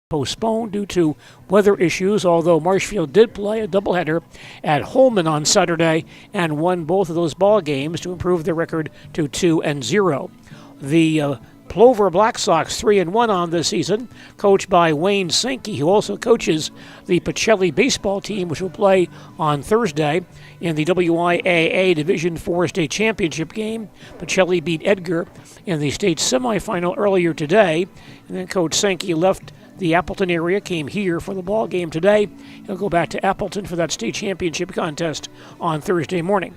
postponed due to weather issues, although Marshfield did play a doubleheader at Holman on Saturday and won both of those ball games to improve their record to 2-0. The Plover Black Sox 3-1 on this season, coached by Wayne Sankey, who also coaches the Pacelli baseball team, which will play on Thursday in the WIAA Division IV state championship game. Pacelli beat Edgar in the state semifinal earlier today, and then Coach Sankey left the Appleton area, came here for the ball game today. He'll go back to Appleton for that state championship contest on Thursday morning.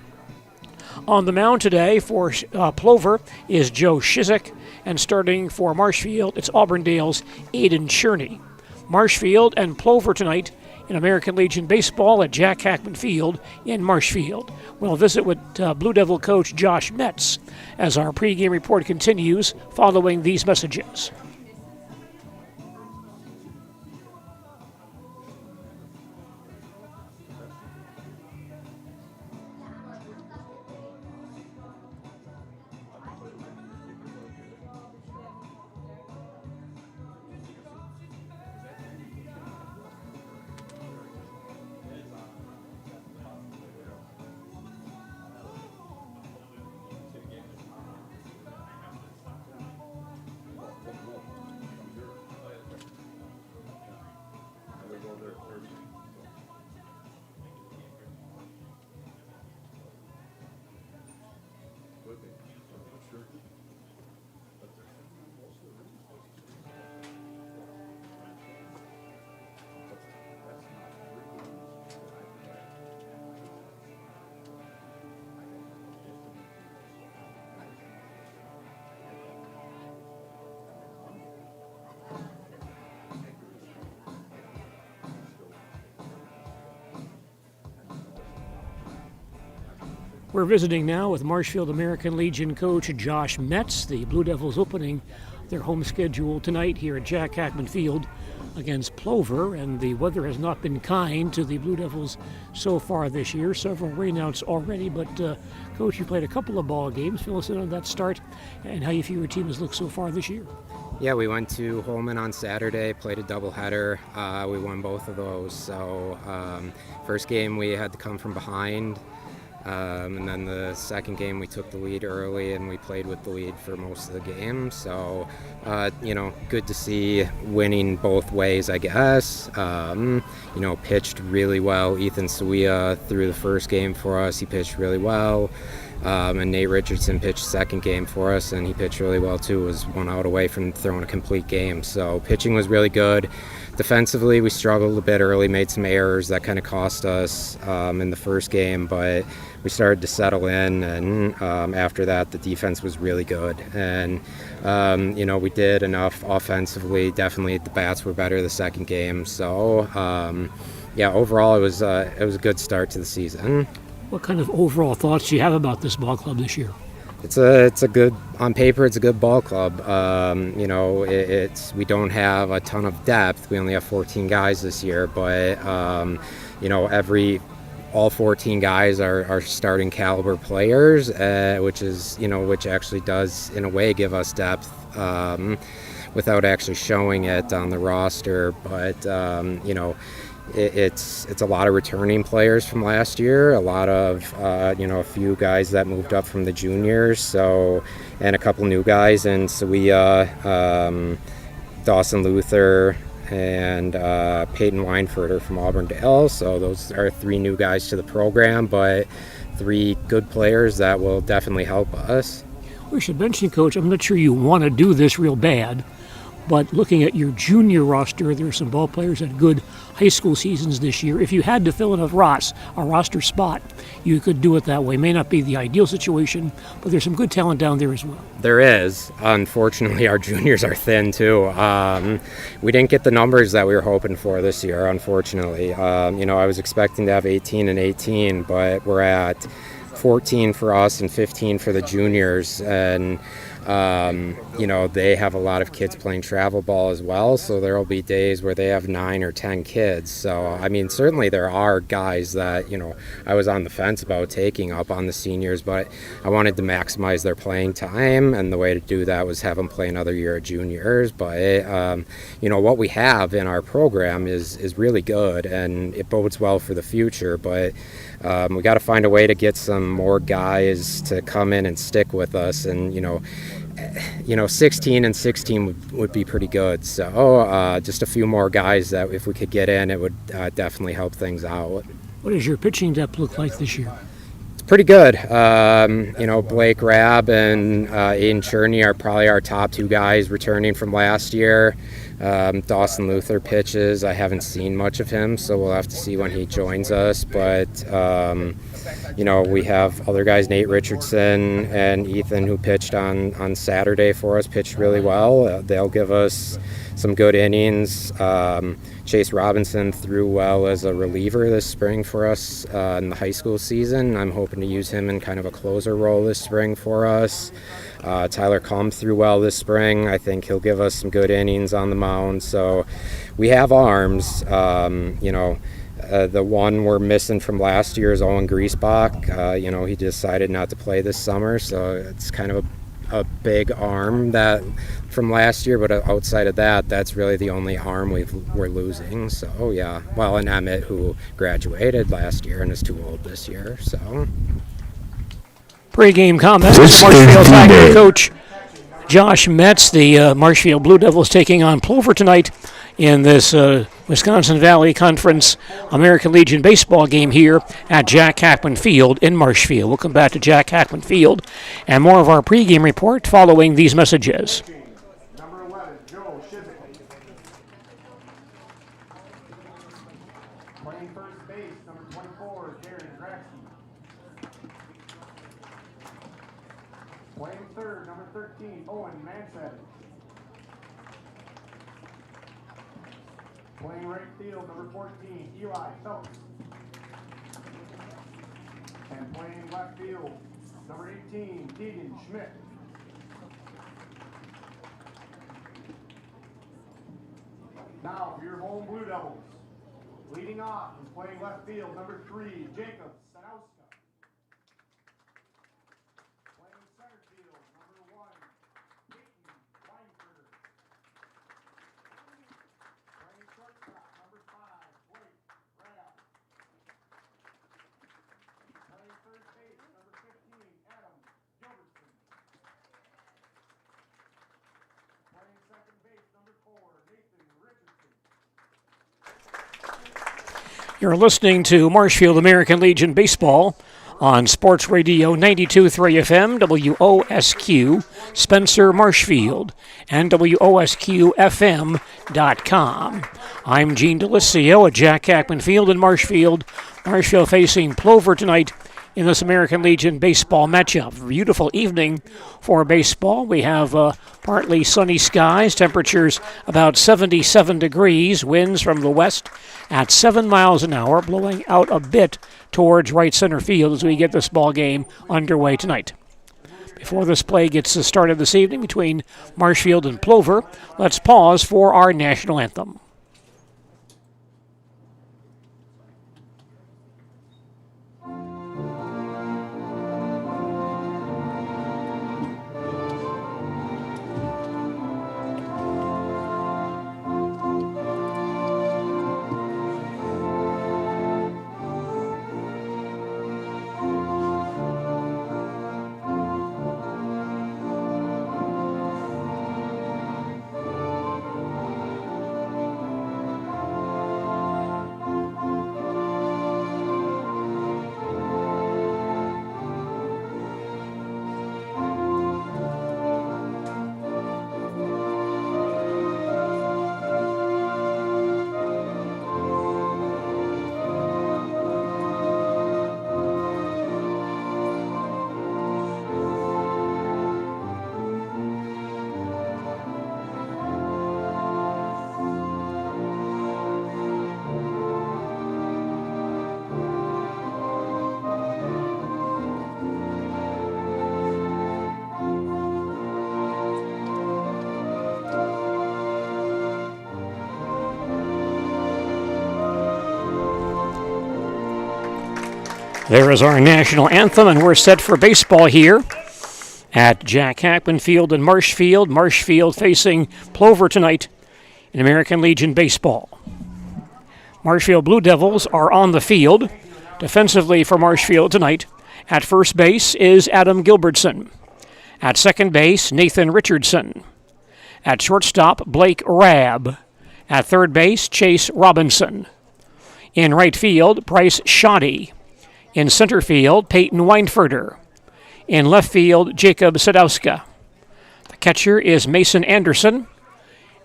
On the mound today for Plover is Joe Shizik, and starting for Marshfield, it's Auburndale's Aiden Cherney. Marshfield and Plover tonight in American Legion Baseball at Jack Hackman Field in Marshfield. We'll visit with Blue Devil coach Josh Metz as our pregame report continues following these messages. We're visiting now with Marshfield American Legion coach Josh Metz. The Blue Devils opening their home schedule tonight here at Jack Hackman Field against Plover, and the weather has not been kind to the Blue Devils so far this year. Several rainouts already, but Coach, you played a couple of ball games. Fill us in on that start and how you feel your team has looked so far this year. Yeah, we went to Holman on Saturday, played a doubleheader. We won both of those. So first game we had to come from behind. And then the second game we took the lead early and we played with the lead for most of the game. So, good to see winning both ways, I guess. Pitched really well. Ethan Sawia threw the first game for us. He pitched really well. And Nate Richardson pitched second game for us, and he pitched really well too. Was 1 out away from throwing a complete game. So pitching was really good. Defensively, we struggled a bit early, made some errors that kind of cost us in the first game, but we started to settle in, and after that, the defense was really good. And, we did enough offensively. Definitely the bats were better the second game. So, overall, it was a good start to the season. What kind of overall thoughts do you have about this ball club this year? It's a good, on paper, it's a good ball club. We don't have a ton of depth. We only have 14 guys this year, but all 14 guys are starting caliber players, which actually does in a way give us depth without actually showing it on the roster. But It's a lot of returning players from last year, a lot of, a few guys that moved up from the juniors, and a couple new guys, and Sawia, Dawson Luther, and Peyton Weinfurter from Auburndale. So those are 3 new guys to the program, but 3 good players that will definitely help us. We should mention, Coach, I'm not sure you want to do this real bad, but looking at your junior roster, there are some ball players that had good high school seasons this year. If you had to fill in a roster spot, you could do it that way. May not be the ideal situation, but there's some good talent down there as well. There is. Unfortunately, our juniors are thin too. We didn't get the numbers that we were hoping for this year, unfortunately. I was expecting to have 18 and 18, but we're at 14 for us and 15 for the juniors, and They have a lot of kids playing travel ball as well, so there will be days where they have 9 or 10 kids. So, I mean, certainly there are guys that, I was on the fence about taking up on the seniors, but I wanted to maximize their playing time, and the way to do that was have them play another year at juniors. But, what we have in our program is really good, and it bodes well for the future. But we got to find a way to get some more guys to come in and stick with us, and 16 and 16 would be pretty good. So just a few more guys that if we could get in, it would definitely help things out. What does your pitching depth look like this year? It's pretty good. Blake Rabb and Aiden Cherney are probably our top 2 guys returning from last year. Dawson Luther pitches. I haven't seen much of him, so we'll have to see when he joins us. But, we have other guys, Nate Richardson and Ethan, who pitched on Saturday for us, pitched really well. They'll give us some good innings. Chase Robinson threw well as a reliever this spring for us in the high school season. I'm hoping to use him in kind of a closer role this spring for us. Tyler Combe threw well this spring. I think he'll give us some good innings on the mound. So we have arms. The one we're missing from last year is Owen Griesbach. He decided not to play this summer, so it's kind of a big arm that from last year, but outside of that, that's really the only arm we're losing. So yeah, well, and Emmett, who graduated last year and is too old this year. So Pre-game comments. Marshfield Tiger coach Josh Metz. The Marshfield Blue Devils taking on Plover tonight in this Wisconsin Valley Conference American Legion baseball game here at Jack Hackman Field in Marshfield. We'll come back to Jack Hackman Field and more of our pregame report following these messages. Number 11, Joe Shizik. Playing first base, number 24, Darren Draxey. Playing third, number 13, Owen Mansett. Playing right field, number 14, Eli Phelps. And playing left field, number 18, Keegan Schmidt. Now for your home Blue Devils. Leading off and playing left field, number 3, Jacob Sanowska. Playing center field, number 1, Peyton Weinberger. Playing shortstop, number 5, Blake Rabb. Playing third base, number 15, Adam Gilbertson. Playing second base, number 4, Nathan Richardson. You're listening to Marshfield American Legion Baseball on Sports Radio 92.3 FM, WOSQ, Spencer Marshfield, and WOSQFM.com. I'm Gene DeLisio at Jack Hackman Field in Marshfield. Marshfield facing Plover tonight in this American Legion baseball matchup. Beautiful evening for baseball. We have partly sunny skies, temperatures about 77 degrees, winds from the west at 7 miles an hour, blowing out a bit towards right center field as we get this ball game underway tonight. Before this play gets started this evening between Marshfield and Plover, let's pause for our national anthem. There is our national anthem, and we're set for baseball here at Jack Hackman Field in Marshfield. Marshfield facing Plover tonight in American Legion Baseball. Marshfield Blue Devils are on the field. Defensively for Marshfield tonight, at first base is Adam Gilbertson. At second base, Nathan Richardson. At shortstop, Blake Rabb. At third base, Chase Robinson. In right field, Bryce Shoddy. In center field, Peyton Weinferter. In left field, Jacob Sadowska. The catcher is Mason Anderson.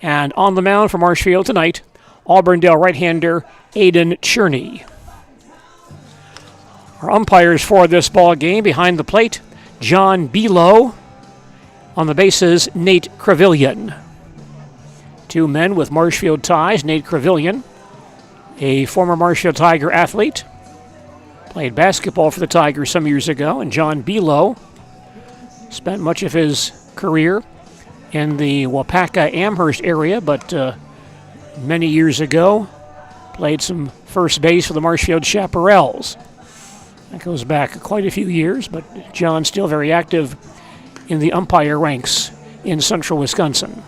And on the mound for Marshfield tonight, Auburndale right-hander Aiden Cherney. Our umpires for this ball game behind the plate, John Below. On the bases, Nate Crevillian. Two men with Marshfield ties. Nate Crevillian, a former Marshfield Tiger athlete, played basketball for the Tigers some years ago, and John Below spent much of his career in the Wapaka-Amherst area, but many years ago played some first base for the Marshfield Chaparrals. That goes back quite a few years, but John's still very active in the umpire ranks in central Wisconsin.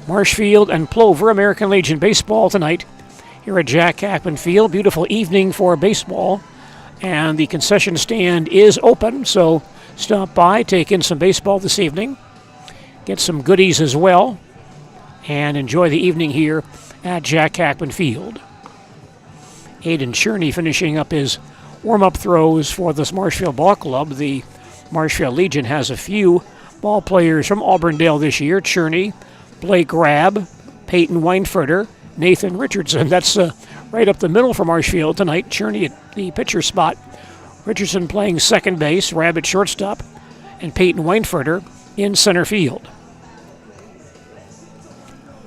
Marshfield and Plover, American Legion Baseball tonight here at Jack Hackman Field. Beautiful evening for baseball, and the concession stand is open, so stop by, take in some baseball this evening, get some goodies as well, and enjoy the evening here at Jack Hackman Field. Aiden Cherney finishing up his warm-up throws for this Marshfield Ball Club. The Marshfield Legion has a few ball players from Auburndale this year. Cherney, Blake Rabb, Peyton Weinferter, Nathan Richardson. That's right up the middle for Marshfield tonight. Cherney at the pitcher spot. Richardson playing second base, Rabb at shortstop, and Peyton Weinferter in center field.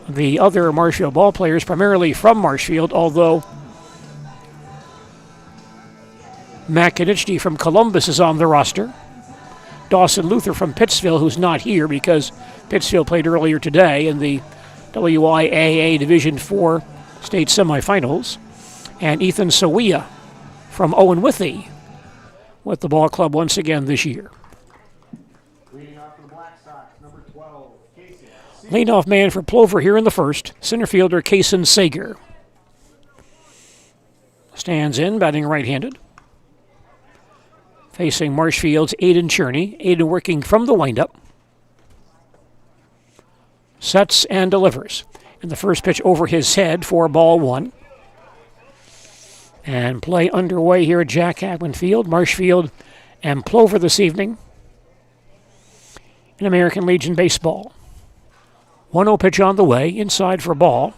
The other Marshfield ball players primarily from Marshfield, although Matt Konieczny from Columbus is on the roster. Dawson Luther from Pittsfield, who's not here because Pittsfield played earlier today in the WIAA Division IV state semifinals. And Ethan Sawia from Owen Withee with the ball club once again this year. Leading off for the Black Sox, number 12, Casey. Leadoff man for Plover here in the first, center fielder Kaysen Sager. Stands in, batting right-handed. Facing Marshfield's Aiden Cherney. Aiden working from the windup. Sets and delivers. And the first pitch over his head for ball one. And play underway here at Jack Hackman Field. Marshfield and Plover this evening in American Legion Baseball. 1-0 pitch on the way, inside for a ball.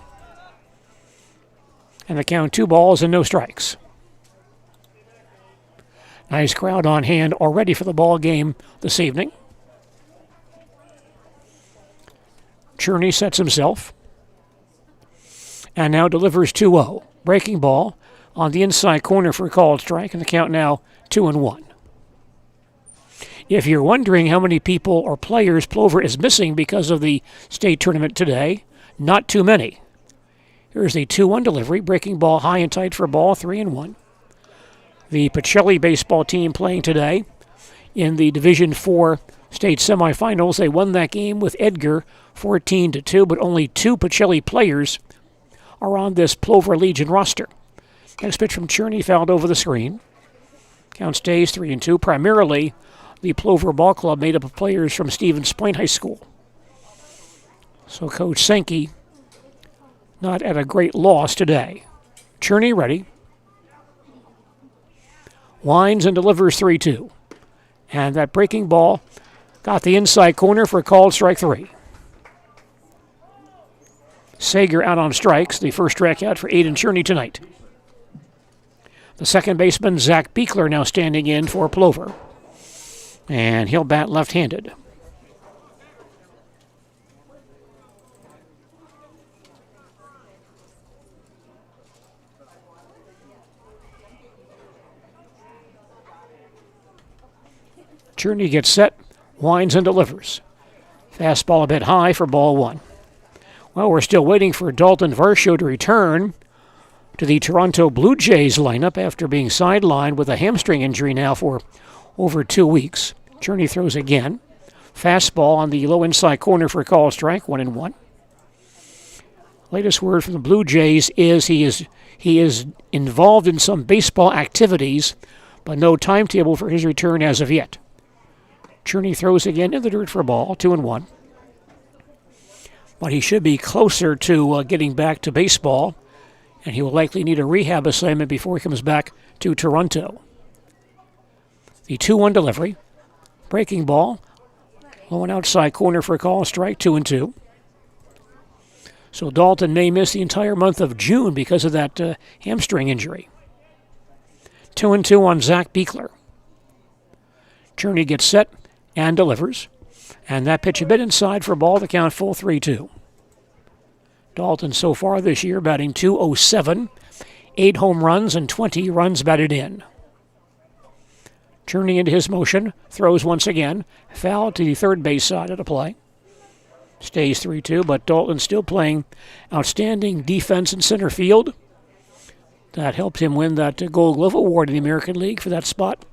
And the count 2 balls and no strikes. Nice crowd on hand already for the ball game this evening. Cherney sets himself. And now delivers 2-0. Breaking ball on the inside corner for a called strike, and the count now 2-1. If you're wondering how many people or players Plover is missing because of the state tournament today, not too many. Here's the 2-1 delivery. Breaking ball high and tight for a ball, 3-1. The Pacelli baseball team playing today in the Division IV state semifinals. They won that game with Edgar 14-2, but only 2 Pacelli players are on this Plover Legion roster. Next pitch from Cherney fouled over the screen. Count stays 3-2. Primarily the Plover Ball Club made up of players from Stevens Point High School. So Coach Sankey not at a great loss today. Cherney ready. Winds and delivers 3-2. And that breaking ball got the inside corner for a called strike 3. Sager out on strikes, the first strikeout for Aiden Cherney tonight. The second baseman, Zach Beekler, now standing in for Plover. And he'll bat left-handed. Cherney gets set, winds and delivers. Fastball a bit high for ball one. Well, we're still waiting for Dalton Varsho to return. to the Toronto Blue Jays lineup after being sidelined with a hamstring injury now for over 2 weeks. Cherney throws again. Fastball on the low inside corner for a call strike, 1-1. Latest word from the Blue Jays is he is involved in some baseball activities, but no timetable for his return as of yet. Cherney throws again in the dirt for a ball, 2-1. But he should be closer to getting back to baseball, and he will likely need a rehab assignment before he comes back to Toronto. The 2-1 delivery. Breaking ball. Low and outside corner for a call strike, 2-2. So Dalton may miss the entire month of June because of that hamstring injury. 2-2 on Zach Beekler. Cherney gets set and delivers. And that pitch a bit inside for a ball to count full 3-2. Dalton so far this year batting .207, 8 home runs and 20 runs batted in. Cherney into his motion, throws once again, foul to the third base side of the play. Stays 3-2, but Dalton still playing outstanding defense in center field. That helped him win that Gold Glove Award in the American League for that spot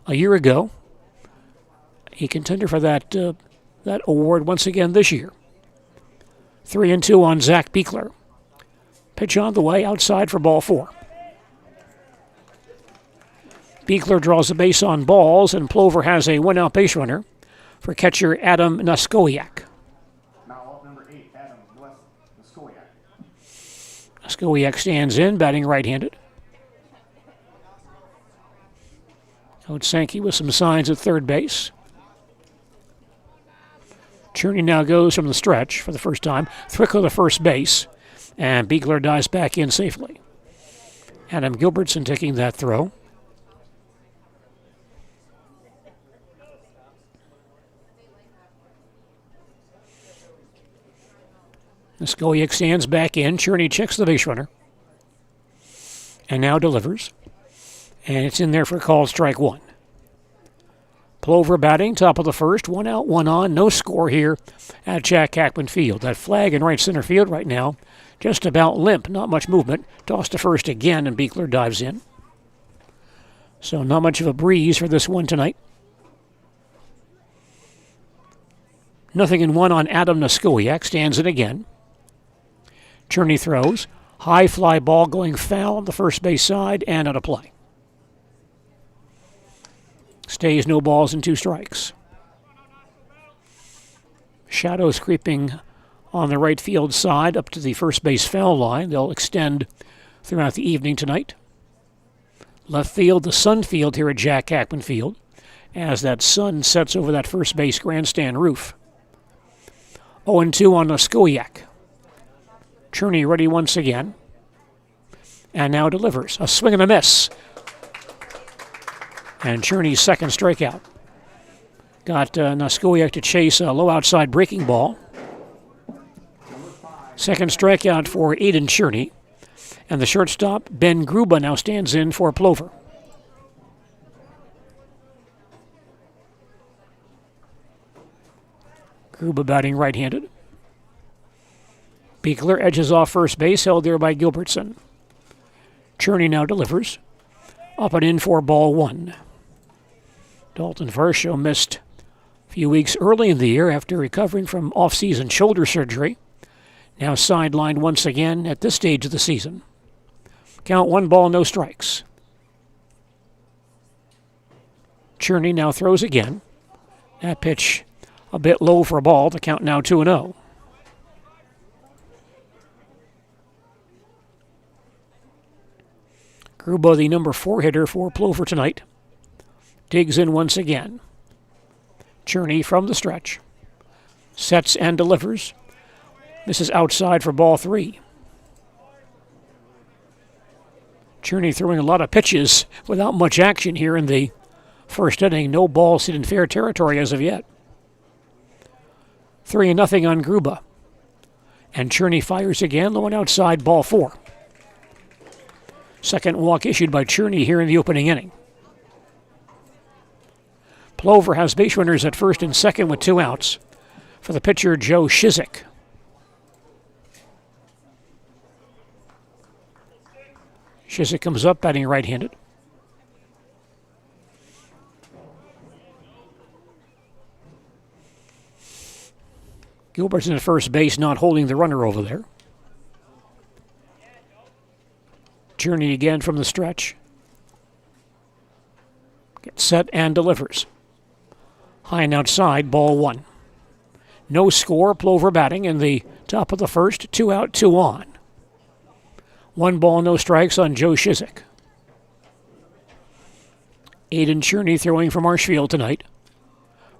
a year ago. A contender for that award once again this year. 3-2 on Zach Beekler. Pitch on the way, outside for ball 4. Beekler draws a base on balls, and Plover has a 1-out base runner for catcher Adam Naskowiak. Now up number 8, Adam Naskowiak. Naskowiak stands in, batting right-handed. Coach Sankey with some signs at third base. Cherney now goes from the stretch for the first time. Thrickle to first base, and Beekler dives back in safely. Adam Gilbertson taking that throw. Naskowiak stands back in. Cherney checks the base runner. And now delivers. And it's in there for call strike 1. Plover batting, top of the first. 1 out, 1 on. No score here at Jack Hackman Field. That flag in right center field right now, just about limp. Not much movement. Toss to first again, and Beekler dives in. So not much of a breeze for this one tonight. 0-1 on Adam Naskowiak. Stands in again. Cherney throws. High fly ball going foul on the first base side and out of play. Stays no balls and 2 strikes. Shadows creeping on the right field side up to the first base foul line. They'll extend throughout the evening tonight. Left field, the sun field here at Jack Hackman Field, as that sun sets over that first base grandstand roof. 0-2 on Naskowiak. Cherney ready once again. And now delivers. A swing and a miss. And Cherney's second strikeout. Got Naskowiak to chase a low outside breaking ball. Second strikeout for Aiden Cherney. And the shortstop, Ben Gruba, now stands in for Plover. Gruba batting right-handed. Beekler edges off first base, held there by Gilbertson. Cherney now delivers. Up and in for ball 1. Dalton Varsho missed a few weeks early in the year after recovering from off-season shoulder surgery. Now sidelined once again at this stage of the season. Count 1 ball, no strikes. Cherney now throws again. That pitch a bit low for a ball. The count now 2-0. Gruba, the number 4 hitter for Plover tonight, digs in once again. Cherney from the stretch. Sets and delivers. Misses outside for ball 3. Cherney throwing a lot of pitches without much action here in the first inning. No balls hit in fair territory as of yet. 3-0 on Gruba. And Cherney fires again, low and outside, ball 4. Second walk issued by Cherney here in the opening inning. Plover has base runners at first and second with 2 outs for the pitcher Joe Shizik. Shizik comes up, batting right-handed. Gilbert's in at first base, not holding the runner over there. Journey again from the stretch. Gets set and delivers. High and outside, ball one. No score, Plover batting in the top of the first, 2 out, 2 on. 1 ball, no strikes on Joe Shizik. Aiden Cherney throwing for Marshfield tonight.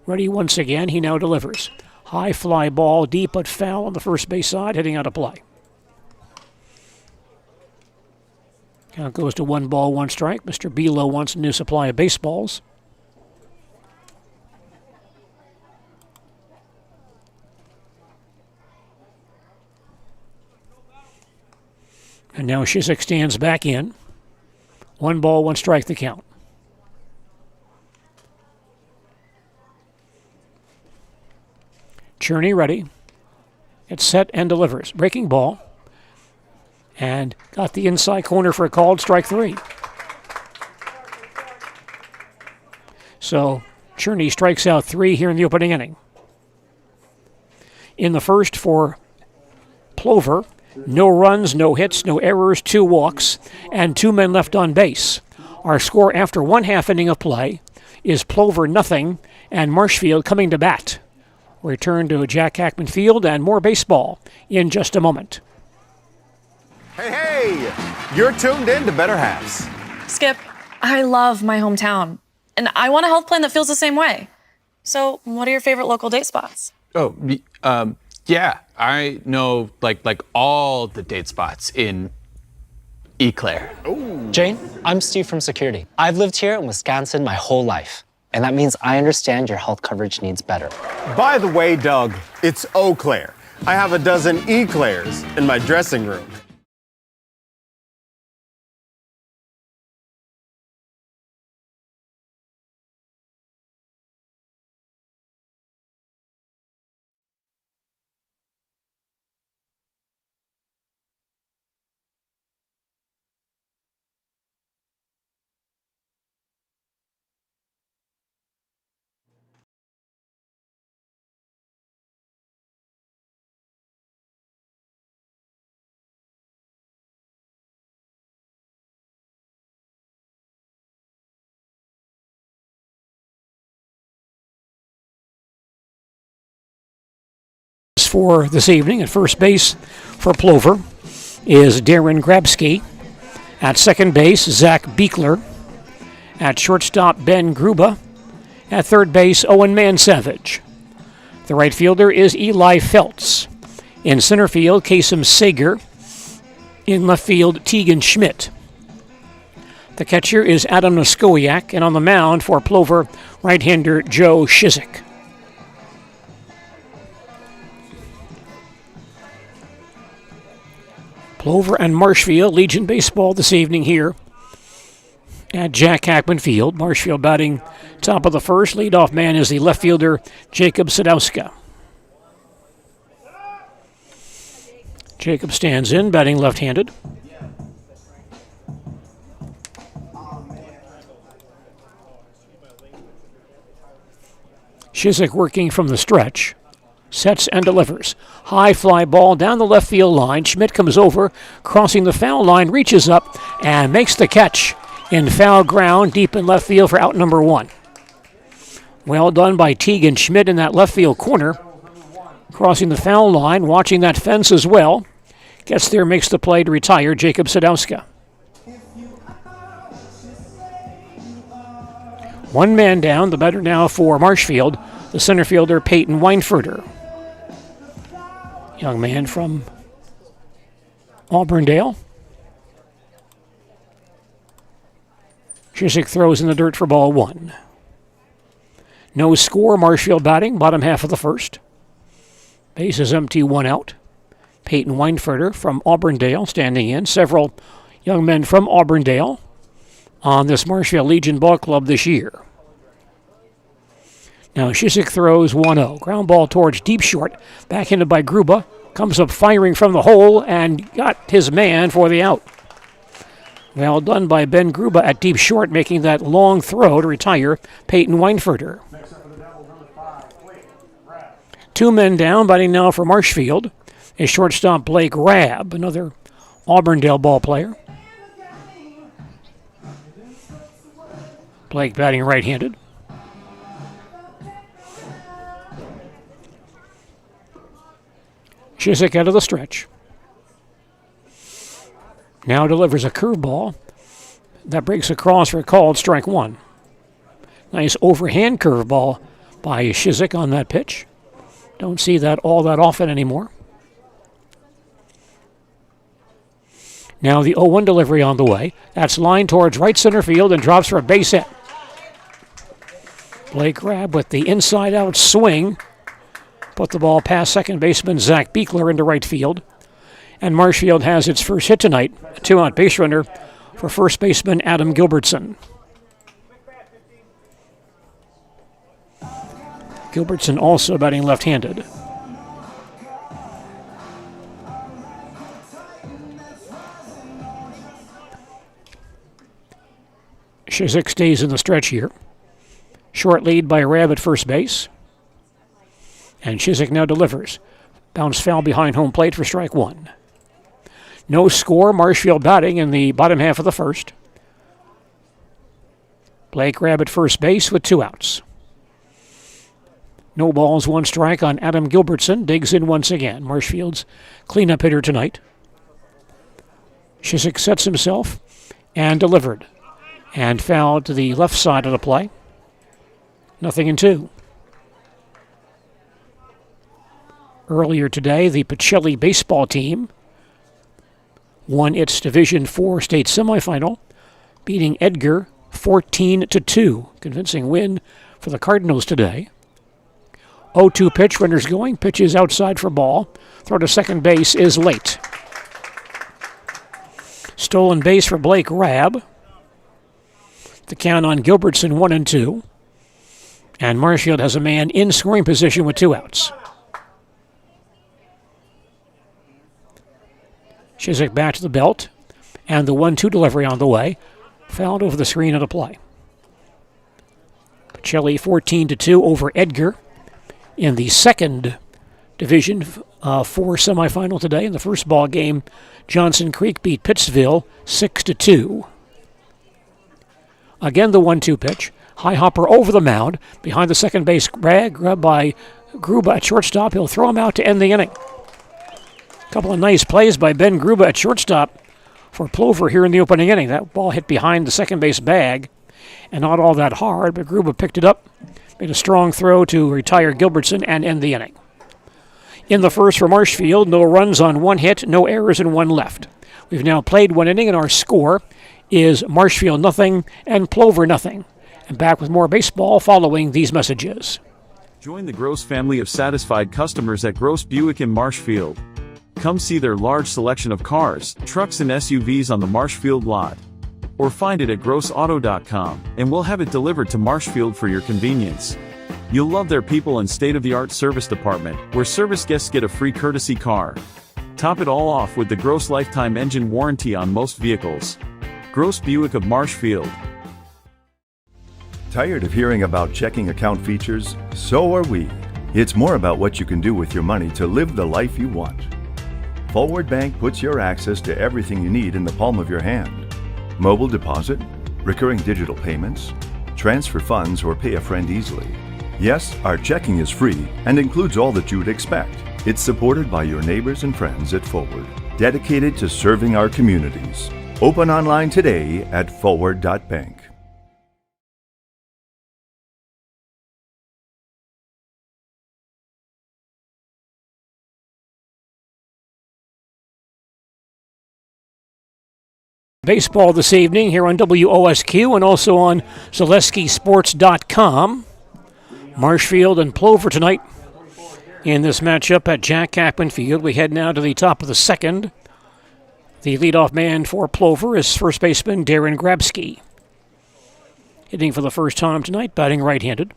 Ready once again, he now delivers. High fly ball, deep but foul on the first base side, heading out of play. Count goes to 1 ball, 1 strike. Mr. Bilo wants a new supply of baseballs. And now Shizik stands back in. 1 ball, 1 strike the count. Cherney ready. It's set and delivers. Breaking ball. And got the inside corner for a called strike 3. So Cherney strikes out 3 here in the opening inning. In the first for Plover, no runs, no hits, no errors, 2 walks, and 2 men left on base. Our score after 1/2 inning of play is Plover 0 and Marshfield coming to bat. Return to Jack Hackman Field and more baseball in just a moment. Hey, you're tuned in to Better Halves. Skip, I love my hometown, and I want a health plan that feels the same way. So, what are your favorite local date spots? Oh, yeah, I know like all the date spots in Eclair. Jane, I'm Steve from security. I've lived here in Wisconsin my whole life, and that means I understand your health coverage needs better. By the way, Doug, it's Eau Claire. I have a dozen Eclairs in my dressing room. For this evening at first base for Plover is Darren Grabsky. At second base, Zach Beekler. At shortstop, Ben Gruba. At third base, Owen Mansavage. The right fielder is Eli Feltz. In center field, Kasem Sager. In left field, Tegan Schmidt. The catcher is Adam Noskowiak, and on the mound for Plover, right-hander Joe Shizik. Plover and Marshfield, Legion Baseball this evening here at Jack Hackman Field. Marshfield batting top of the first. Leadoff man is the left fielder, Jacob Sadowska. Jacob stands in, batting left-handed. Shizik working from the stretch. Sets and delivers. High fly ball down the left field line. Schmidt comes over, crossing the foul line, reaches up, and makes the catch in foul ground deep in left field for out number 1. Well done by Tegan Schmidt in that left field corner. Crossing the foul line, watching that fence as well. Gets there, makes the play to retire Jacob Sadowska. 1 man down, the batter now for Marshfield, the center fielder Peyton Weinfurter. Young man from Auburndale. Shizik throws in the dirt for ball 1. No score, Marshfield batting, bottom half of the first. Base is empty, 1 out. Peyton Weinfurter from Auburndale standing in. Several young men from Auburndale on this Marshfield Legion Ball Club this year. Now Shizik throws 1-0. Ground ball towards deep short. Backhanded by Gruba. Comes up firing from the hole and got his man for the out. Well done by Ben Gruba at deep short, making that long throw to retire Peyton Weinfurter. Next up for the Devils, number 5, Blake Rapp. 2 men down, batting now for Marshfield is shortstop Blake Rabb, another Auburndale ball player. Blake batting right-handed. Chiswick out of the stretch. Now delivers a curveball. That breaks across for a called strike 1. Nice overhand curveball by Chiswick on that pitch. Don't see that all that often anymore. Now the 0-1 delivery on the way. That's lined towards right center field and drops for a base hit. Blake Rabb with the inside-out swing. Put the ball past second baseman Zach Beekler into right field. And Marshfield has its first hit tonight, a 2-out base runner for first baseman Adam Gilbertson. Gilbertson also batting left-handed. Chiswick stays in the stretch here. Short lead by Rabb at first base. And Chiswick now delivers. Bounce foul behind home plate for strike 1. No score, Marshfield batting in the bottom half of the first. Blake Rabb at first base with 2 outs. No balls, 1 strike on Adam Gilbertson. Digs in once again. Marshfield's cleanup hitter tonight. Chiswick sets himself and delivered. And fouled to the left side of the play. 0-2. Earlier today, the Pacelli baseball team won its Division IV state semifinal, beating Edgar 14-2. Convincing win for the Cardinals today. 0-2 pitch, runners going, pitches outside for ball. Throw to second base is late. Stolen base for Blake Rabb. The count on Gilbertson 1-2. And Marshfield has a man in scoring position with 2 outs. Chiswick back to the belt. And the 1-2 delivery on the way. Fouled over the screen of the play. Pacelli 14-2 over Edgar in the second Division IV semifinal today. In the first ball game, Johnson Creek beat Pittsville 6-2. Again, the 1-2 pitch. High hopper over the mound. Behind the second base bag, grabbed by Gruba at shortstop. He'll throw him out to end the inning. A couple of nice plays by Ben Gruba at shortstop for Plover here in the opening inning. That ball hit behind the second base bag and not all that hard, but Gruba picked it up, made a strong throw to retire Gilbertson and end the inning. In the first for Marshfield, no runs on 1 hit, no errors and 1 left. We've now played 1 inning and our score is Marshfield 0 and Plover 0. And back with more baseball following these messages. Join the Gross family of satisfied customers at Gross Buick in Marshfield. Come see their large selection of cars, trucks and SUVs on the Marshfield lot. Or find it at grossauto.com, and we'll have it delivered to Marshfield for your convenience. You'll love their people and state-of-the-art service department, where service guests get a free courtesy car. Top it all off with the Gross lifetime engine warranty on most vehicles. Gross Buick of Marshfield. Tired of hearing about checking account features? So are we. It's more about what you can do with your money to live the life you want. Forward Bank puts your access to everything you need in the palm of your hand. Mobile deposit, recurring digital payments, transfer funds, or pay a friend easily. Yes, our checking is free and includes all that you would expect. It's supported by your neighbors and friends at Forward, dedicated to serving our communities. Open online today at forward.bank. Baseball this evening here on WOSQ and also on ZaleskiSports.com. Marshfield and Plover tonight in this matchup at Jack Kaplan Field. We head now to the top of the second. The leadoff man for Plover is first baseman Darren Grabsky. Hitting for the first time tonight, batting right-handed.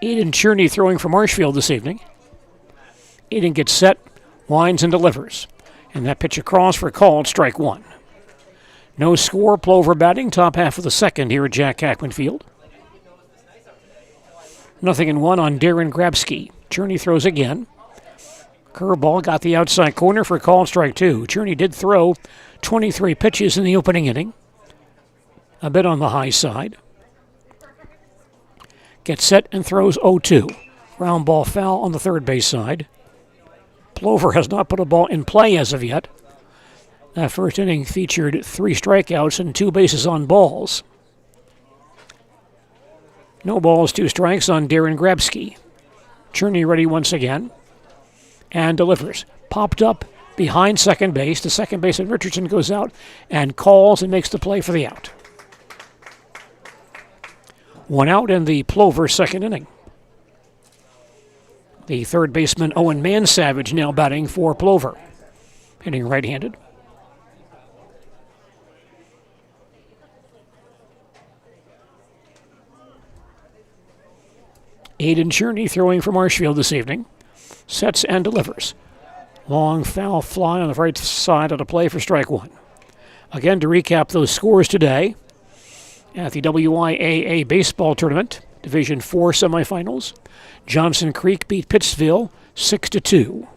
Aiden Cherney throwing for Marshfield this evening. Aiden gets set, winds and delivers. And that pitch across for called strike 1. No score, Plover batting, top half of the second here at Jack Hackman Field. 0-1 on Darren Grabsky. Cherney throws again. Curveball got the outside corner for call strike 2. Cherney did throw 23 pitches in the opening inning. A bit on the high side. Gets set and throws 0-2. Ground ball foul on the third base side. Plover has not put a ball in play as of yet. That first inning featured 3 strikeouts and 2 bases on balls. No balls, 2 strikes on Darren Grabsky. Cherney ready once again. And delivers. Popped up behind second base. The second baseman Richardson goes out and calls and makes the play for the out. 1 out in the Plover second inning. The third baseman Owen Mansavage now batting for Plover. Hitting right-handed. Aiden Cherney throwing for Marshfield this evening. Sets and delivers. Long foul fly on the right side of the play for strike 1. Again, to recap those scores today at the WIAA baseball tournament, Division 4 semifinals, Johnson Creek beat Pittsville 6-2.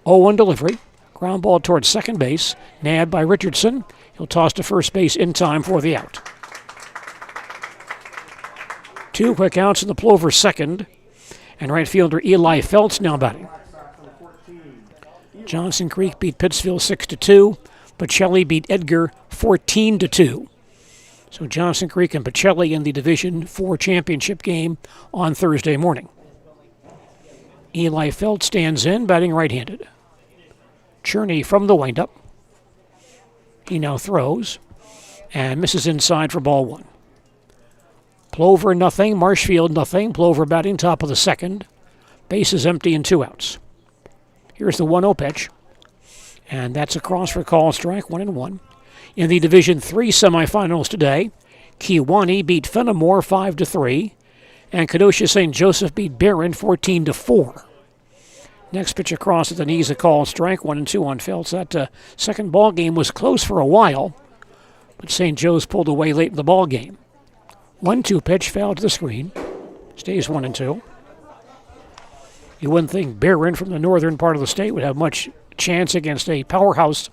0-1 delivery. Ground ball towards second base. Nabbed by Richardson. He'll toss to first base in time for the out. 2 quick outs in the Plover second. And right fielder Eli Feltz now batting. Johnson Creek beat Pittsville 6-2. Pacelli beat Edgar 14-2. So Johnson Creek and Pacelli in the Division 4 championship game on Thursday morning. Eli Feltz stands in, batting right-handed. Cherney from the windup. He now throws and misses inside for ball 1. Plover nothing, Marshfield nothing. Plover batting top of the second. Base is empty and 2 outs. Here's the 1-0 pitch. And that's across for call strike, 1-1. In the Division 3 semifinals today, Kewanee beat Fenimore 5-3. And Kenosha St. Joseph beat Barron 14-4. Next pitch across at the knees, a call strike, 1-2 on Feltz. That second ball game was close for a while, but St. Joe's pulled away late in the ball game. 1-2 pitch foul to the screen. Stays 1-2. You wouldn't think Barron from the northern part of the state would have much chance against a powerhouse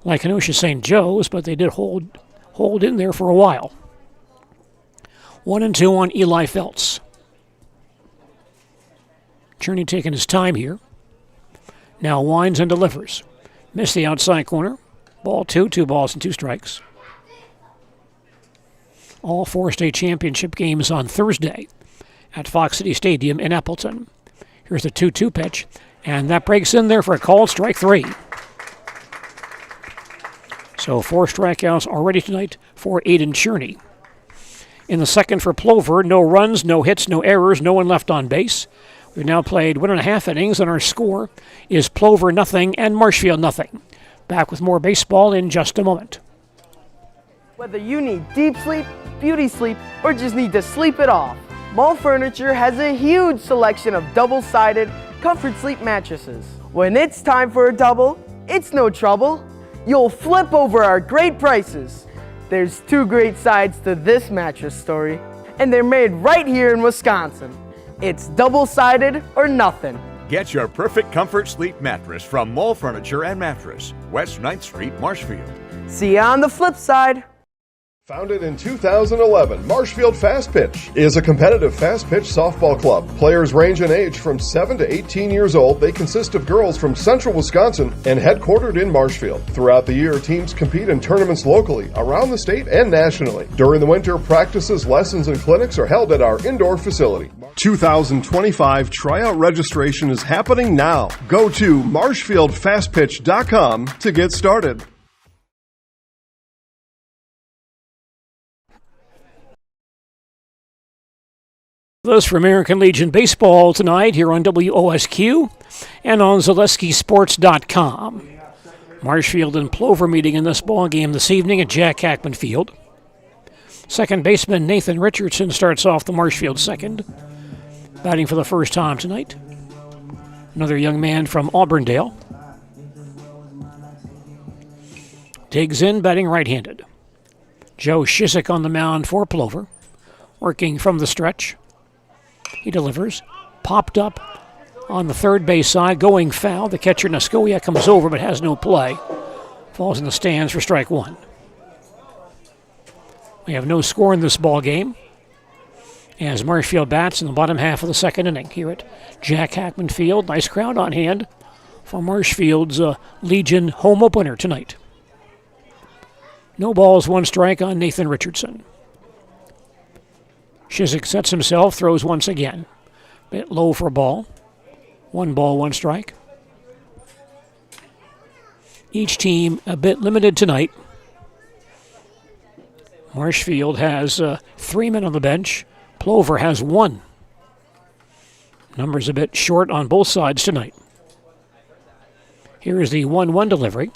like Kenosha St. Joe's, but they did hold in there for a while. 1-2 on Eli Feltz. Cherney taking his time here. Now winds and delivers. Missed the outside corner. Ball 2, 2 balls and 2 strikes. All 4 state championship games on Thursday at Fox City Stadium in Appleton. Here's the 2-2 pitch, and that breaks in there for a called strike 3. So 4 strikeouts already tonight for Aiden Cherney. In the second for Plover, no runs, no hits, no errors, no one left on base. We've now played 1.5 innings, and our score is Plover nothing and Marshfield nothing. Back with more baseball in just a moment. Whether you need deep sleep, beauty sleep, or just need to sleep it off, Mall Furniture has a huge selection of double-sided comfort sleep mattresses. When it's time for a double, it's no trouble. You'll flip over our great prices. There's 2 great sides to this mattress story, and they're made right here in Wisconsin. It's double-sided or nothing. Get your perfect comfort sleep mattress from Mall Furniture and Mattress, West 9th Street, Marshfield. See you on the flip side. Founded in 2011, Marshfield Fast Pitch is a competitive fast pitch softball club. Players range in age from 7 to 18 years old. They consist of girls from central Wisconsin and headquartered in Marshfield. Throughout the year, teams compete in tournaments locally, around the state, and nationally. During the winter, practices, lessons, and clinics are held at our indoor facility. 2025 tryout registration is happening now. Go to marshfieldfastpitch.com to get started. Those for American Legion Baseball tonight here on WOSQ and on ZaleskiSports.com. Marshfield and Plover meeting in this ball game this evening at Jack Hackman Field. Second baseman Nathan Richardson starts off the Marshfield second, batting for the first time tonight. Another young man from Auburndale. digs in, batting right-handed. Joe Shizik on the mound for Plover, working from the stretch. He delivers. Popped up on the third base side, going foul. The catcher Nascoya comes over but has no play. Falls in the stands for strike one. We have no score in this ball game as Marshfield bats in the bottom half of the second inning here at Jack Hackman Field. Nice crowd on hand for Marshfield's Legion home opener tonight. No balls, one strike on Nathan Richardson. Shizik sets himself, throws once again. Bit low for a ball. 1 ball, 1 strike. Each team a bit limited tonight. Marshfield has 3 men on the bench. Plover has 1. Numbers a bit short on both sides tonight. Here is the 1-1 delivery.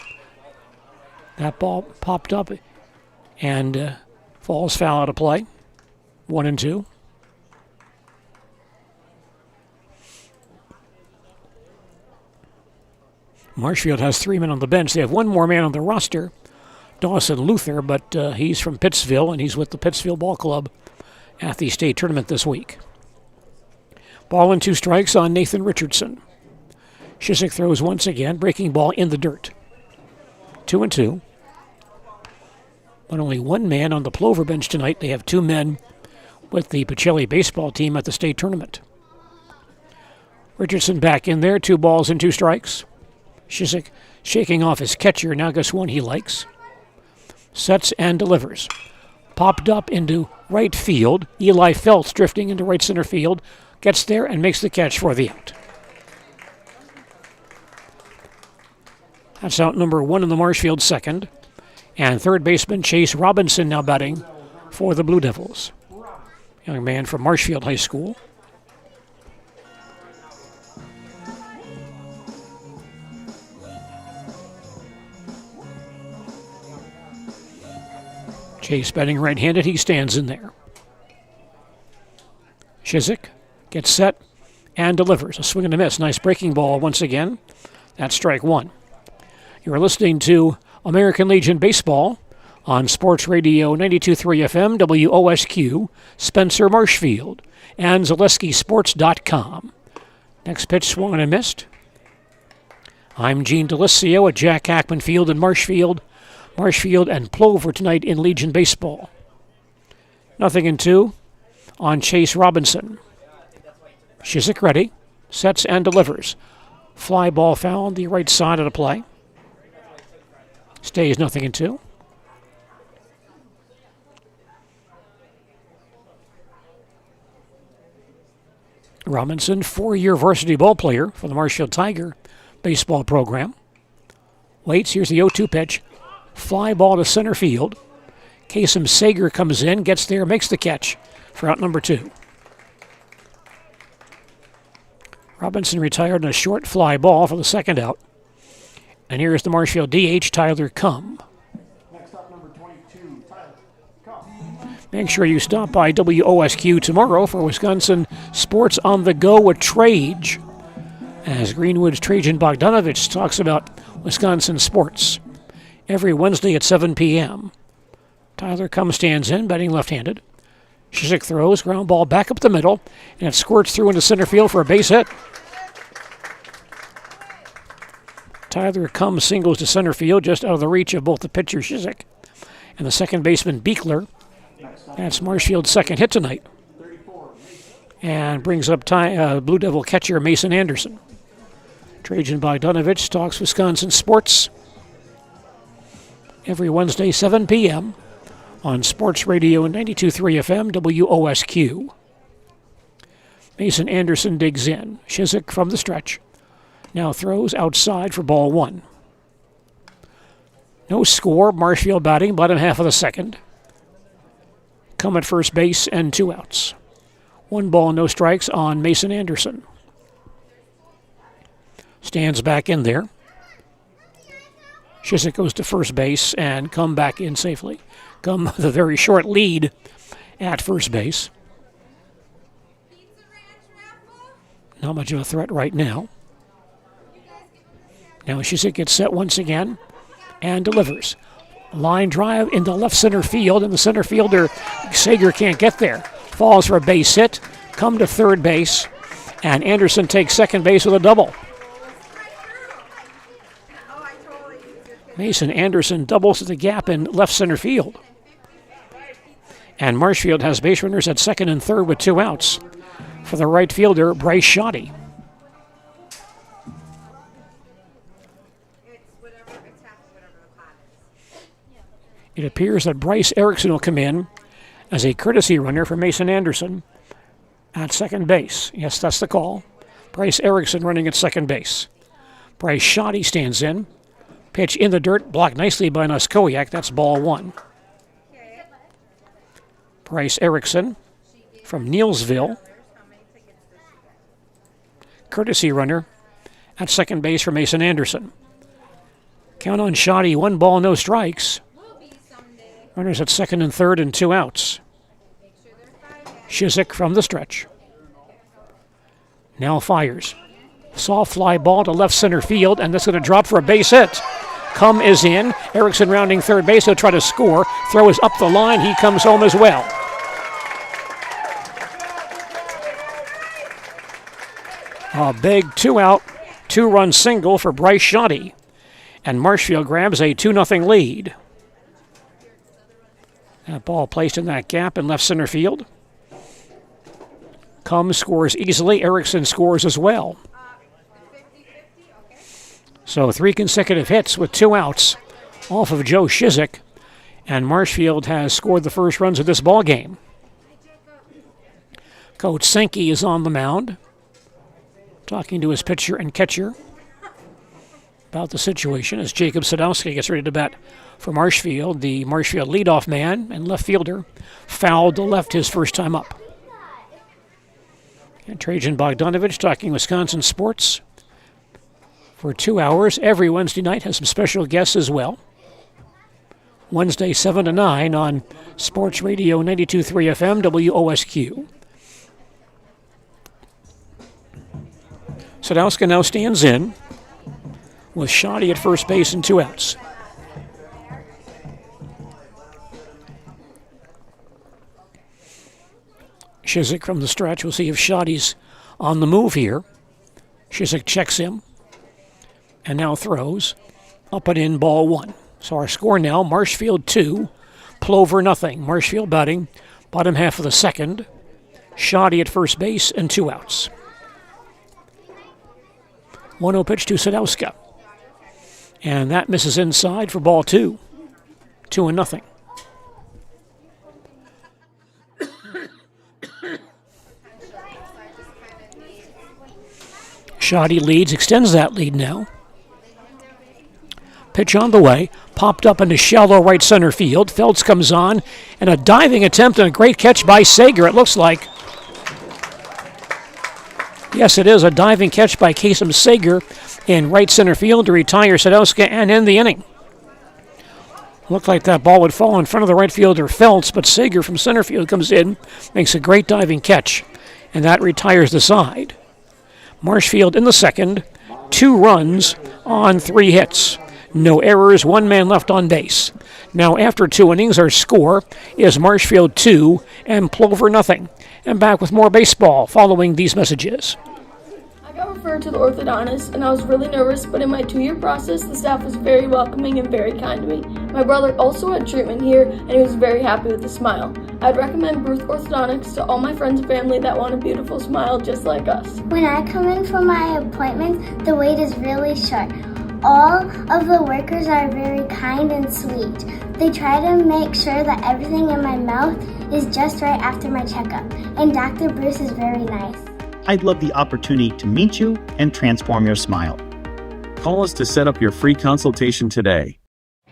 That ball popped up and falls foul out of play. 1-2. Marshfield has 3 men on the bench. They have 1 more man on the roster, Dawson Luther, but he's from Pittsville, and he's with the Pittsville Ball Club at the state tournament this week. Ball and 2 strikes on Nathan Richardson. Shizik throws once again, breaking ball in the dirt. 2-2. But only 1 man on the Plover bench tonight. They have 2 men with the Pacelli baseball team at the state tournament. Richardson back in there, 2 balls and 2 strikes. Shizik shaking off his catcher, now gets one he likes. Sets and delivers. Popped up into right field. Eli Feltz drifting into right center field. Gets there and makes the catch for the out. That's out number 1 in the Marshfield second. And third baseman Chase Robinson now batting for the Blue Devils. Young man from Marshfield High School. Chase batting right-handed, he stands in there. Shizik gets set and delivers. A swing and a miss. Nice breaking ball once again. That's strike 1. You're listening to American Legion Baseball on Sports Radio 92.3 FM, WOSQ, Spencer Marshfield, and ZaleskiSports.com. Next pitch swung and a missed. I'm Gene Delisio at Jack Hackman Field in Marshfield and Plover tonight in Legion Baseball. 0-2 on Chase Robinson. Shizik ready, sets and delivers. Fly ball foul on the right side of the play. Stays 0-2. Robinson, 4-year varsity ball player for the Marshfield Tiger baseball program. Waits, here's the 0-2 pitch. Fly ball to center field. Kasem Sager comes in, gets there, makes the catch for out number 2. Robinson retired in a short fly ball for the second out. And here is the Marshfield DH, Tyler Cum. Next up, number 22, Tyler Cum. Make sure you stop by WOSQ tomorrow for Wisconsin Sports on the Go with Trage, as Greenwood's Trajan Bogdanovich talks about Wisconsin sports. Every Wednesday at 7 p.m. Tyler Cum stands in, batting left-handed. Shizik throws, ground ball back up the middle, and it squirts through into center field for a base hit. Tyler Cum singles to center field, just out of the reach of both the pitcher Shizik and the second baseman Beekler. That's Marshfield's second hit tonight. And brings up Blue Devil catcher Mason Anderson. Trajan Bogdanovich talks Wisconsin sports every Wednesday, 7 p.m. on Sports Radio 92.3 FM, WOSQ. Mason Anderson digs in. Shizik from the stretch. Now throws outside for ball 1. No score. Marshfield batting, bottom half of the second. Come at first base and 2 outs. 1 ball, no strikes on Mason Anderson. Stands back in there. Shizik goes to first base and come back in safely. Come with a very short lead at first base. Not much of a threat right now. Now Shizik gets set once again and delivers. Line drive into left center field, and the center fielder, Sager, can't get there. Falls for a base hit, come to third base, and Anderson takes second base with a double. Mason Anderson doubles to the gap in left center field. And Marshfield has base runners at second and third with 2 outs for the right fielder, Bryce Shoddy. It appears that Bryce Erickson will come in as a courtesy runner for Mason Anderson at second base. Yes, that's the call. Bryce Erickson running at second base. Bryce Shoddy stands in. Pitch in the dirt, blocked nicely by Nuskowiak. That's ball 1. Bryce Erickson from Neilsville. Courtesy runner at second base for Mason Anderson. Count on Shoddy, 1 ball, no strikes. Runners at second and third and 2 outs. Shizik from the stretch. Now fires. Soft fly ball to left center field, and that's going to drop for a base hit. Come is in. Erickson rounding third base. He'll try to score. Throw is up the line. He comes home as well. A big 2-out, 2-run single for Bryce Shoddy. And Marshfield grabs a 2-0 lead. That ball placed in that gap in left center field. Combs scores easily. Erickson scores as well. So 3 consecutive hits with 2 outs off of Joe Shizik. And Marshfield has scored the first runs of this ball game. Coach Sankey is on the mound, talking to his pitcher and catcher about the situation as Jacob Sadowski gets ready to bat for Marshfield. The Marshfield leadoff man and left fielder fouled to left his first time up. And Trajan Bogdanovich talking Wisconsin sports for 2 hours. Every Wednesday night has some special guests as well. Wednesday 7 to 9 on Sports Radio 92.3 FM WOSQ. Sadowski now stands in with Shoddy at first base and 2 outs. Shizik from the stretch. We'll see if Shoddy's on the move here. Shizik checks him and now throws up and in, ball 1. So our score now, Marshfield 2, Plover nothing. Marshfield batting bottom half of the second. Shoddy at first base and 2 outs. 1-0 pitch to Sadowski. And that misses inside for ball 2. 2-0. Shoddy leads, extends that lead now. Pitch on the way, popped up into shallow right center field. Feltz comes on, and a diving attempt and a great catch by Sager, it looks like. Yes, it is a diving catch by Kasem Sager in right center field to retire Sadowski and end the inning. Looked like that ball would fall in front of the right fielder Feltz, but Sager from center field comes in, makes a great diving catch, and that retires the side. Marshfield in the second, 2 runs on 3 hits. No errors, 1 man left on base. Now after 2 innings, our score is Marshfield 2 and Plover nothing. And back with more baseball following these messages. I got referred to the orthodontist and I was really nervous, but in my 2-year process, the staff was very welcoming and very kind to me. My brother also had treatment here and he was very happy with the smile. I'd recommend Bruce Orthodontics to all my friends and family that want a beautiful smile just like us. When I come in for my appointment, the wait is really short. All of the workers are very kind and sweet. They try to make sure that everything in my mouth is just right after my checkup, and Dr. Bruce is very nice. I'd love the opportunity to meet you and transform your smile. Call us to set up your free consultation today.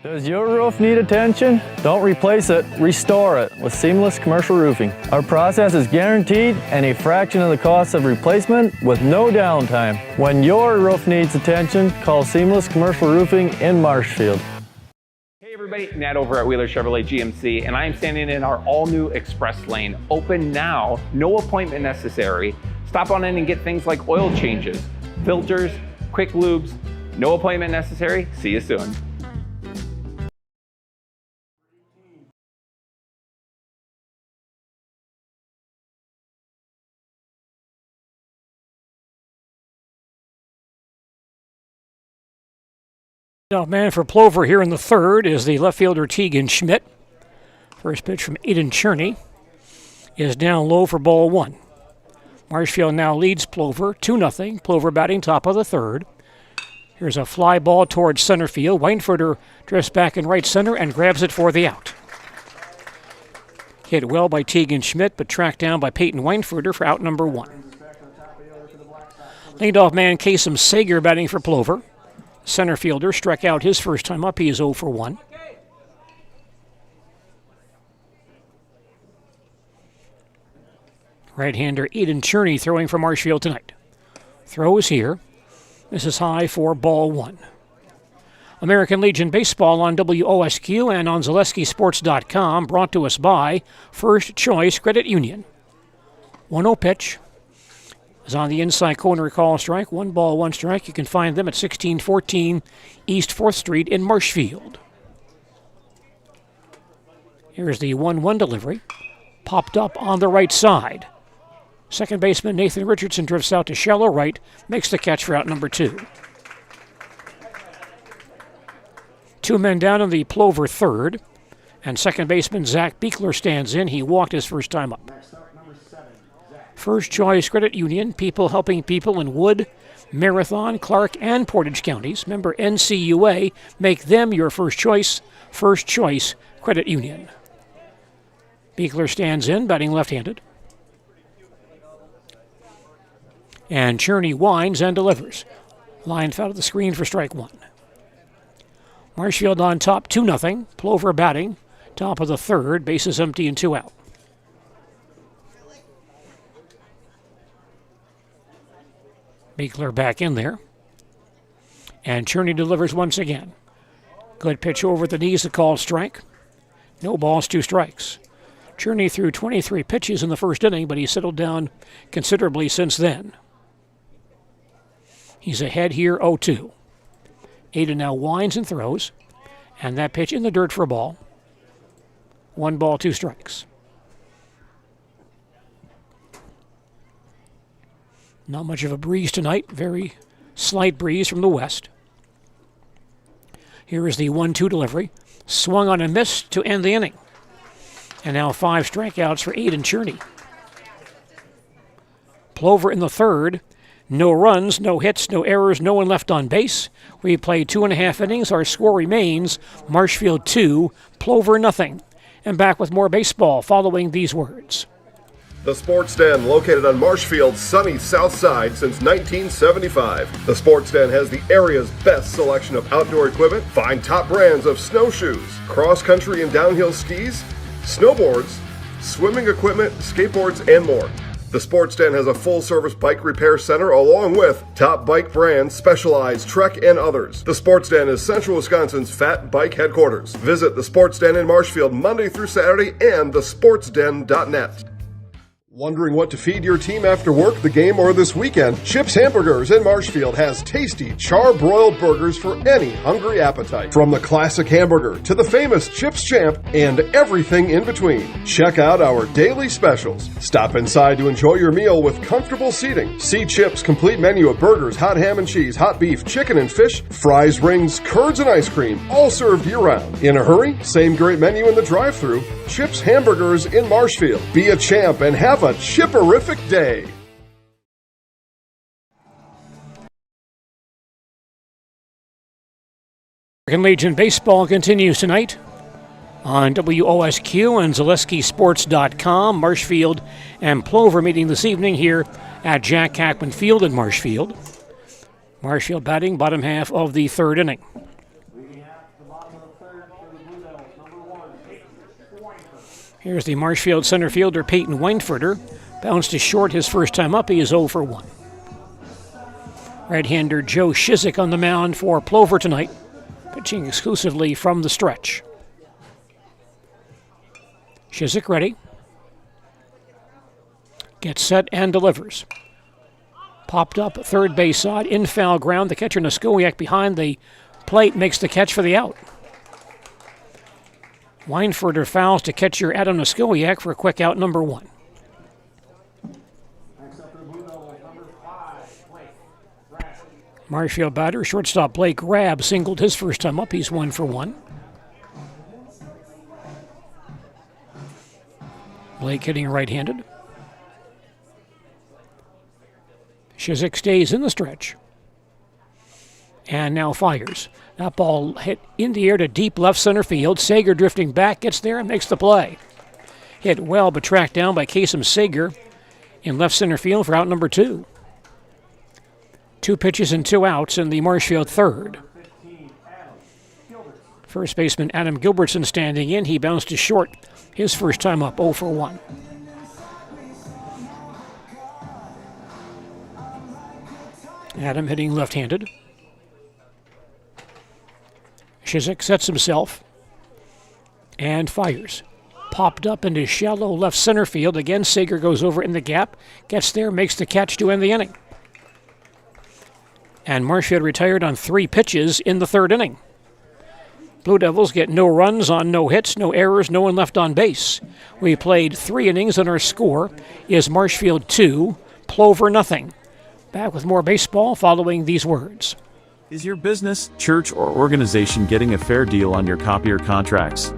Does your roof need attention? Don't replace it, restore it with Seamless Commercial Roofing. Our process is guaranteed and a fraction of the cost of replacement with no downtime. When your roof needs attention, call Seamless Commercial Roofing in Marshfield. Hey everybody, Nat over at Wheeler Chevrolet GMC, and I am standing in our all-new Express Lane. Open now, no appointment necessary. Stop on in and get things like oil changes, filters, quick lubes. No appointment necessary. See you soon. Now, man for Plover here in the third is the left fielder Tegan Schmidt. First pitch from Aiden Cherney is down low for ball one. Marshfield now leads Plover 2-0. Plover batting top of the third. Here's a fly ball towards center field. Weinfurter drifts back in right center and grabs it for the out. Hit well by Tegan Schmidt, but tracked down by Peyton Weinfurter for out number one. Leadoff man Kasem Sager batting for Plover. Center fielder struck out his first time up. He is 0 for 1. Right-hander Aiden Cherney throwing for Marshfield tonight. Throw is here. This is high for ball one. American Legion Baseball on WOSQ and on ZaleskiSports.com, brought to us by First Choice Credit Union. 1-0 pitch is on the inside corner, call strike. 1 ball, 1 strike. You can find them at 1614 East 4th Street in Marshfield. Here's the 1-1 delivery. Popped up on the right side. Second baseman Nathan Richardson drifts out to shallow right, makes the catch for out number 2. 2 men down in the Plover third, and second baseman Zach Beekler stands in. He walked his first time up. First Choice Credit Union, people helping people in Wood, Marathon, Clark, and Portage counties. Member NCUA, make them your first choice. First Choice Credit Union. Beekler stands in, batting left-handed. And Cherney winds and delivers. Line foul to the screen for strike one. Marshfield on top 2-0. Plover batting. Top of the third. Bases empty and 2 out. Beekler back in there. And Cherney delivers once again. Good pitch over the knees, a called strike. No balls, 2 strikes. Cherney threw 23 pitches in the first inning, but he settled down considerably since then. He's ahead here 0-2. Aiden now winds and throws, and that pitch in the dirt for a ball. 1 ball, 2 strikes. Not much of a breeze tonight, very slight breeze from the west. Here is the 1-2 delivery. Swung on and missed to end the inning. And now 5 strikeouts for Aiden Cherney. Plover in the third. No runs, no hits, no errors, no one left on base. We played 2.5 innings. Our score remains Marshfield 2, Plover nothing. And back with more baseball following these words. The Sports Den, located on Marshfield's sunny south side since 1975. The Sports Den has the area's best selection of outdoor equipment. Find top brands of snowshoes, cross-country and downhill skis, snowboards, swimming equipment, skateboards, and more. The Sports Den has a full-service bike repair center along with top bike brands, Specialized, Trek, and others. The Sports Den is Central Wisconsin's Fat Bike headquarters. Visit the Sports Den in Marshfield Monday through Saturday and thesportsden.net. Wondering what to feed your team after work, the game, or this weekend? Chip's Hamburgers in Marshfield has tasty char-broiled burgers for any hungry appetite. From the classic hamburger to the famous Chips Champ and everything in between. Check out our daily specials. Stop inside to enjoy your meal with comfortable seating. See Chip's complete menu of burgers, hot ham and cheese, hot beef, chicken and fish, fries, rings, curds, and ice cream, all served year-round. In a hurry? Same great menu in the drive-thru. Chip's Hamburgers in Marshfield. Be a champ and have a chipperific day. American Legion Baseball continues tonight on WOSQ and ZaleskiSports.com. Marshfield and Plover meeting this evening here at Jack Hackman Field in Marshfield. Marshfield batting bottom half of the third inning. Here's the Marshfield center fielder, Peyton Weinfurter. Bounced to short his first time up. He is 0 for 1. Right-hander Joe Shizik on the mound for Plover tonight, pitching exclusively from the stretch. Shizik ready. Gets set and delivers. Popped up third base side, in foul ground. The catcher Noskowiak behind the plate makes the catch for the out. Weinfurter fouls to catcher Adam Noskowiak for a quick out number 1. Marshfield batter, shortstop Blake Rabb singled his first time up. He's 1 for 1. Blake hitting right-handed. Shizik stays in the stretch. And now fires. That ball hit in the air to deep left center field. Sager drifting back, gets there and makes the play. Hit well, but tracked down by Kasem Sager in left center field for out number 2. 2 pitches and 2 outs in the Marshfield third. First baseman Adam Gilbertson standing in. He bounced to short his first time up, 0 for 1. Adam hitting left-handed. Shizik sets himself and fires. Popped up into shallow left center field. Again, Sager goes over in the gap, gets there, makes the catch to end the inning. And Marshfield retired on 3 pitches in the third inning. Blue Devils get no runs on no hits, no errors, no one left on base. We played 3 innings and our score is Marshfield 2, Plover nothing. Back with more baseball following these words. Is your business, church, or organization getting a fair deal on your copier contracts?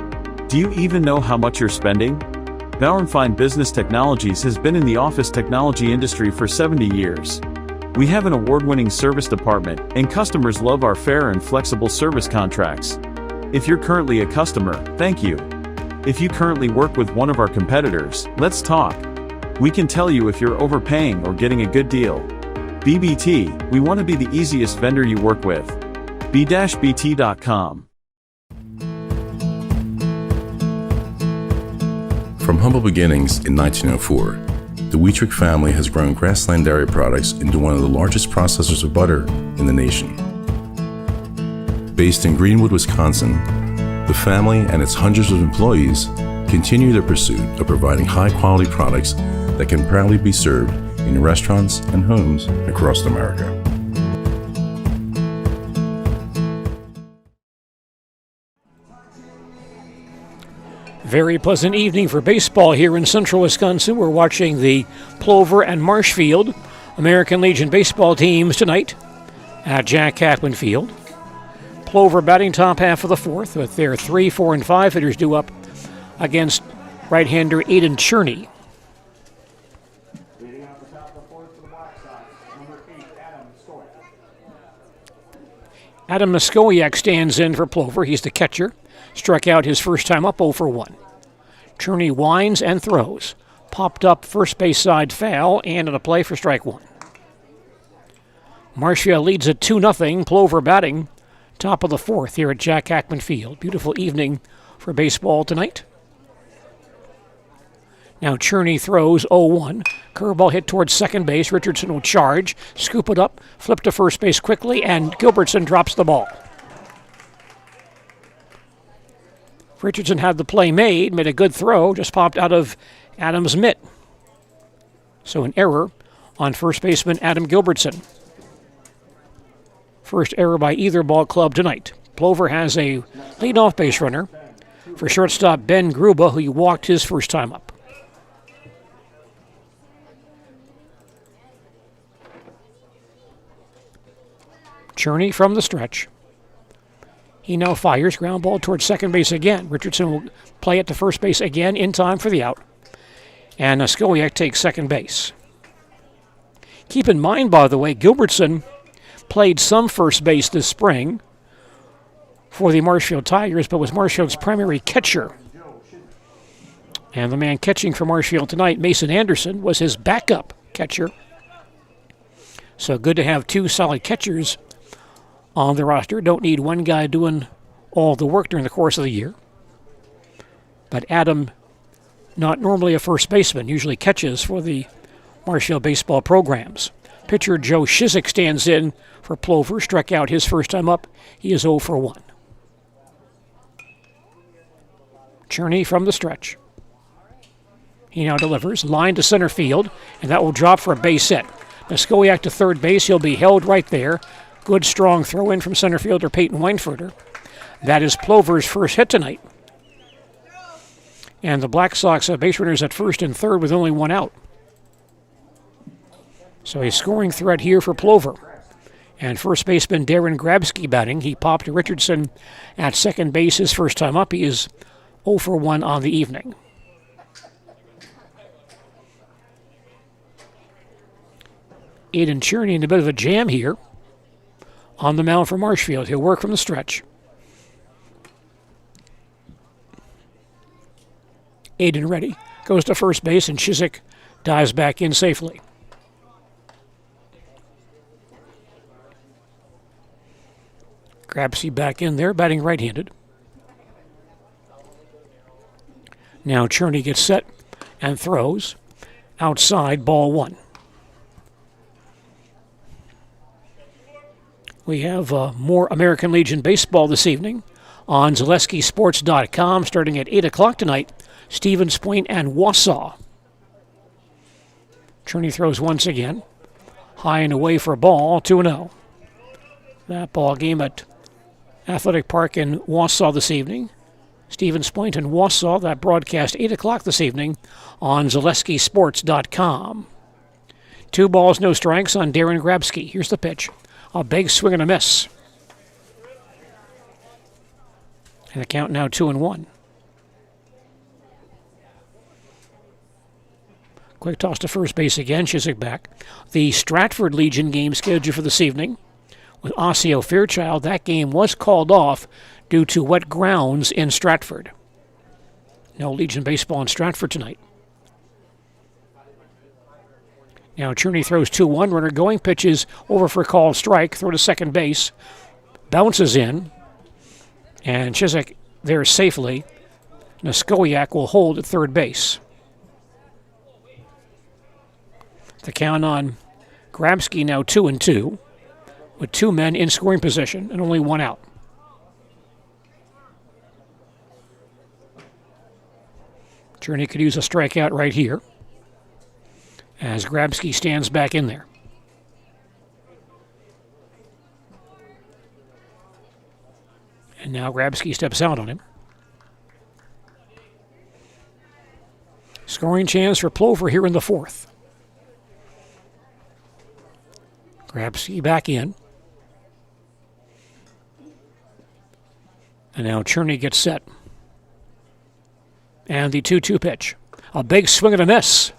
Do you even know how much you're spending? Bauernfeind Business Technologies has been in the office technology industry for 70 years. We have an award-winning service department, and customers love our fair and flexible service contracts. If you're currently a customer, thank you. If you currently work with one of our competitors, let's talk. We can tell you if you're overpaying or getting a good deal. BBT, we want to be the easiest vendor you work with. b-bt.com. From humble beginnings in 1904, the Wheatrick family has grown Grassland Dairy Products into one of the largest processors of butter in the nation. Based in Greenwood, Wisconsin, the family and its hundreds of employees continue their pursuit of providing high-quality products that can proudly be served in restaurants and homes across America. Very pleasant evening for baseball here in central Wisconsin. We're watching the Plover and Marshfield American Legion baseball teams tonight at Jack Kaplan Field. Plover batting top half of the fourth with their 3, 4, and 5 hitters due up against right-hander Aiden Cherney. Leading off the top of the fourth for the Black Sox, number 8, Adam Stoyak. Adam Muskowiak stands in for Plover. He's the catcher. Struck out his first time up, 0 for 1. Cherney winds and throws. Popped up first base side foul and in a play for strike 1. Marshfield leads at 2-0. Plover batting top of the fourth here at Jack Hackman Field. Beautiful evening for baseball tonight. Now Cherney throws 0-1. Curveball hit towards second base. Richardson will charge, scoop it up, flip to first base quickly, and Gilbertson drops the ball. Richardson had the play made a good throw, just popped out of Adams' mitt. So an error on first baseman Adam Gilbertson. First error by either ball club tonight. Plover has a leadoff base runner for shortstop Ben Gruba, who walked his first time up. Cherney from the stretch. He now fires, ground ball towards second base again. Richardson will play it to first base again in time for the out. And Muskowiak takes second base. Keep in mind, by the way, Gilbertson played some first base this spring for the Marshfield Tigers, but was Marshfield's primary catcher. And the man catching for Marshfield tonight, Mason Anderson, was his backup catcher. So good to have 2 solid catchers on the roster. Don't need one guy doing all the work during the course of the year. But Adam, not normally a first baseman, usually catches for the Marshfield baseball programs. Pitcher Joe Shizik stands in for Plover, struck out his first time up. He is 0 for 1. Cherney from the stretch. He now delivers, line to center field, and that will drop for a base hit. Muskowiak to third base. He'll be held right there. Good, strong throw in from center fielder Peyton Weinfurter. That is Plover's first hit tonight. And the Black Sox have base runners at first and third with only 1 out. So a scoring threat here for Plover. And first baseman Darren Grabsky batting. He popped Richardson at second base his first time up. He is 0 for 1 on the evening. Aiden Cherney in a bit of a jam here on the mound for Marshfield. He'll work from the stretch. Aiden ready. Goes to first base, and Chiswick dives back in safely. Grabsky back in there, batting right-handed. Now Cherney gets set and throws. Outside, ball 1. We have more American Legion baseball this evening on ZaleskiSports.com starting at 8 o'clock tonight. Stevens Point and Wausau. Cherney throws once again. High and away for a ball, 2-0. That ball game at Athletic Park in Wausau this evening. Stevens Point and Wausau, that broadcast 8 o'clock this evening on ZaleskiSports.com. 2 balls, no strikes on Darren Grabsky. Here's the pitch. A big swing and a miss. And the count now 2-1. Quick toss to first base again. Chiswick back. The Stratford Legion game scheduled for this evening with Osseo Fairchild. That game was called off due to wet grounds in Stratford. No Legion baseball in Stratford tonight. Now Cherney throws 2-1. Runner going. Pitches over for a called strike. Throw to second base. Bounces in. And Chiswick there safely. Noskowiak will hold at third base. The count on Grabsky now 2-2, with 2 men in scoring position and only 1 out. Cherney could use a strikeout right here as Grabsky stands back in there. And now Grabsky steps out on him. Scoring chance for Plover here in the 4th. Grabsky back in. And now Cherney gets set. And the 2-2 pitch. A big swing and a miss.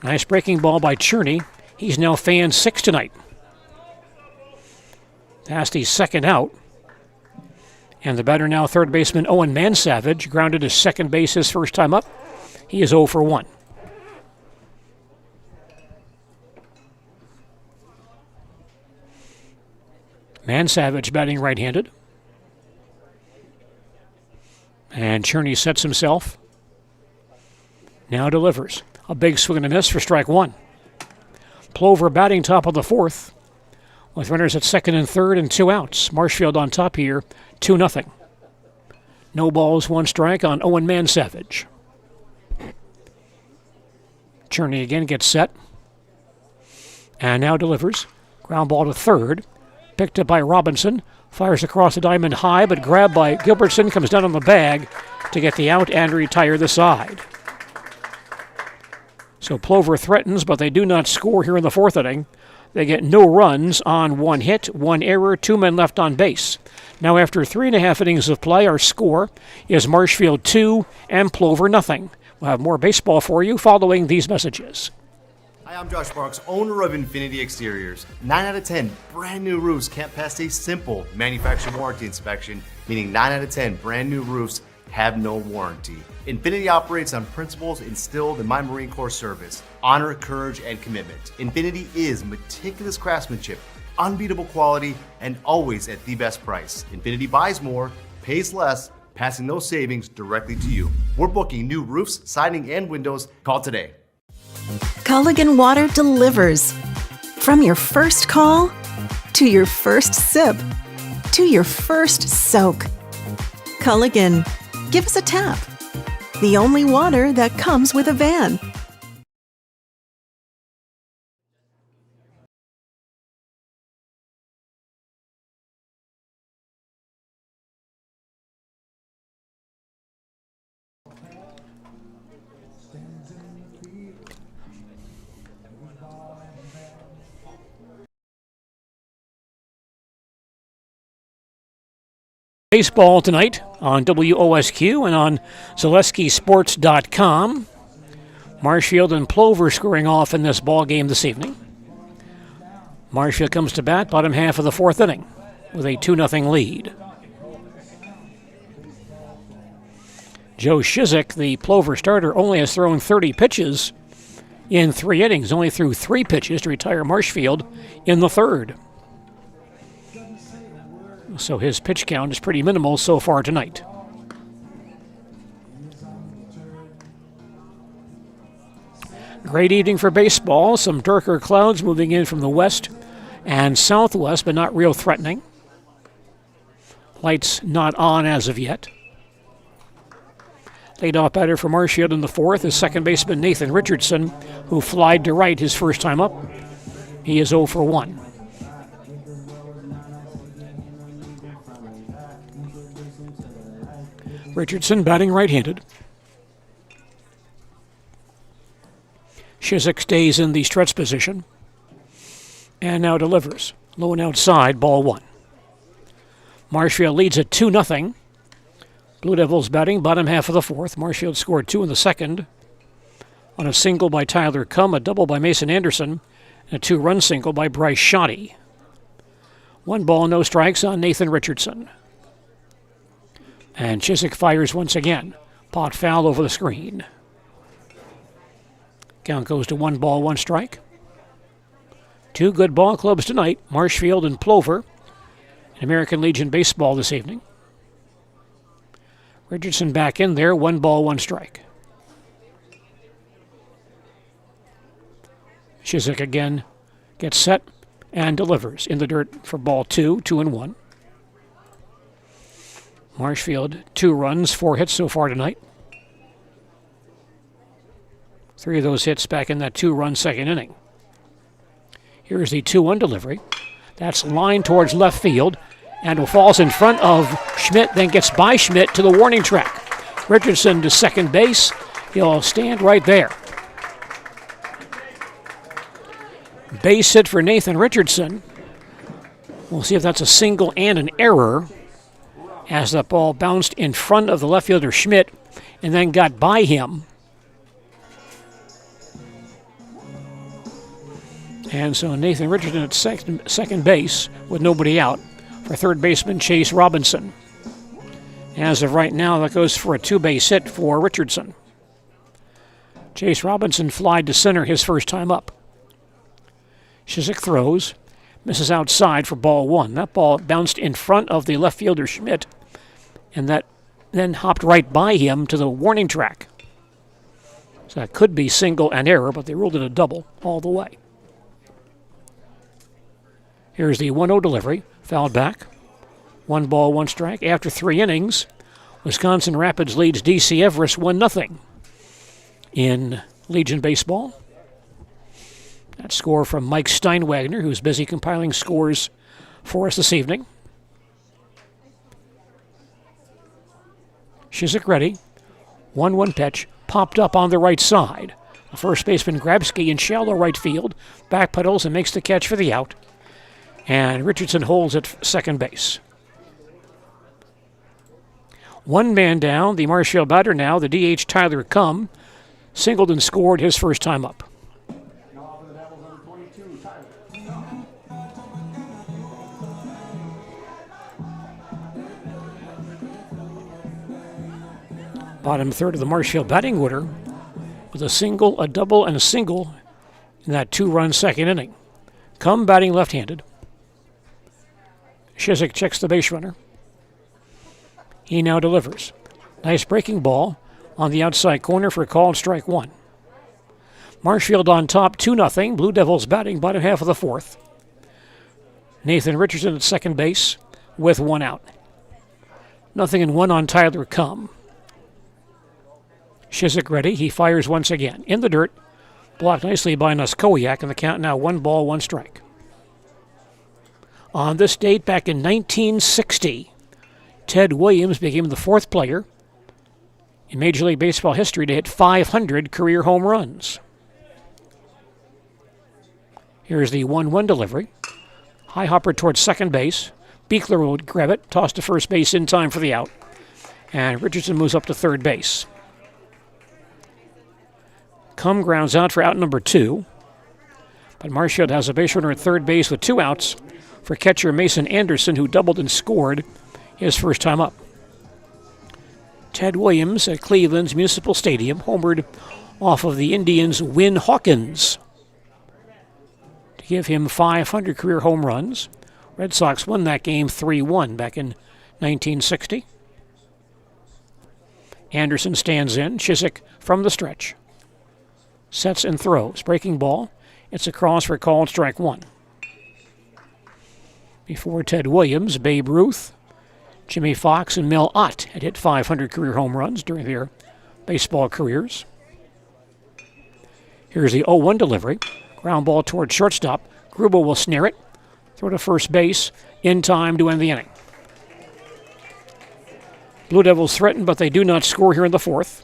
Nice breaking ball by Cherney. He's now fan 6 tonight. Past his second out. And the batter now third baseman Owen Mansavage grounded to second base his first time up. He is 0 for 1. Mansavage batting right-handed. And Cherney sets himself. Now delivers. A big swing and a miss for strike 1. Plover batting top of the 4th with runners at second and third and 2 outs. Marshfield on top here, 2-0. No balls, 1 strike on Owen Mansavage. Cherney again gets set. And now delivers. Ground ball to third. Picked up by Robinson. Fires across the diamond high, but grabbed by Gilbertson. Comes down on the bag to get the out and retire the side. So Plover threatens, but they do not score here in the 4th inning. They get no runs on 1 hit, 1 error, 2 men left on base. Now after 3.5 innings of play, our score is Marshfield 2 and Plover 0. We'll have more baseball for you following these messages. Hi, I'm Josh Marks, owner of Infinity Exteriors. 9 out of 10 brand new roofs can't pass a simple manufacturer warranty inspection, meaning 9 out of 10 brand new roofs have no warranty. Infinity operates on principles instilled in my Marine Corps service: honor, courage, and commitment. Infinity is meticulous craftsmanship, unbeatable quality, and always at the best price. Infinity buys more, pays less, passing those savings directly to you. We're booking new roofs, siding, and windows. Call today. Culligan Water delivers. From your first call, to your first sip, to your first soak. Culligan, give us a tap. The only water that comes with a van. Baseball tonight on WOSQ and on ZaleskiSports.com. Marshfield and Plover scoring off in this ball game this evening. Marshfield comes to bat, bottom half of the fourth inning, with a 2-0 lead. Joe Shizik, the Plover starter, only has thrown 30 pitches in 3 innings, only threw 3 pitches to retire Marshfield in the third. So his pitch count is pretty minimal so far tonight. Great evening for baseball. Some darker clouds moving in from the west and southwest, but not real threatening. Lights not on as of yet. Leadoff batter for Marshfield in the fourth is second baseman Nathan Richardson, who flied to right his first time up. He is 0 for 1. Richardson batting right-handed. Shizik stays in the stretch position and now delivers. Low and outside, ball 1. Marshfield leads at 2-0. Blue Devils batting bottom half of the fourth. Marshfield scored 2 in the second on a single by Tyler Cum, a double by Mason Anderson, and a 2-run single by Bryce Shoddy. 1 ball, no strikes on Nathan Richardson. And Shizik fires once again. Pot foul over the screen. Count goes to 1 ball, 1 strike. 2 good ball clubs tonight, Marshfield and Plover, in American Legion Baseball this evening. Richardson back in there, 1 ball, 1 strike. Shizik again gets set and delivers in the dirt for ball 2, 2-1. Marshfield, 2 runs, 4 hits so far tonight. 3 of those hits back in that 2-run second inning. Here's the 2-1 delivery. That's lined towards left field and falls in front of Schmidt, then gets by Schmidt to the warning track. Richardson to second base. He'll stand right there. Base hit for Nathan Richardson. We'll see if that's a single and an error, as that ball bounced in front of the left fielder Schmidt and then got by him. And so Nathan Richardson at second base with nobody out for third baseman Chase Robinson. As of right now, that goes for a 2-base hit for Richardson. Chase Robinson flied to center his first time up. Shizik throws, misses outside for ball 1. That ball bounced in front of the left fielder Schmidt, and that then hopped right by him to the warning track. So that could be single and error, but they ruled it a double all the way. Here's the 1-0 delivery, fouled back. 1 ball, 1 strike. After 3 innings, Wisconsin Rapids leads DC Everest 1-0 in Legion Baseball. That score from Mike Steinwagner, who's busy compiling scores for us this evening. Shizik ready. 1-1 pitch, popped up on the right side. The first baseman Grabsky in shallow right field, backpedals and makes the catch for the out. And Richardson holds at second base. 1 man down, the Marshfield batter now, the DH Tyler Cum, singled and scored his first time up. Bottom third of the Marshfield batting order with a single, a double, and a single in that 2-run second inning. Cum batting left-handed. Shizik checks the base runner. He now delivers. Nice breaking ball on the outside corner for a called strike 1. Marshfield on top 2-0. Blue Devils batting bottom half of the fourth. Nathan Richardson at second base with 1 out. 0-1 on Tyler Cum. Shizik ready. He fires once again. In the dirt. Blocked nicely by Nuskowiak, and the count now 1 ball, 1 strike. On this date back in 1960, Ted Williams became the 4th player in Major League Baseball history to hit 500 career home runs. Here's the 1-1 delivery. High hopper towards second base. Beekler will grab it, toss to first base in time for the out. And Richardson moves up to third base. Cum grounds out for out number 2. But Marshfield has a base runner at third base with 2 outs for catcher Mason Anderson, who doubled and scored his first time up. Ted Williams at Cleveland's Municipal Stadium homered off of the Indians' Win Hawkins to give him 500 career home runs. Red Sox won that game 3-1 back in 1960. Anderson stands in. Chiswick from the stretch. Sets and throws. Breaking ball. It's a cross for called strike 1. Before Ted Williams, Babe Ruth, Jimmy Fox, and Mel Ott had hit 500 career home runs during their baseball careers. Here's the 0-1 delivery. Ground ball toward shortstop. Gruber will snare it. Throw to first base in time to end the inning. Blue Devils threaten, but they do not score here in the 4th.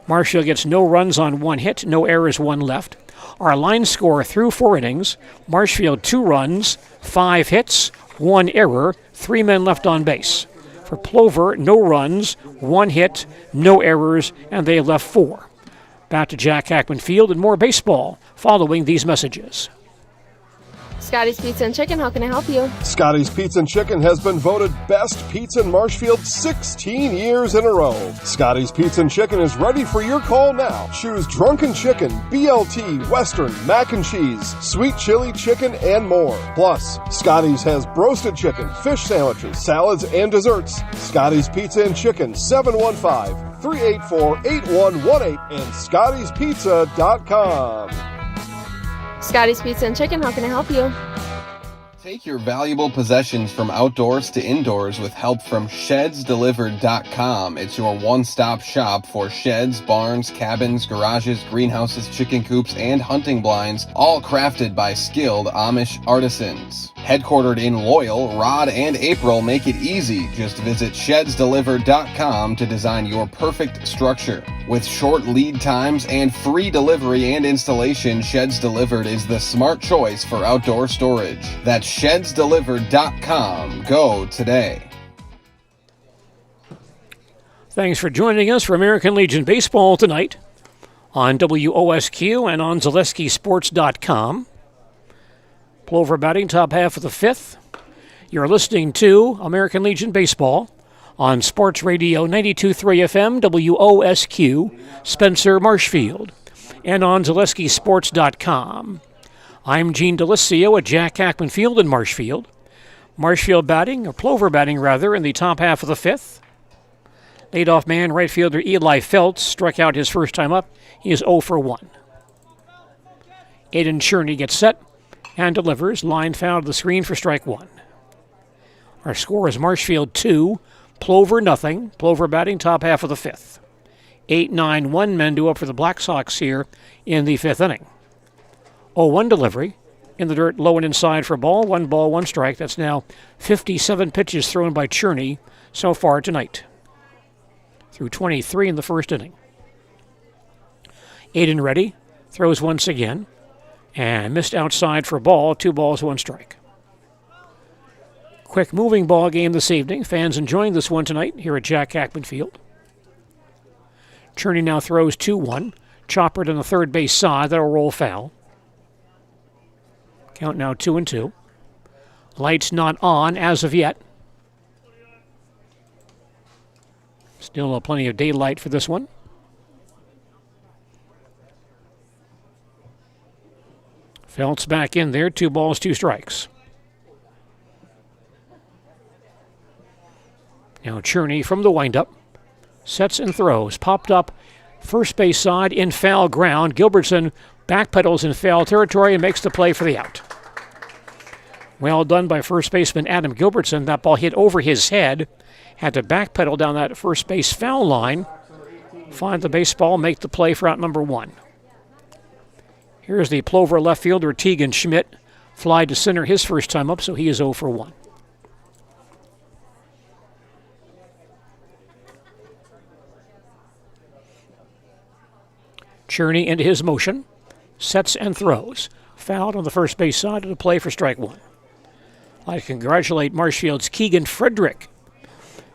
Marshfield gets no runs on 1 hit, no errors, 1 left. Our line score through 4 innings, Marshfield 2 runs, 5 hits, 1 error, 3 men left on base. For Plover, no runs, 1 hit, no errors, and they left 4. Back to Jack Hackman Field and more baseball following these messages. Scotty's Pizza and Chicken, how can I help you? Scotty's Pizza and Chicken has been voted best pizza in Marshfield 16 years in a row. Scotty's Pizza and Chicken is ready for your call now. Choose drunken chicken, BLT, Western, mac and cheese, sweet chili chicken, and more. Plus, Scotty's has broasted chicken, fish sandwiches, salads, and desserts. Scotty's Pizza and Chicken, 715-384-8118 and Scotty'sPizza.com. Scotty's Pizza and Chicken, how can I help you? Take your valuable possessions from outdoors to indoors with help from ShedsDelivered.com. It's your one-stop shop for sheds, barns, cabins, garages, greenhouses, chicken coops, and hunting blinds, all crafted by skilled Amish artisans. Headquartered in Loyal, Rod and April make it easy. Just visit ShedsDelivered.com to design your perfect structure. With short lead times and free delivery and installation, Sheds Delivered is the smart choice for outdoor storage. That's ShedsDelivered.com. Go today. Thanks for joining us for American Legion Baseball tonight on WOSQ and on ZaleskiSports.com. Plover batting top half of the 5th. You're listening to American Legion Baseball on Sports Radio 92.3 FM, WOSQ, Spencer, Marshfield, and on ZaleskiSports.com. I'm Gene Delisio at Jack Hackman Field in Marshfield. Marshfield batting, or Plover batting rather, in the top half of the 5th. Leadoff man, right fielder Eli Feltz, struck out his first time up. He is 0 for 1. Aiden Cherney gets set and delivers. Line foul to the screen for strike 1. Our score is Marshfield 2, Plover nothing. Plover batting top half of the 5th. 8-9-1 men due up for the Black Sox here in the 5th inning. 0-1 delivery in the dirt, low and inside for a ball. 1 ball, 1 strike. That's now 57 pitches thrown by Cherney so far tonight, through 23 in the first inning. Aiden ready, throws once again, and missed outside for a ball. 2 balls, 1 strike. Quick moving ball game this evening. Fans enjoying this one tonight here at Jack Hackman Field. Cherney now throws 2-1. Chopper to the third base side. That'll roll foul. Count now 2-2. Lights not on as of yet. Still plenty of daylight for this one. Feltz back in there. 2 balls, 2 strikes. Now Cherney from the windup. Sets and throws. Popped up first base side in foul ground. Gilbertson backpedals in foul territory and makes the play for the out. Well done by first baseman Adam Gilbertson. That ball hit over his head. Had to backpedal down that first base foul line. Find the baseball, make the play for out number 1. Here's the Plover left fielder Tegan Schmidt. Fly to center his first time up, so he is 0 for 1. Cherney into his motion. Sets and throws. Fouled on the first base side of the play for strike 1. I'd like to congratulate Marshfield's Keegan Frederick,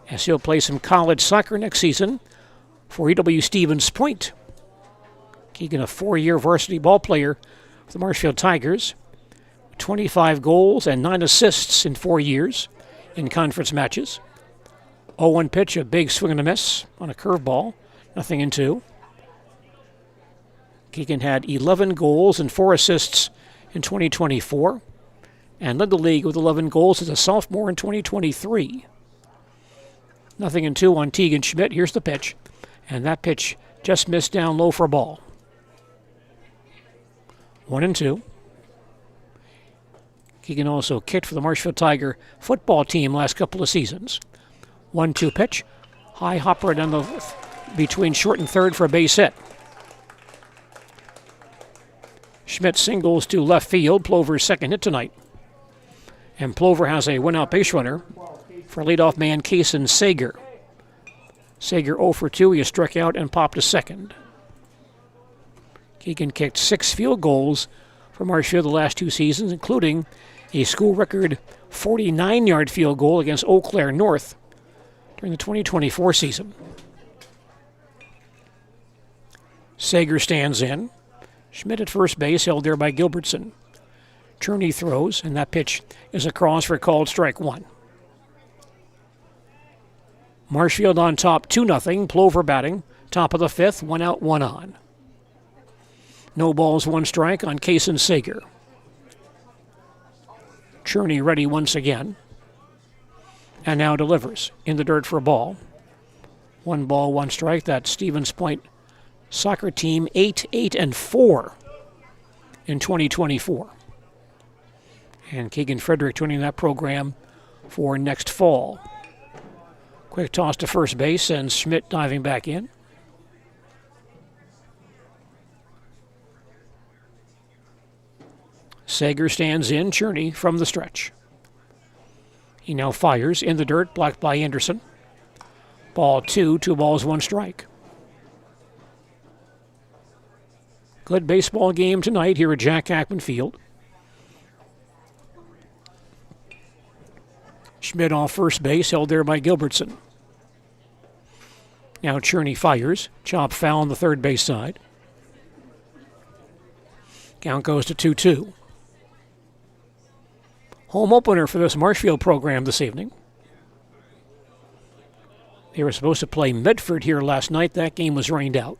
as he'll play some college soccer next season for E.W. Stevens Point. Keegan, a 4-year varsity ball player for the Marshfield Tigers, 25 goals and 9 assists in 4 years in conference matches. 0-1 pitch, a big swing and a miss on a curveball, nothing in 2. Keegan had 11 goals and 4 assists in 2024 and led the league with 11 goals as a sophomore in 2023. Nothing in 2 on Tegan Schmidt. Here's the pitch, and that pitch just missed down low for a ball. 1-2. Keegan also kicked for the Marshfield Tiger football team last couple of seasons. 1-2 pitch, high hopper down between short and third for a base hit. Schmidt singles to left field, Plover's second hit tonight. And Plover has a one-out base runner for leadoff man Kaysen Sager. Sager 0 for 2, he struck out and popped a second. Keegan kicked 6 field goals for Marshfield the last 2 seasons, including a school record 49-yard field goal against Eau Claire North during the 2024 season. Sager stands in. Schmidt at first base, held there by Gilbertson. Cherney throws, and that pitch is across for a called strike 1. Marshfield on top 2-0. Plover batting, top of the 5th, 1 out, 1 on. No balls, 1 strike on Kaysen Sager. Cherney ready once again. And now delivers in the dirt for a ball. 1 ball, 1 strike. That's Stevens Point soccer team 8-4 in 2024. And Keegan Frederick joining that program for next fall. Quick toss to first base and Schmidt diving back in. Sager stands in, Cherney from the stretch. He now fires in the dirt, blocked by Anderson. Ball 2, 2 balls, 1 strike. Good baseball game tonight here at Jack Hackman Field. Schmidt off first base, held there by Gilbertson. Now Cherney fires, chop foul on the third base side. Count goes to 2-2. Home opener for this Marshfield program this evening. They were supposed to play Medford here last night. That game was rained out.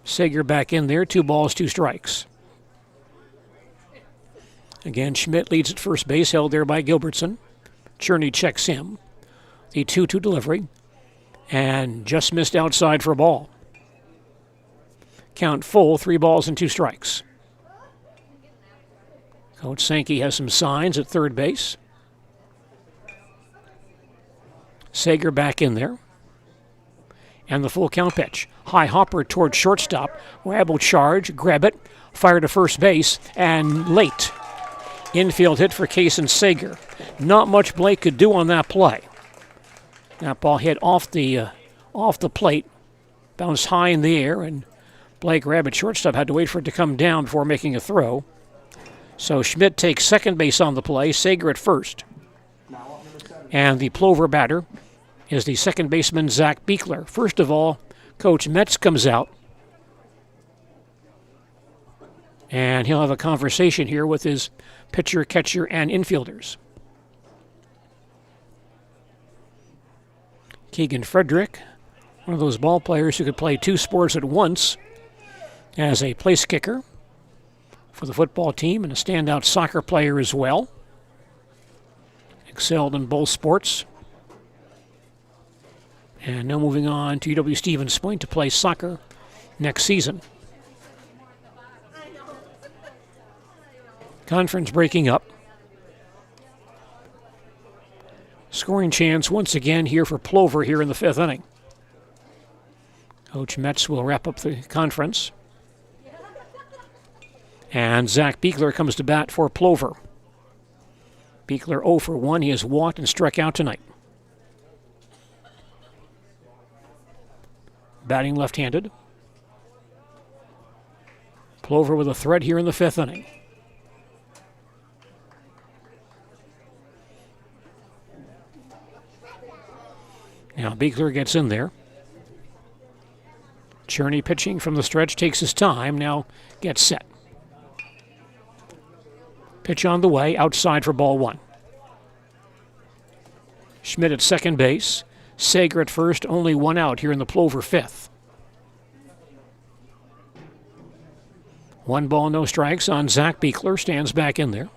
Sager back in there, 2 balls, 2 strikes. Again, Schmidt leads at first base, held there by Gilbertson. Cherney checks him. The 2-2 delivery. And just missed outside for a ball. Count full, 3 balls and 2 strikes. Coach Sankey has some signs at third base. Sager back in there. And the full count pitch. High hopper towards shortstop. Rabble charge, grab it, fire to first base, and late. Infield hit for Kaysen Sager. Not much Blake could do on that play. That ball hit off the plate, bounced high in the air, and Blake Rabbit, shortstop, had to wait for it to come down before making a throw. So Schmidt takes second base on the play, Sager at first. And the Plover batter is the second baseman, Zach Beekler. First of all, Coach Metz comes out. And he'll have a conversation here with his pitcher, catcher, and infielders. Keegan Frederick, one of those ball players who could play 2 sports at once, as a place kicker for the football team and a standout soccer player as well. Excelled in both sports. And now moving on to E.W. Stevens Point to play soccer next season. Conference breaking up. Scoring chance once again here for Plover here in the 5th inning. Coach Metz will wrap up the conference. And Zach Beekler comes to bat for Plover. Beekler 0 for 1. He has walked and struck out tonight. Batting left-handed. Plover with a threat here in the 5th inning. Now Beekler gets in there. Cherney pitching from the stretch, takes his time, now gets set. Pitch on the way, outside for ball 1. Schmidt at second base. Sager at first, only 1 out here in the Plover 5th. 1 ball, no strikes on Zach Beekler, stands back in there.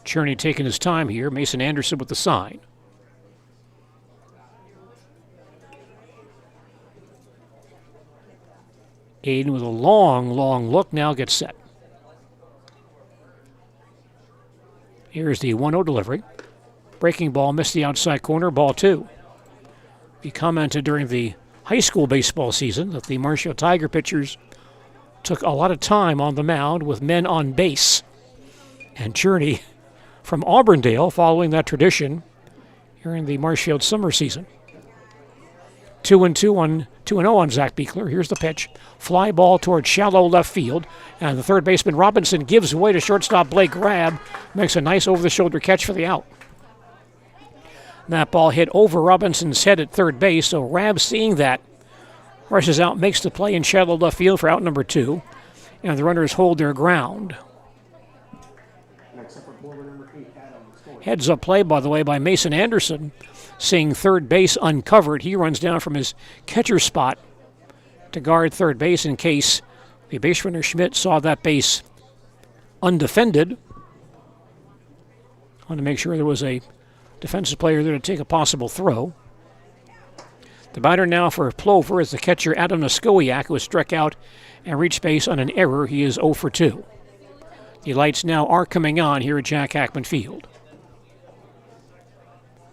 Cherney taking his time here, Mason Anderson with the sign. Aiden with a long look, now gets set. Here's the 1-0 delivery. Breaking ball missed the outside corner, ball 2. He commented during the high school baseball season that the Marshfield Tiger pitchers took a lot of time on the mound with men on base. And Cherney from Auburndale following that tradition here in the Marshfield summer season. 2-0 on Zach Beekler. Here's the pitch. Fly ball towards shallow left field. And the third baseman Robinson gives way to shortstop Blake Grab. Makes a nice over-the-shoulder catch for the out. That ball hit over Robinson's head at third base, so Rab, seeing that, rushes out, makes the play in shallow left field for out number 2. And the runners hold their ground. Heads up play, by the way, by Mason Anderson. Seeing third base uncovered, he runs down from his catcher spot to guard third base in case the base runner Schmidt saw that base undefended. Want to make sure there was a defensive player there to take a possible throw. The batter now for Plover is the catcher Adam Noskowiak, who was struck out and reached base on an error. He is 0 for 2. The lights now are coming on here at Jack Hackman Field.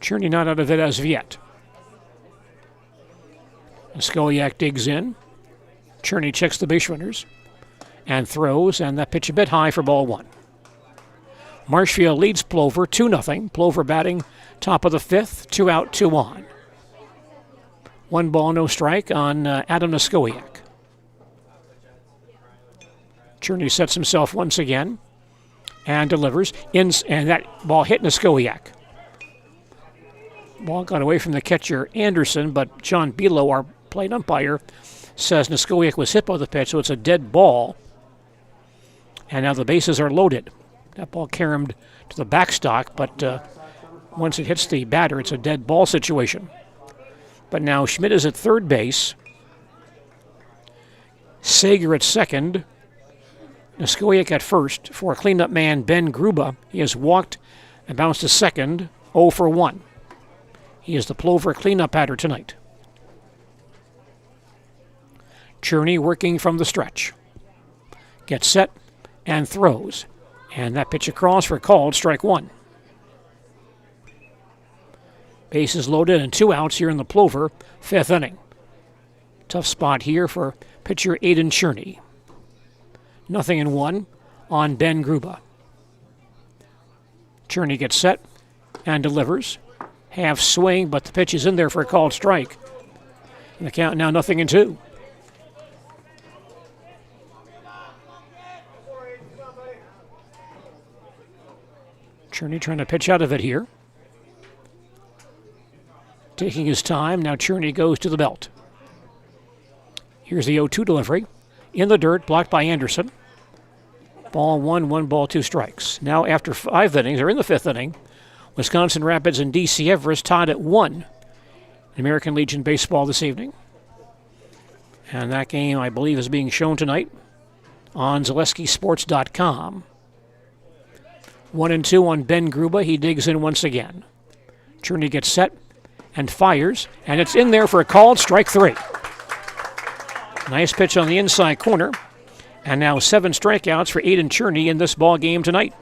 Cherney not out of it as of yet. Noskowiak digs in. Cherney checks the base runners and throws, and that pitch a bit high for ball 1. Marshfield leads Plover 2-0. Plover batting top of the 5th, 2 out, 2 on. 1 ball, no strike on Adam Noskowiak. Cherney sets himself once again and delivers. And that ball hit Noskowiak. Ball got away from the catcher Anderson, but John Below, our plate umpire, says Noskowiak was hit by the pitch, so it's a dead ball. And now the bases are loaded. That ball caromed to the backstop, but once it hits the batter, it's a dead ball situation. But now Schmidt is at third base. Sager at second. Noskowiak at first. For cleanup man Ben Gruba, he has walked and bounced to second, 0 for 1. He is the Plover cleanup batter tonight. Cherney working from the stretch. Gets set and throws. And that pitch across for called strike 1. Bases loaded and 2 outs here in the Plover 5th inning. Tough spot here for pitcher Aiden Cherney. 0-1 on Ben Gruba. Cherney gets set and delivers. Half swing, but the pitch is in there for a called strike. And the count now 0-2. Cherney trying to pitch out of it here. Taking his time, now Cherney goes to the belt. Here's the 0-2 delivery. In the dirt, blocked by Anderson. Ball 1, 1 ball, 2 strikes. Now after 5 innings, or in the 5th inning, Wisconsin Rapids and D.C. Everest tied at 1 in American Legion Baseball this evening. And that game, I believe, is being shown tonight on ZaleskiSports.com. 1-2 on Ben Gruba. He digs in once again. Cherney gets set and fires, and it's in there for a called strike 3. Nice pitch on the inside corner. And now 7 strikeouts for Aiden Cherney in this ball game tonight.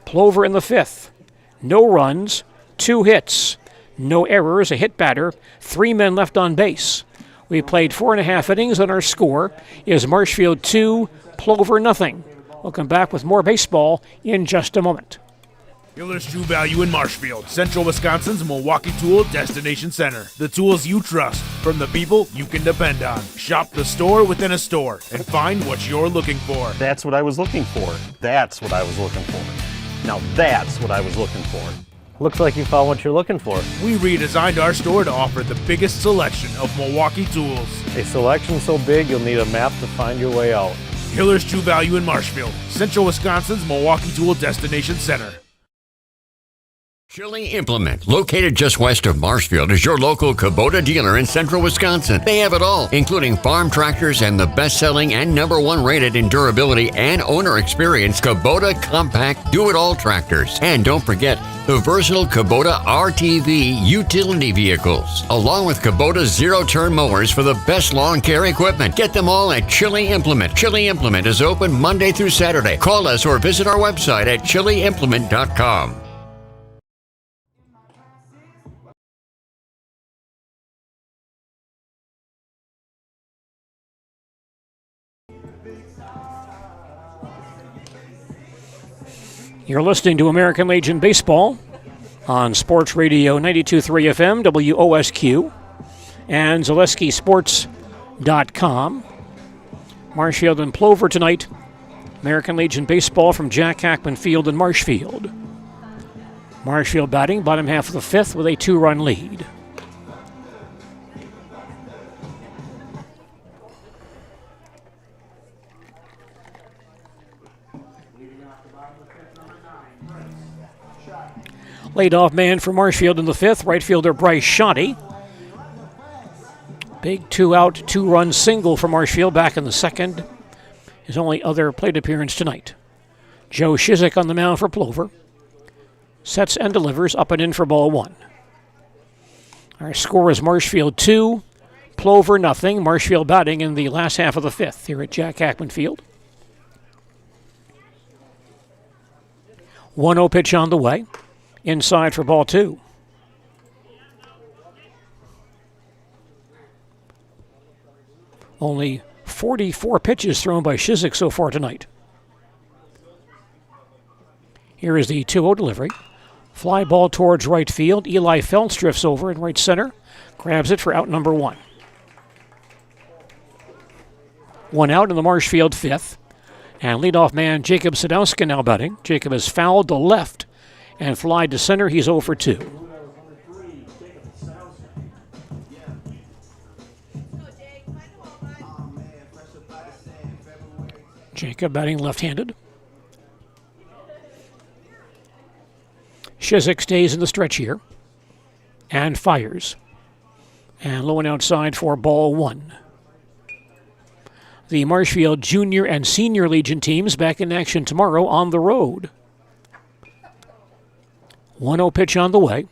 Plover in the 5th. No runs, 2 hits, no errors, a hit batter, 3 men left on base. We played 4.5 innings, and our score is Marshfield 2, Plover 0. We'll come back with more baseball in just a moment. Hiller's True Value in Marshfield, Central Wisconsin's Milwaukee Tool Destination Center. The tools you trust from the people you can depend on. Shop the store within a store and find what you're looking for. That's what I was looking for. That's what I was looking for. Now that's what I was looking for. Looks like you found what you're looking for. We redesigned our store to offer the biggest selection of Milwaukee tools. A selection so big you'll need a map to find your way out. Hiller's True Value in Marshfield, Central Wisconsin's Milwaukee Tool Destination Center. Chili Implement, located just west of Marshfield, is your local Kubota dealer in central Wisconsin. They have it all, including farm tractors and the best-selling and #1 rated in durability and owner experience Kubota compact do-it-all tractors. And don't forget the versatile Kubota RTV utility vehicles, along with Kubota zero-turn mowers for the best lawn care equipment. Get them all at Chili Implement. Chili Implement is open Monday through Saturday. Call us or visit our website at chiliimplement.com. You're listening to American Legion Baseball on Sports Radio 92.3 FM, WOSQ, and ZaleskiSports.com. Marshfield and Plover tonight. American Legion Baseball from Jack Hackman Field in Marshfield. Marshfield batting bottom half of the fifth with a 2-run lead. Leadoff man for Marshfield in the fifth, right fielder Bryce Shoddy. Big 2-out, 2-run single for Marshfield back in the second. His only other plate appearance tonight. Joe Shizik on the mound for Plover. Sets and delivers up and in for ball one. Our score is Marshfield 2, Plover nothing. Marshfield batting in the last half of the fifth here at Jack Hackman Field. 1-0 pitch on the way. Inside for ball two. Only 44 pitches thrown by Shizik so far tonight. Here is the 2-0 delivery. Fly ball towards right field. Eli Phelps drifts over in right center. Grabs it for out number one. One out in the Marshfield fifth. And leadoff man Jacob Sadowska now batting. Jacob has fouled to left and fly to center. He's 0 for 2. Jacob batting left-handed. Shizik stays in the stretch here and fires. And low and outside for ball one. The Marshfield Junior and Senior Legion teams back in action tomorrow on the road. 1-0 pitch on the way.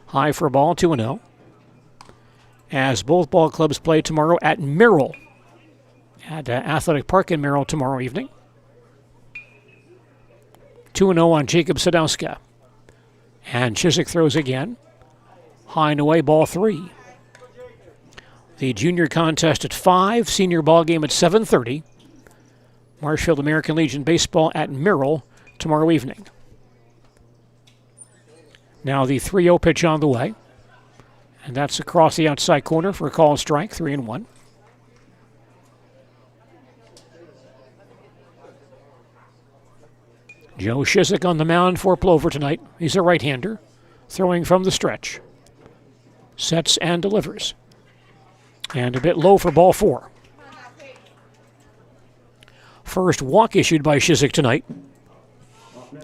High for a ball, 2-0. As both ball clubs play tomorrow at Merrill. At Athletic Park in Merrill tomorrow evening. 2-0 on Jacob Sadowska. And Shizik throws again. High and away, ball 3. The junior contest at 5, senior ball game at 7:30. Marshfield American Legion Baseball at Merrill tomorrow evening. Now the 3-0 pitch on the way. And that's across the outside corner for a call strike, 3-1. Joe Shizik on the mound for Plover tonight. He's a right-hander, throwing from the stretch. Sets and delivers. And a bit low for ball 4. First walk issued by Shizik tonight.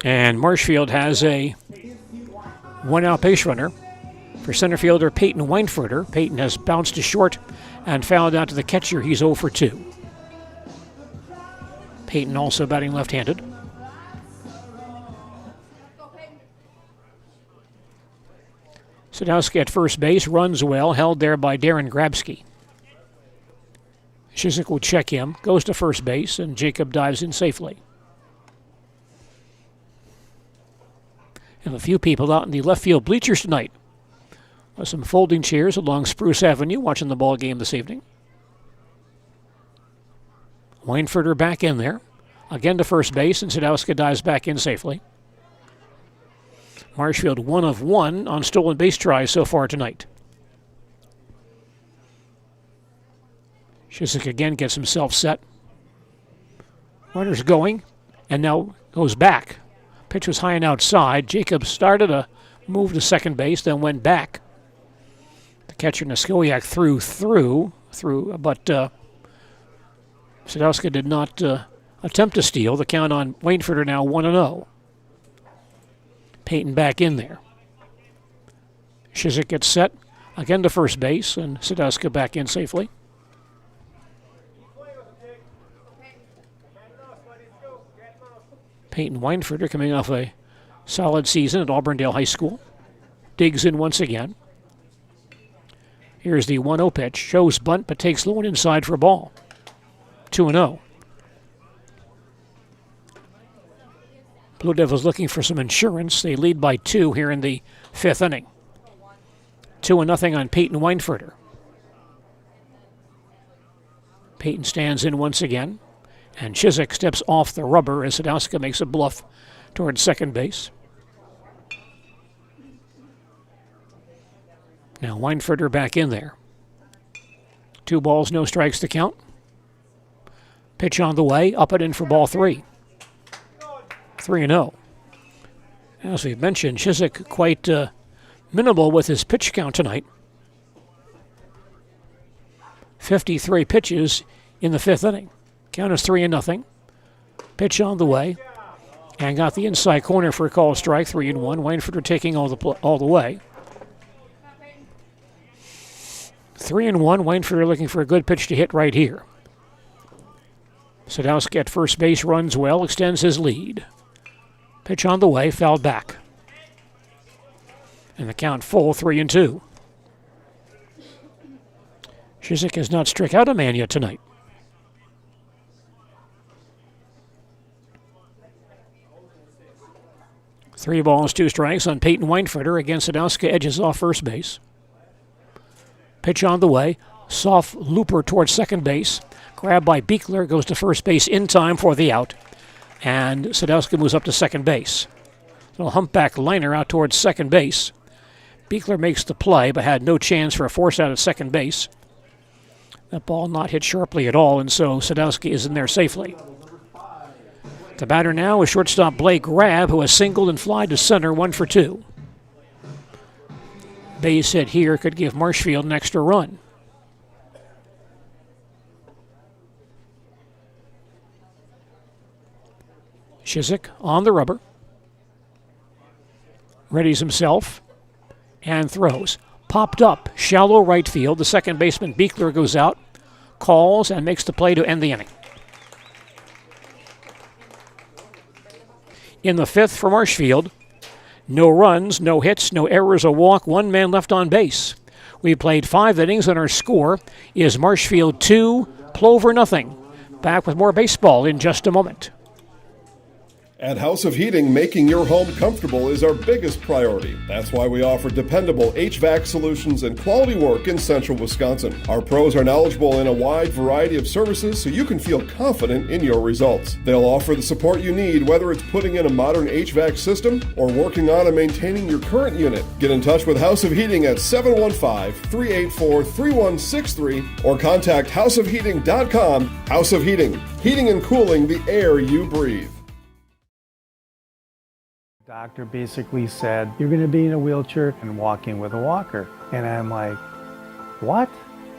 And Marshfield has a 1-out base runner for center fielder Peyton Weinfurter. Peyton has bounced to short and fouled out to the catcher. He's 0 for 2. Peyton also batting left-handed. Sadowski at first base, runs well, held there by Darren Grabsky. Shizik will check him, goes to first base, and Jacob dives in safely. And a few people out in the left field bleachers tonight. Some folding chairs along Spruce Avenue watching the ball game this evening. Weinfurter back in there. Again to first base, and Sadowska dives back in safely. Marshfield 1 of 1 on stolen base tries so far tonight. Shizik again gets himself set. Runner's going, and now goes back. Pitch was high and outside. Jacobs started a move to second base, then went back. The catcher Neskowiak threw, but Sadowska did not attempt to steal. The count on Wainford now 1-0. Payton back in there. Shizik gets set again to first base, and Sadowska back in safely. Peyton Weinfurter, coming off a solid season at Auburndale High School, digs in once again. Here's the 1-0 pitch. Shows bunt, but takes low and inside for a ball. 2-0. Blue Devils looking for some insurance. They lead by 2 here in the 5th inning. 2-0 on Peyton Weinfurter. Peyton stands in once again. And Shizik steps off the rubber as Sadowska makes a bluff towards second base. Now Weinfurter back in there. 2 balls, no strikes to count. Pitch on the way, up and in for ball 3. 3-0. As we've mentioned, Shizik quite minimal with his pitch count tonight. 53 pitches in the 5th inning. Count is 3-0. Pitch on the way. And got the inside corner for a called strike, 3-1. Weinfurter taking all the way. 3-1. Weinfurter looking for a good pitch to hit right here. Sadowski at first base runs well, extends his lead. Pitch on the way, fouled back. And the count full, 3-2. Shizik has not struck out a man yet tonight. Three balls, 2 strikes on Peyton Weinfurter. Again, Sadowska edges off first base. Pitch on the way. Soft looper towards second base. Grabbed by Beekler, goes to first base in time for the out. And Sadowska moves up to second base. Little humpback liner out towards second base. Beekler makes the play, but had no chance for a force out at second base. That ball not hit sharply at all, and so Sadowski is in there safely. The batter now is shortstop Blake Grab, who has singled and flied to center, 1 for 2. Base hit here could give Marshfield an extra run. Shizik on the rubber. Readies himself and throws. Popped up, shallow right field. The second baseman Beekler goes out, calls, and makes the play to end the inning. In the 5th for Marshfield, no runs, no hits, no errors, a walk, 1 man left on base. We played 5 innings, and our score is Marshfield 2, Plover 0. Back with more baseball in just a moment. At House of Heating, making your home comfortable is our biggest priority. That's why we offer dependable HVAC solutions and quality work in central Wisconsin. Our pros are knowledgeable in a wide variety of services so you can feel confident in your results. They'll offer the support you need, whether it's putting in a modern HVAC system or working on and maintaining your current unit. Get in touch with House of Heating at 715-384-3163 or contact houseofheating.com. House of Heating, heating and cooling the air you breathe. Doctor basically said, you're going to be in a wheelchair and walking with a walker. And I'm like, what?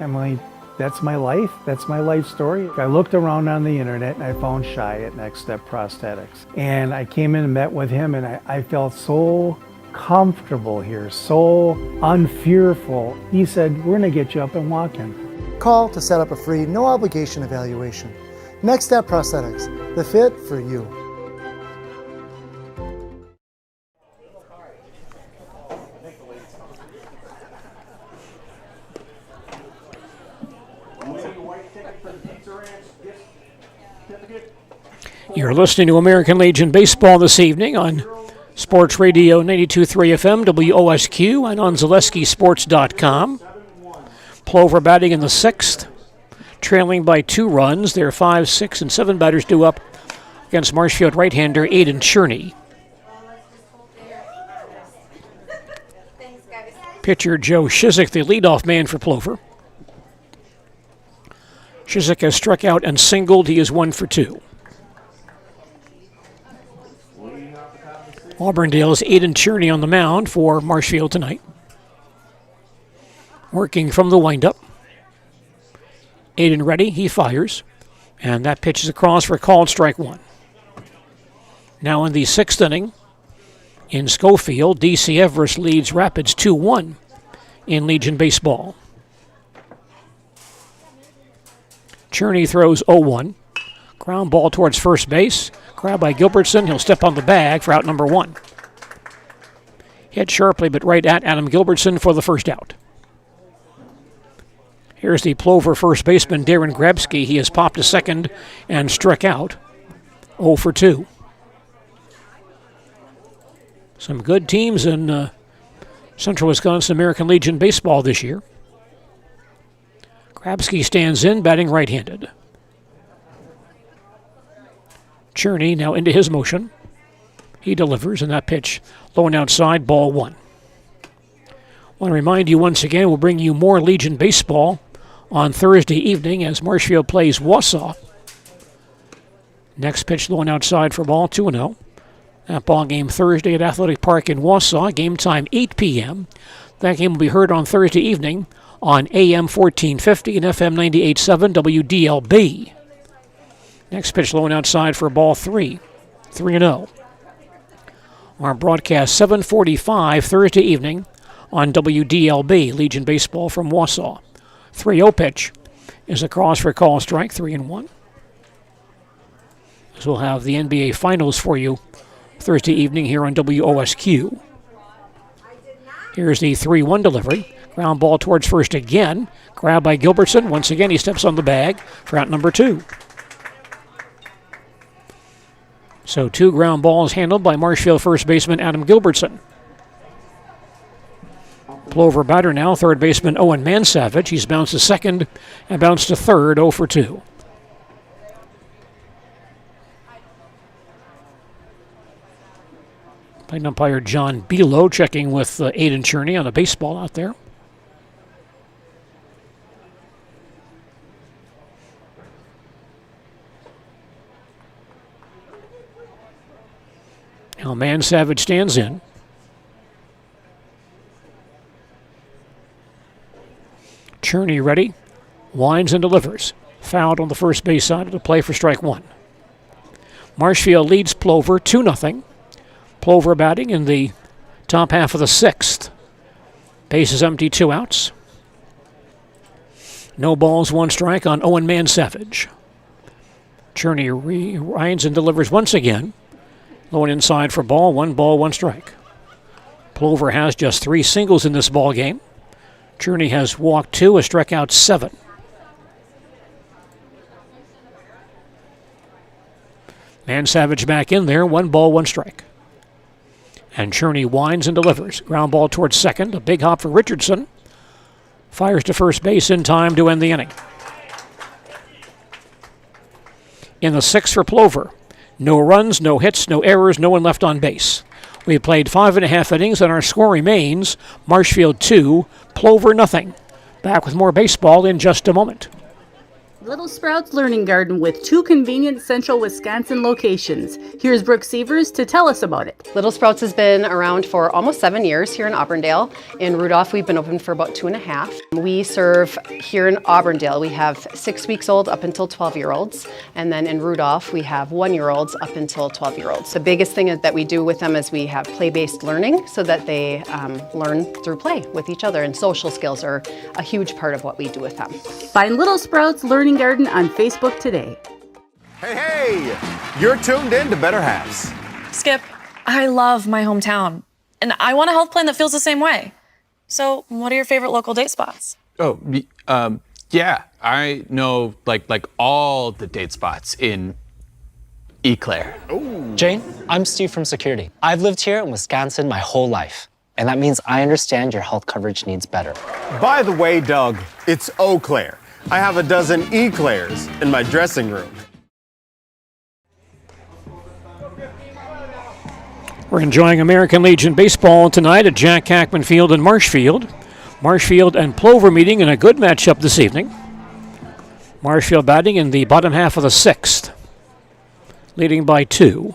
I'm like, that's my life? That's my life story? I looked around on the internet and I found Shai at Next Step Prosthetics. And I came in and met with him and I felt so comfortable here, so unfearful. He said, we're going to get you up and walking. Call to set up a free, no obligation evaluation. Next Step Prosthetics, the fit for you. You're listening to American Legion Baseball this evening on Sports Radio 92.3 FM, WOSQ, and on ZaleskiSports.com. Plover batting in the 6th, trailing by 2 runs. There are 5, 6, and 7 batters due up against Marshfield right-hander Aiden Cherney. Pitcher Joe Shizik, the leadoff man for Plover. Shizik has struck out and singled. He is 1 for 2. Auburndale's Aiden Cherney on the mound for Marshfield tonight. Working from the windup. Aiden ready, he fires. And that pitch is across for a called strike 1. Now in the 6th inning, in Schofield, DC Everest leads Rapids 2-1 in Legion Baseball. Cherney throws 0-1. Ground ball towards first base. Grabbed by Gilbertson. He'll step on the bag for out number 1. Hit sharply but right at Adam Gilbertson for the first out. Here's the Plover first baseman, Darren Grabsky. He has popped to second and struck out. 0 for 2. Some good teams in Central Wisconsin American Legion Baseball this year. Grabsky stands in, batting right-handed. Cherney now into his motion. He delivers, and that pitch low and outside, ball 1. I want to remind you once again, we'll bring you more Legion Baseball on Thursday evening as Marshfield plays Wausau. Next pitch low and outside for ball 2-0. That ball game Thursday at Athletic Park in Wausau. Game time 8 p.m. That game will be heard on Thursday evening on AM 1450 and FM 98.7 WDLB. Next pitch low and outside for ball 3. 3-0. Our broadcast 7:45 Thursday evening on WDLB. Legion Baseball from Wausau. 3-0 pitch is across for a call strike, 3-1. So we'll have the NBA Finals for you Thursday evening here on WOSQ. Here's the 3-1 delivery. Ground ball towards first again. Grabbed by Gilbertson. Once again, he steps on the bag for out number 2. So 2 ground balls handled by Marshfield first baseman Adam Gilbertson. Plover batter now, third baseman Owen Mansavage. He's bounced to second and bounced to third, 0 for 2. Plate umpire John Below checking with Aiden Cherney on the baseball out there. Now Mansavage stands in. Cherney ready, winds and delivers. Fouled on the first base side of the play for strike 1. Marshfield leads Plover 2-0. Plover batting in the top half of the 6th. Base is empty, 2 outs. No balls, 1 strike on Owen Mansavage. Cherney winds and delivers once again. Low and inside for ball, 1 ball, 1 strike. Plover has just 3 singles in this ball game. Cherney has walked 2, has struck out 7. Mansavage back in there, 1 ball, 1 strike. And Cherney winds and delivers. Ground ball towards second, a big hop for Richardson. Fires to first base in time to end the inning. In the 6th for Plover. No runs, no hits, no errors, no one left on base. We played 5.5 innings, and our score remains Marshfield 2, Plover nothing. Back with more baseball in just a moment. Little Sprouts Learning Garden with 2 convenient central Wisconsin locations. Here's Brooke Sievers to tell us about it. Little Sprouts has been around for almost 7 years here in Auburndale. In Rudolph, we've been open for about 2.5. We serve here in Auburndale. We have 6 weeks old up until 12-year-olds. And then in Rudolph, we have 1-year-olds up until 12-year-olds. The biggest thing that we do with them is we have play-based learning so that they learn through play with each other. And social skills are a huge part of what we do with them. Find Little Sprouts Learning Garden on Facebook today. Hey, you're tuned in to Better Halves. Skip, I love my hometown, and I want a health plan that feels the same way. So, what are your favorite local date spots? Oh, yeah, I know like all the date spots in Eau Claire. Jane, I'm Steve from Security. I've lived here in Wisconsin my whole life, and that means I understand your health coverage needs better. By the way, Doug, it's Eau Claire. I have a dozen Eclairs in my dressing room. We're enjoying American Legion baseball tonight at Jack Hackman Field in Marshfield. Marshfield and Plover meeting in a good matchup this evening. Marshfield batting in the bottom half of the 6th, leading by 2.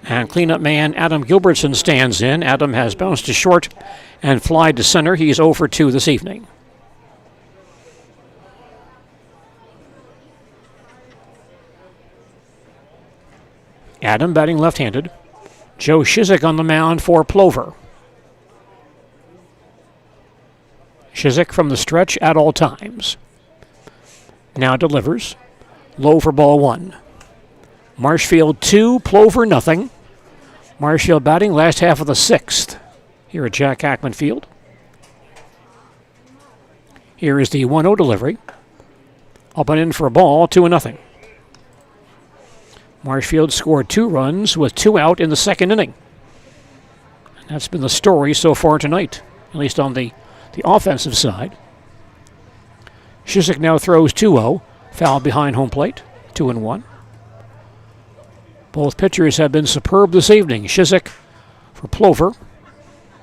And cleanup man Adam Gilbertson stands in. Adam has bounced to short and flied to center. He's 0 for 2 this evening. Adam batting left-handed. Joe Shizik on the mound for Plover. Shizik from the stretch at all times. Now delivers. Low for ball 1. Marshfield 2, Plover nothing. Marshfield batting last half of the 6th here at Jack Hackman Field. Here is the 1-0 delivery. Up and in for a ball, 2-0. Marshfield scored 2 runs with 2 out in the 2nd inning. And that's been the story so far tonight, at least on the offensive side. Shizik now throws 2-0, foul behind home plate, 2-1. Both pitchers have been superb this evening. Shizik for Plover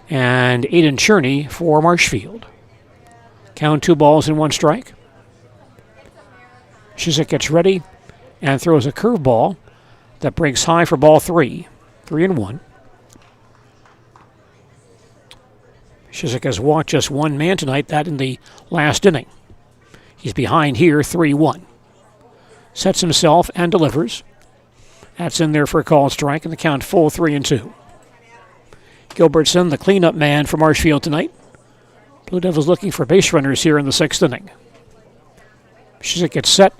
and Aiden Cherney for Marshfield. Count 2 balls and 1 strike. Shizik gets ready and throws a curveball that breaks high for ball 3. 3-1. Shizik has walked just 1 man tonight, that in the last inning. He's behind here, 3-1. Sets himself and delivers. That's in there for a called strike, and the count full 3-2. Gilbertson, the cleanup man for Marshfield tonight. Blue Devils looking for base runners here in the 6th inning. Shizik gets set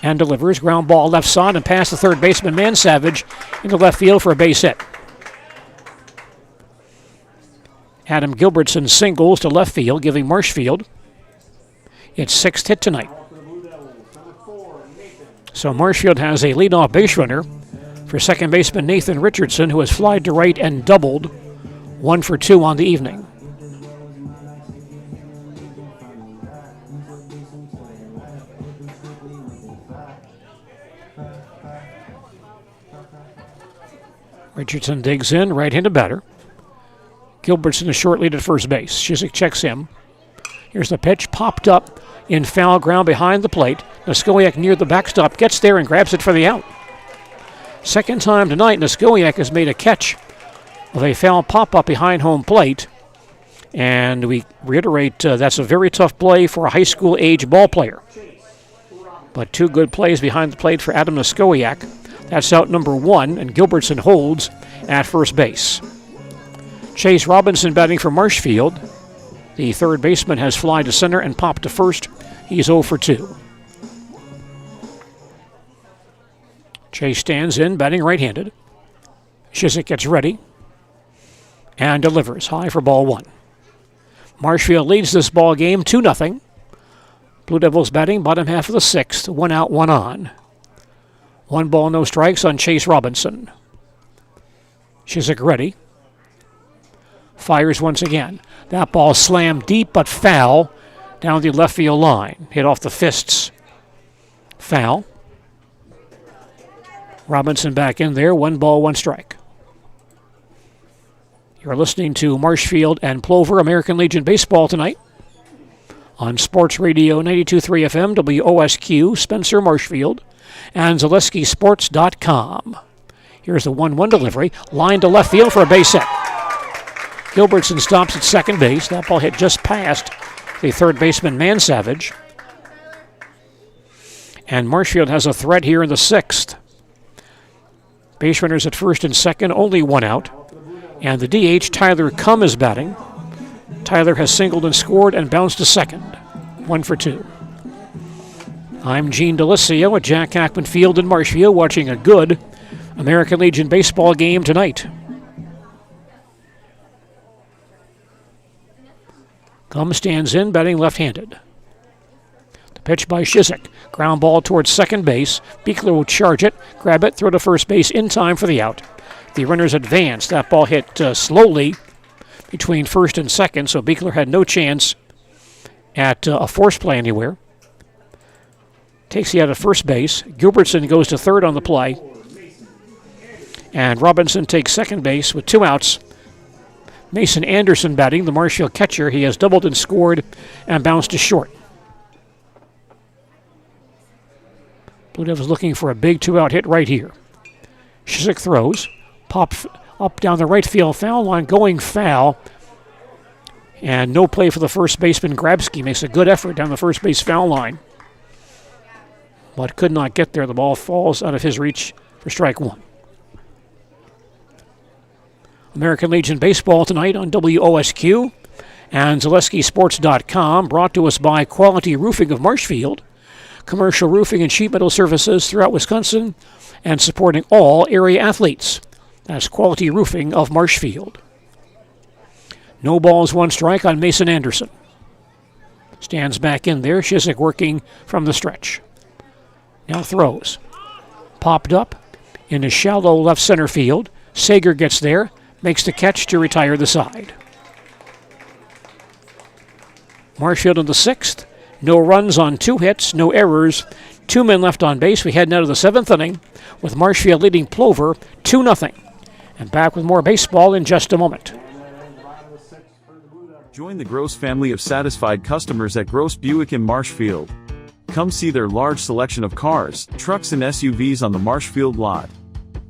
and delivers. Ground ball left side and past the third baseman, Man Savage, into left field for a base hit. Adam Gilbertson singles to left field, giving Marshfield its 6th hit tonight. So Marshfield has a leadoff base runner for second baseman Nathan Richardson, who has flied to right and doubled, 1 for 2 on the evening. Richardson digs in, right-handed batter. Gilbertson is short lead at first base. Shizik checks him. Here's the pitch, popped up in foul ground behind the plate. Noskowiak near the backstop gets there and grabs it for the out. Second time tonight, Noskowiak has made a catch of a foul pop-up behind home plate. And we reiterate, that's a very tough play for a high school age ball player. But 2 good plays behind the plate for Adam Noskowiak. That's out number 1, and Gilbertson holds at first base. Chase Robinson batting for Marshfield. The third baseman has fly to center and popped to first. He's 0 for 2. Chase stands in, batting right-handed. Shizik gets ready and delivers high for ball 1. Marshfield leads this ball game 2-0. Blue Devils batting bottom half of the 6th, 1 out, 1 on. 1 ball, no strikes on Chase Robinson. Shizik ready. Fires once again. That ball slammed deep but foul down the left field line. Hit off the fists. Foul. Robinson back in there. 1 ball, 1 strike. You're listening to Marshfield and Plover American Legion Baseball tonight on Sports Radio 92.3 FM, WOSQ, Spencer, Marshfield, and ZaleskiSports.com. Here's the 1-1 delivery. Line to left field for a base hit. Gilbertson stops at second base. That ball hit just past the third baseman, Man Savage. And Marshfield has a threat here in the 6th. Base runners at first and second, only 1 out. And the DH, Tyler Cumm, is batting. Tyler has singled and scored and bounced to second. 1 for 2. I'm Gene Delisio at Jack Hackman Field in Marshfield, watching a good American Legion baseball game tonight. Cumm stands in, batting left-handed. The pitch by Shizik. Ground ball towards second base. Beekler will charge it, grab it, throw to first base in time for the out. The runners advance. That ball hit slowly between first and second, so Beekler had no chance at a force play anywhere. Takes you out of first base. Gilbertson goes to third on the play. And Robinson takes second base with 2 outs. Mason Anderson batting, the Marshfield catcher. He has doubled and scored and bounced to short. Blue Devils looking for a big 2-out hit right here. Shizik throws. Pop up down the right field foul line, going foul. And no play for the first baseman. Grabsky makes a good effort down the first base foul line, but could not get there. The ball falls out of his reach for strike 1. American Legion Baseball tonight on WOSQ and ZaleskiSports.com, brought to us by Quality Roofing of Marshfield, commercial roofing and sheet metal services throughout Wisconsin, and supporting all area athletes. That's Quality Roofing of Marshfield. No balls, 1 strike on Mason Anderson. Stands back in there. Shizik working from the stretch. Now throws. Popped up into shallow left center field. Sager gets there, makes the catch to retire the side. Marshfield in the 6th. No runs on 2 hits, no errors. 2 men left on base. We head now to the 7th inning with Marshfield leading Plover 2-0. And back with more baseball in just a moment. Join the Gross family of satisfied customers at Gross Buick in Marshfield. Come see their large selection of cars, trucks and SUVs on the Marshfield lot.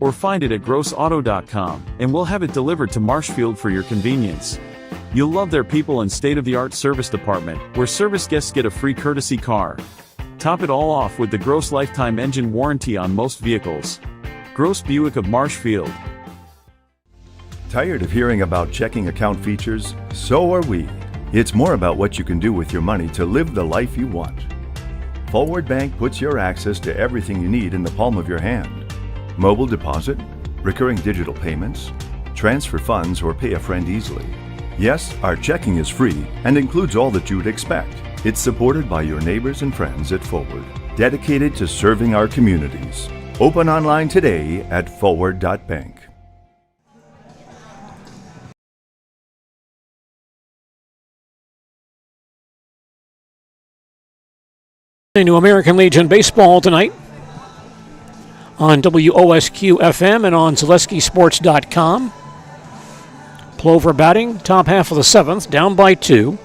Or find it at grossauto.com, and we'll have it delivered to Marshfield for your convenience. You'll love their people and state-of-the-art service department, where service guests get a free courtesy car. Top it all off with the Gross lifetime engine warranty on most vehicles. Gross Buick of Marshfield. Tired of hearing about checking account features? So are we. It's more about what you can do with your money to live the life you want. Forward Bank puts your access to everything you need in the palm of your hand. Mobile deposit, recurring digital payments, transfer funds, or pay a friend easily. Yes, our checking is free and includes all that you would expect. It's supported by your neighbors and friends at Forward, dedicated to serving our communities. Open online today at forward.bank. Into American Legion Baseball tonight on WOSQ FM and on ZaleskiSports.com. Plover batting, top half of the 7th, down by 2.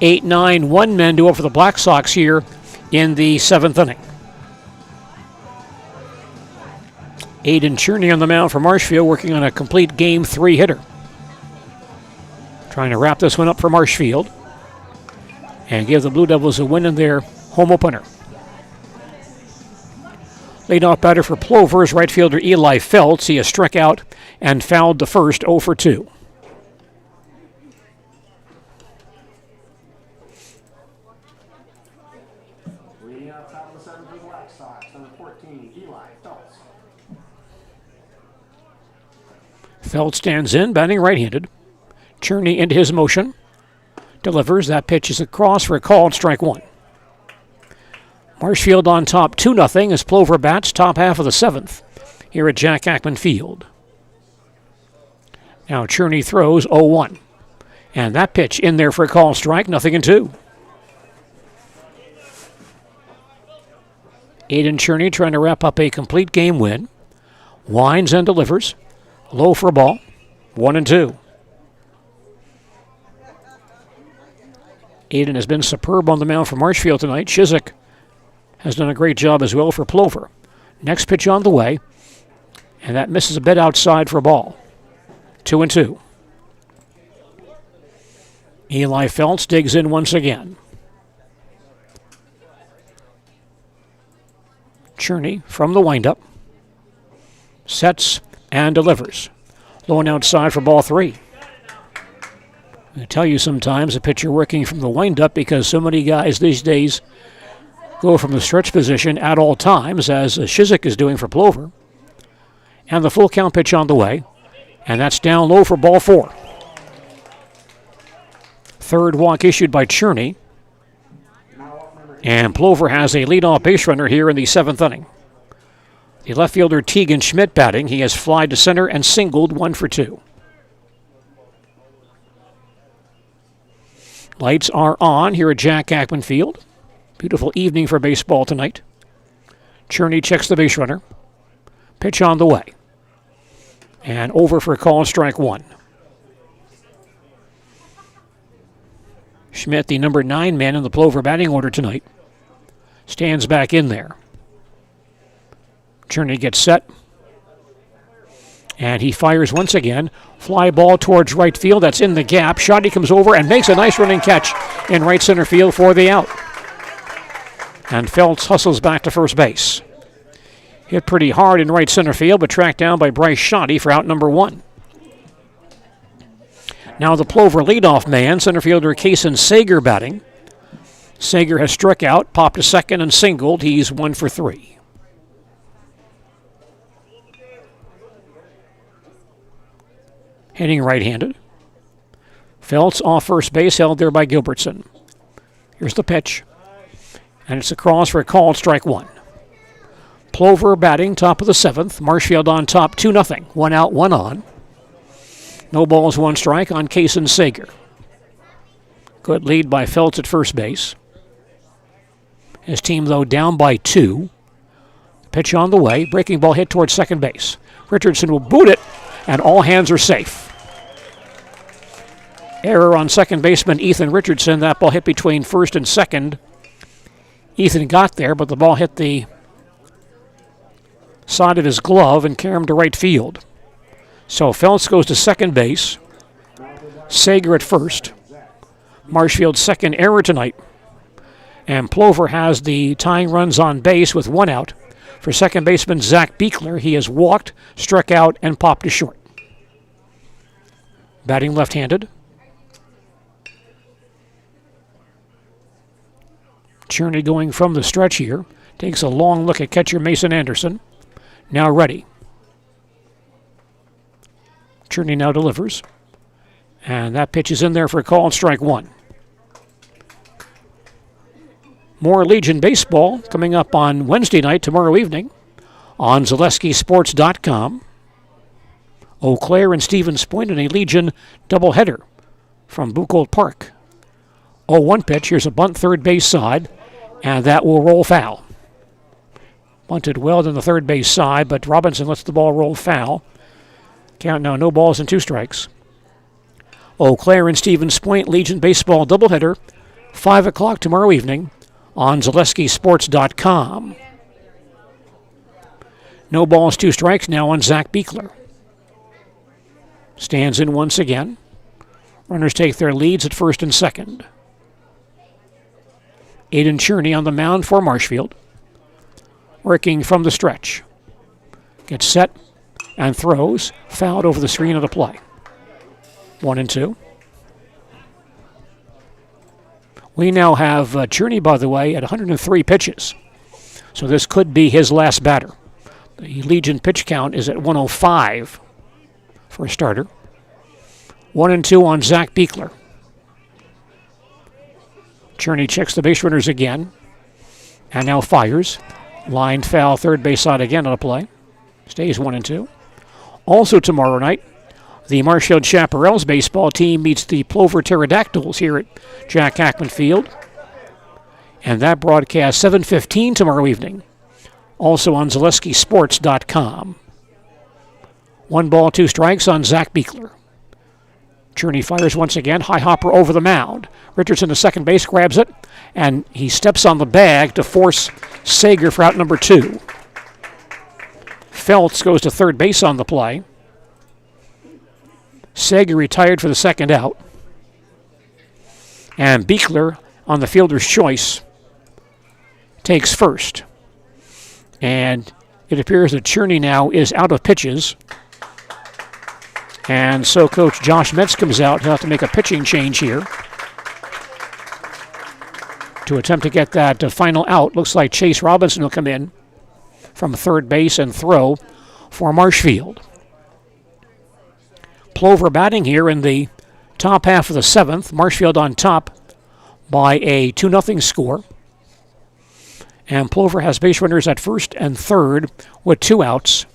8-9, 1 men duo for the Black Sox here in the 7th inning. Aiden Cherney on the mound for Marshfield, working on a complete Game 3 hitter. Trying to wrap this one up for Marshfield and give the Blue Devils a win in their home opener. Leadoff batter for Plover is right fielder Eli Feltz. He has struck out and fouled the first, 0 for 2. Leading up top of the 7th for the Black Sox, number 14, Eli Feltz. Feltz stands in, batting right-handed. Cherney into his motion. Delivers. That pitch is across for a called strike 1. Marshfield on top 2-0 as Plover bats, top half of the 7th here at Jack Ackman Field. Now Cherney throws 0-1. And that pitch in there for a call strike, 0-2. Aiden Cherney trying to wrap up a complete game win. Winds and delivers. Low for a ball, 1-2. Aiden has been superb on the mound for Marshfield tonight. Shizik has done a great job as well for Plover. Next pitch on the way, and that misses a bit outside for a ball. 2-2. Eli Feltz digs in once again. Cherney from the windup. Sets and delivers. Low and outside for ball 3. I tell you sometimes a pitcher working from the windup because so many guys these days go from the stretch position at all times, as Shizik is doing for Plover. And the full count pitch on the way, and that's down low for ball 4. Third walk issued by Cherney, and Plover has a leadoff base runner here in the 7th inning. The left fielder Tegan Schmidt batting. He has flied to center and singled 1 for 2. Lights are on here at Jack Ackman Field. Beautiful evening for baseball tonight. Cherney checks the base runner. Pitch on the way. And over for a call, strike one. Schmidt, the number 9 man in the Plover batting order tonight, stands back in there. Cherney gets set. And he fires once again. Fly ball towards right field. That's in the gap. Shoddy comes over and makes a nice running catch in right center field for the out. And Phelps hustles back to first base. Hit pretty hard in right center field, but tracked down by Bryce Shoddy for out number 1. Now the Plover leadoff man, center fielder Kason Sager batting. Sager has struck out, popped a second and singled. He's 1 for 3. Hitting right-handed. Phelps off first base, held there by Gilbertson. Here's the pitch. And it's across for a called strike one. Plover batting, top of the 7th. Marshfield on top, 2-0. 1 out, 1 on. No balls, 1 strike on Kason Sager. Good lead by Phelps at first base. His team, though, down by 2. Pitch on the way. Breaking ball hit towards second base. Richardson will boot it, and all hands are safe. Error on second baseman Ethan Richardson. That ball hit between first and second. Ethan got there, but the ball hit the side of his glove and carried him to right field. So Phelps goes to second base. Sager at first. Marshfield's second error tonight. And Plover has the tying runs on base with 1 out. For second baseman Zach Beekler, he has walked, struck out, and popped to short. Batting left-handed. Cherney going from the stretch here. Takes a long look at catcher Mason Anderson. Now ready. Cherney now delivers. And that pitch is in there for a call and strike one. More Legion baseball coming up on Wednesday night, tomorrow evening, on ZaleskiSports.com. Eau Claire and Stevens Point in a Legion doubleheader from Buchholz Park. 0-1 pitch. Here's a bunt third base side, and that will roll foul. Bunted well to the third base side, but Robinson lets the ball roll foul. Count now, no balls and 2 strikes. Eau Claire and Stevens Point Legion baseball doubleheader, 5 o'clock tomorrow evening on ZaleskiSports.com. No balls, 2 strikes now on Zach Beekler. Stands in once again. Runners take their leads at first and second. Aiden Cherney on the mound for Marshfield. Working from the stretch. Gets set and throws. Fouled over the screen of the play. 1-2. We now have Cherney, by the way, at 103 pitches. So this could be his last batter. The Legion pitch count is at 105 for a starter. 1-2 on Zach Beekler. Cherney checks the base runners again. And now fires. Line foul, third base side again on a play. Stays 1-2. Also tomorrow night, the Marshfield Chaparrals baseball team meets the Plover Pterodactyls here at Jack Hackman Field. And that broadcast 7:15 tomorrow evening. Also on ZaleskiSports.com. 1 ball, 2 strikes on Zach Beekler. Cherney fires once again. High hopper over the mound. Richardson to second base, grabs it, and he steps on the bag to force Sager for out number 2. Phelps goes to third base on the play. Sager retired for the second out. And Beekler, on the fielder's choice, takes first. And it appears that Cherney now is out of pitches. And so Coach Josh Metz comes out. He'll have to make a pitching change here to attempt to get that final out. Looks like Chase Robinson will come in from third base and throw for Marshfield. Plover batting here in the top half of the 7th. Marshfield on top by a 2-0 score. And Plover has base runners at first and third with 2 outs.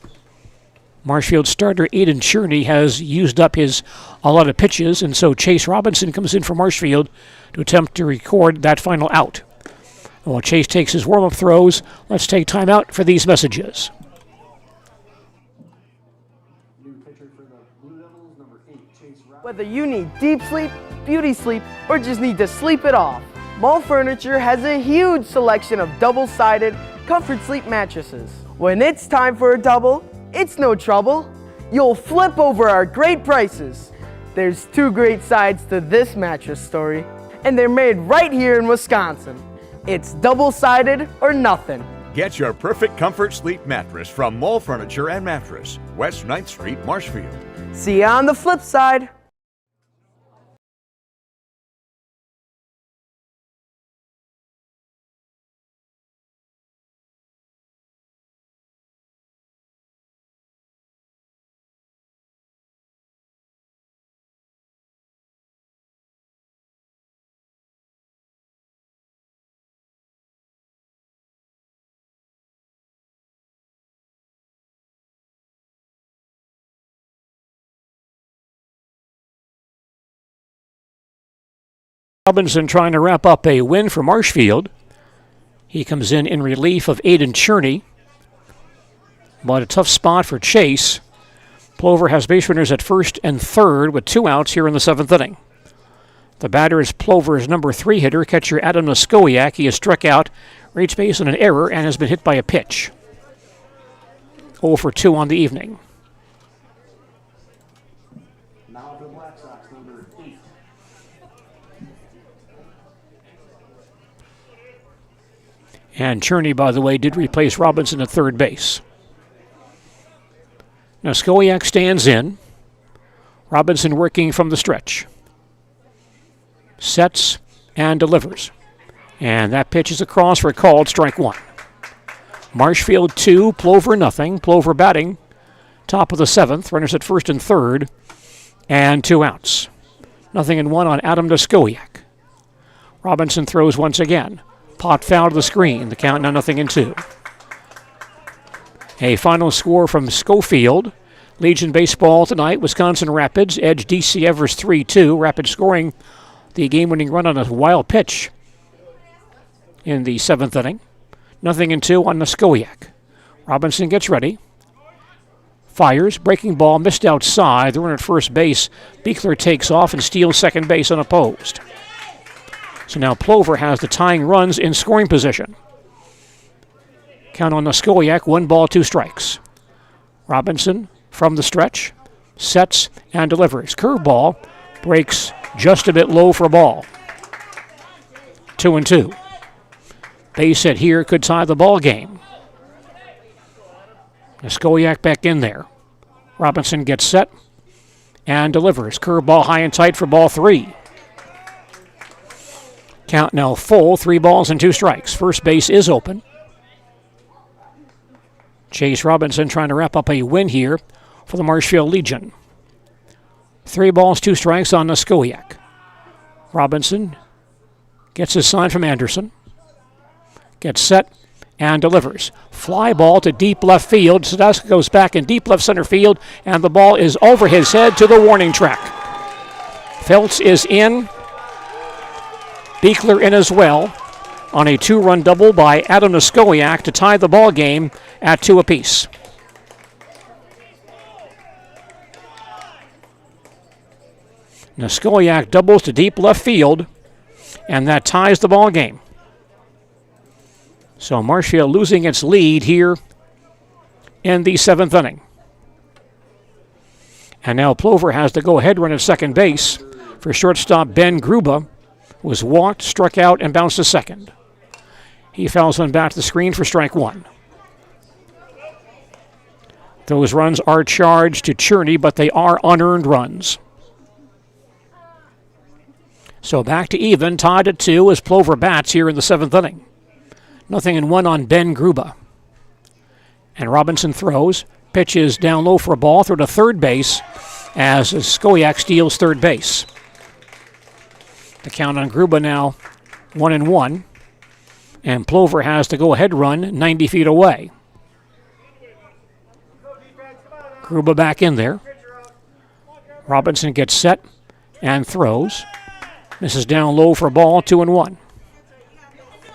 Marshfield starter Aiden Cherney has used up his allotted pitches, and so Chase Robinson comes in for Marshfield to attempt to record that final out. While Chase takes his warm-up throws, let's take time out for these messages. New pitcher Whether you need deep sleep, beauty sleep, or just need to sleep it off, Mall Furniture has a huge selection of double-sided comfort sleep mattresses. When it's time for a double, it's no trouble. You'll flip over our great prices. There's 2 great sides to this mattress story, and they're made right here in Wisconsin. It's double-sided or nothing. Get your perfect comfort sleep mattress from Mall Furniture and Mattress, West 9th Street, Marshfield. See you on the flip side. Robinson trying to wrap up a win for Marshfield. He comes in relief of Aiden Cherney. But a tough spot for Chase. Plover has base runners at first and third with 2 outs here in the 7th inning. The batter is Plover's number 3 hitter, catcher Adam Noskowiak. He has struck out, reached base on an error, and has been hit by a pitch. 0 for 2 on the evening. Now the Black Sox, number 8. And Cherney, by the way, did replace Robinson at third base. Now Noskowiak stands in. Robinson working from the stretch. Sets and delivers. And that pitch is across for a called strike 1. Marshfield 2, Plover nothing. Plover batting. Top of the 7th. Runners at first and third. And 2 outs. 0-1 on Adam Noskowiak. Robinson throws once again. Pot foul to the screen. The count now 0-2. A final score from Schofield. Legion Baseball tonight. Wisconsin Rapids edge DC Evers 3-2. Rapids scoring the game-winning run on a wild pitch in the 7th inning. 0-2 on Noskowiak. Robinson gets ready. Fires. Breaking ball missed outside. The runner at first base. Beekler takes off and steals second base unopposed. So now Plover has the tying runs in scoring position. Count on Noskowiak, 1 ball, 2 strikes. Robinson from the stretch, sets and delivers. Curveball breaks just a bit low for a ball. 2-2. Base hit here could tie the ball game. Noskowiak back in there. Robinson gets set and delivers. Curveball high and tight for ball 3. Count now full, 3 balls and 2 strikes. First base is open. Chase Robinson trying to wrap up a win here for the Marshfield Legion. 3 balls, 2 strikes on Noskowiak. Robinson gets his sign from Anderson. Gets set and delivers. Fly ball to deep left field. Sadowski goes back in deep left center field, and the ball is over his head to the warning track. Feltz is in. Beekler in as well on a 2-run double by Adam Noskowiak to tie the ball game at 2 apiece. Noskowiak doubles to deep left field, and that ties the ball game. So Marshfield losing its lead here in the 7th inning. And now Plover has the go-ahead run at second base for shortstop Ben Gruba. Was walked, struck out, and bounced to second. He fouls one back to the screen for strike 1. Those runs are charged to Cherney, but they are unearned runs. So back to even, tied at 2 as Plover bats here in the 7th inning. 0-1 on Ben Gruba. And Robinson throws. Pitch is down low for a ball, throw to third base as Noskowiak steals third base. The count on Gruba now 1-1. And Plover has to go-ahead run 90 feet away. Gruba back in there. Robinson gets set and throws. Misses down low for a ball, 2-1.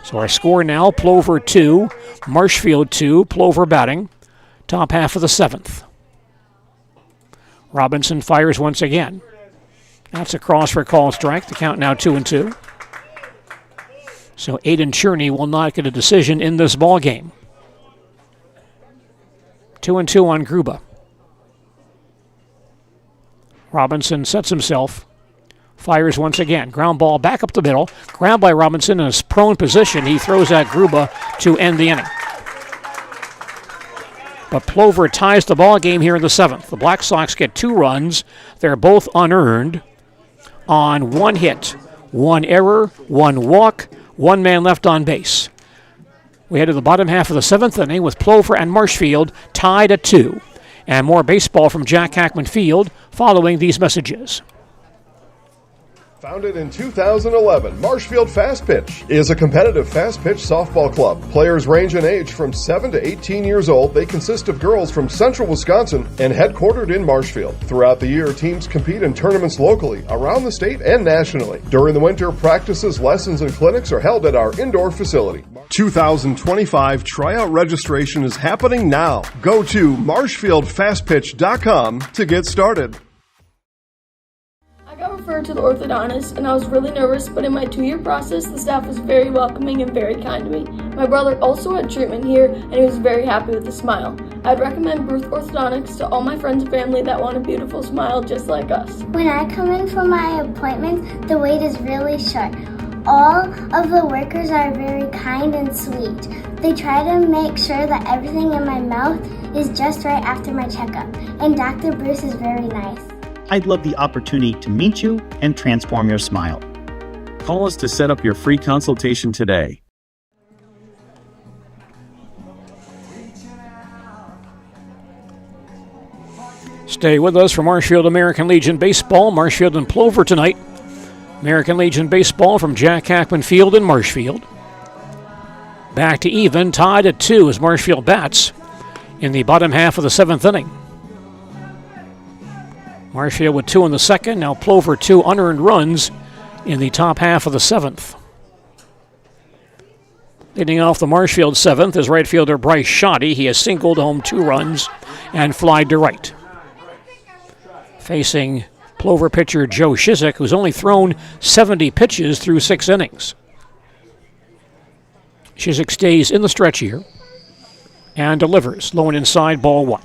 So our score now, Plover 2, Marshfield 2, Plover batting, top half of the 7th. Robinson fires once again. That's a cross for a call strike. The count now 2-2. So Aiden Cherney will not get a decision in this ball game. 2-2 on Gruba. Robinson sets himself. Fires once again. Ground ball back up the middle. Grabbed by Robinson in a prone position. He throws at Gruba to end the inning. But Plover ties the ball game here in the 7th. The Black Sox get 2 runs. They're both unearned on 1 hit, 1 error, 1 walk, 1 man left on base. We head to the bottom half of the 7th inning with Plover and Marshfield tied at 2. And more baseball from Jack Hackman Field following these messages. Founded in 2011, Marshfield Fast Pitch is a competitive fast-pitch softball club. Players range in age from 7 to 18 years old. They consist of girls from central Wisconsin and headquartered in Marshfield. Throughout the year, teams compete in tournaments locally, around the state, and nationally. During the winter, practices, lessons, and clinics are held at our indoor facility. 2025 tryout registration is happening now. Go to marshfieldfastpitch.com to get started. I got referred to the orthodontist and I was really nervous, but in my 2-year process, the staff was very welcoming and very kind to me. My brother also had treatment here and he was very happy with a smile. I'd recommend Bruce Orthodontics to all my friends and family that want a beautiful smile just like us. When I come in for my appointment, the wait is really short. All of the workers are very kind and sweet. They try to make sure that everything in my mouth is just right after my checkup, and Dr. Bruce is very nice. I'd love the opportunity to meet you and transform your smile. Call us to set up your free consultation today. Stay with us for Marshfield American Legion Baseball. Marshfield and Plover tonight. American Legion Baseball from Jack Hackman Field in Marshfield. Back to even, tied at 2 as Marshfield bats in the bottom half of the 7th inning. Marshfield with 2 in the 2nd, now Plover 2 unearned runs in the top half of the 7th. Leading off the Marshfield 7th is right fielder Bryce Shoddy. He has singled home 2 runs and flied to right. Facing Plover pitcher Joe Shizik, who's only thrown 70 pitches through 6 innings. Shizik stays in the stretch here and delivers. Low and inside, ball 1.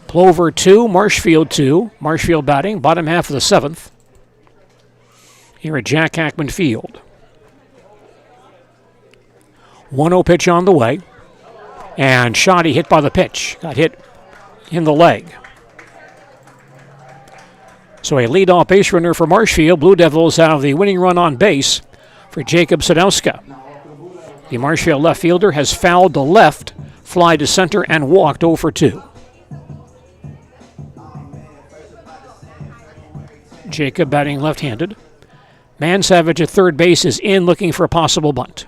Plover 2, Marshfield 2. Marshfield batting, bottom half of the 7th. Here at Jack Hackman Field. 1-0 pitch on the way. And Shoddy hit by the pitch. Got hit in the leg. So a leadoff base runner for Marshfield. Blue Devils have the winning run on base for Jacob Sadowska. The Marshfield left fielder has fouled the left, fly to center, and walked 0 for 2. Jacob batting left-handed. Mansavage at third base is in, looking for a possible bunt.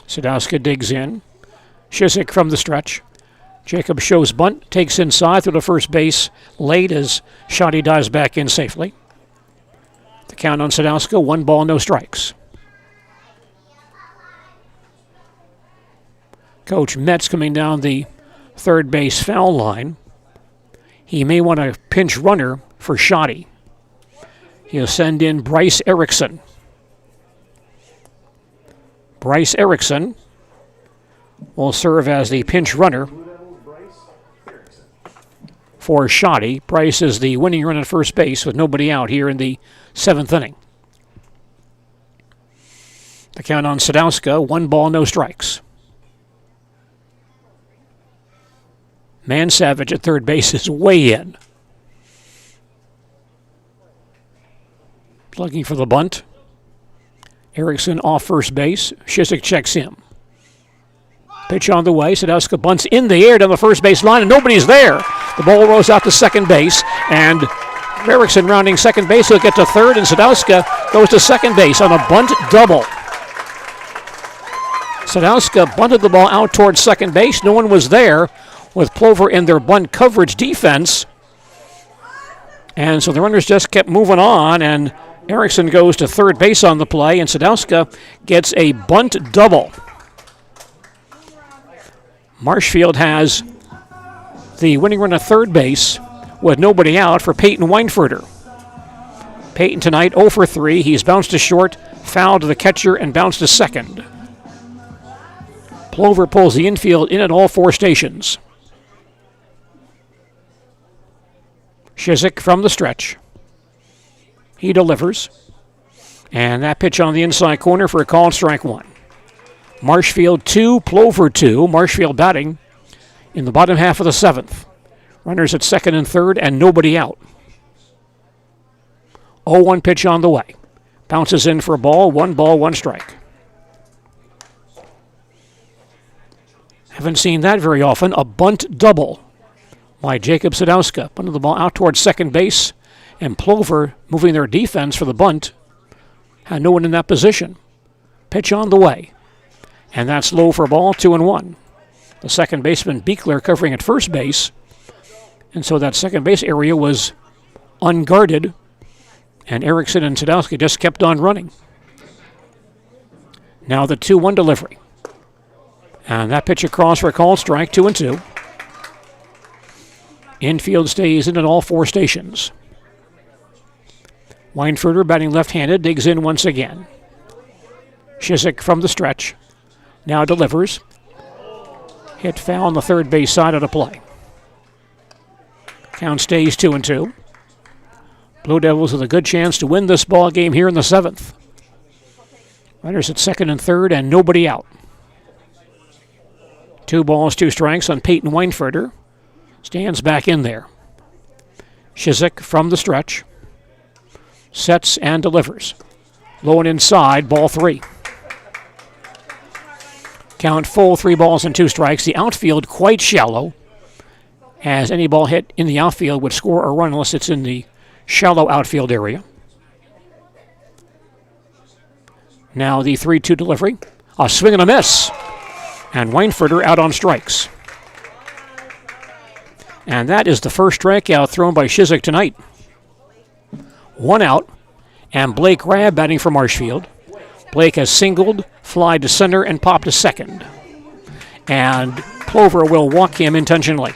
Sadowska digs in. Shizik from the stretch. Jacob shows bunt, takes inside through the first base, late as Shoddy dives back in safely. The count on Sadowska, 1 ball, no strikes. Coach Metz coming down the third base foul line. He may want a pinch runner for Shoddy. He'll send in Bryce Erickson. Bryce Erickson will serve as the pinch runner for Shoddy. Bryce is the winning run at first base with nobody out here in the 7th inning. The count on Sadowska, 1 ball, no strikes. Mansavage at third base is way in. Looking for the bunt. Erickson off first base. Shizik checks him. Pitch on the way. Sadowska bunts in the air down the first base line, and nobody's there. The ball rolls out to second base, and Erickson rounding second base. He'll get to third, and Sadowska goes to second base on a bunt double. Sadowska bunted the ball out towards second base. No one was there with Plover in their bunt coverage defense. And so the runners just kept moving on, and Erickson goes to third base on the play, and Sadowska gets a bunt double. Marshfield has the winning run at third base with nobody out for Peyton Weinfurter. Peyton tonight 0 for 3. He's bounced to short, fouled to the catcher, and bounced to second. Plover pulls the infield in at all 4 stations. Shizik from the stretch. He delivers. And that pitch on the inside corner for a called strike 1. Marshfield 2, Plover 2. Marshfield batting in the bottom half of the 7th. Runners at second and third and nobody out. 0-1 pitch on the way. Bounces in for a ball, 1 strike. Haven't seen that very often. A bunt double by Jacob Sadowska. Bunted the ball out towards second base, and Plover, moving their defense for the bunt, had no one in that position. Pitch on the way. And that's low for a ball, 2-1. The second baseman, Beekler, covering at first base. And so that second base area was unguarded. And Erickson and Sadowski just kept on running. Now the 2-1 delivery. And that pitch across for a called strike, 2-2. Infield stays in at all 4 stations. Weinfurter, batting left-handed, digs in once again. Shizik from the stretch. Now delivers. Hit foul on the third base side of the play. Count stays 2-2. Blue Devils with a good chance to win this ball game here in the 7th. Runners at second and third and nobody out. 2 balls, 2 strikes on Peyton Weinfurter. Stands back in there. Shizik from the stretch. Sets and delivers. Low and inside, ball 3. Count full, 3 balls and 2 strikes. The outfield quite shallow, as any ball hit in the outfield would score a run unless it's in the shallow outfield area. Now the 3-2 delivery. A swing and a miss. And Weinfurter out on strikes. And that is the first strikeout thrown by Shizik tonight. 1 out, and Blake Rabb batting for Marshfield. Blake has singled, fly to center, and popped to second. And Plover will walk him intentionally.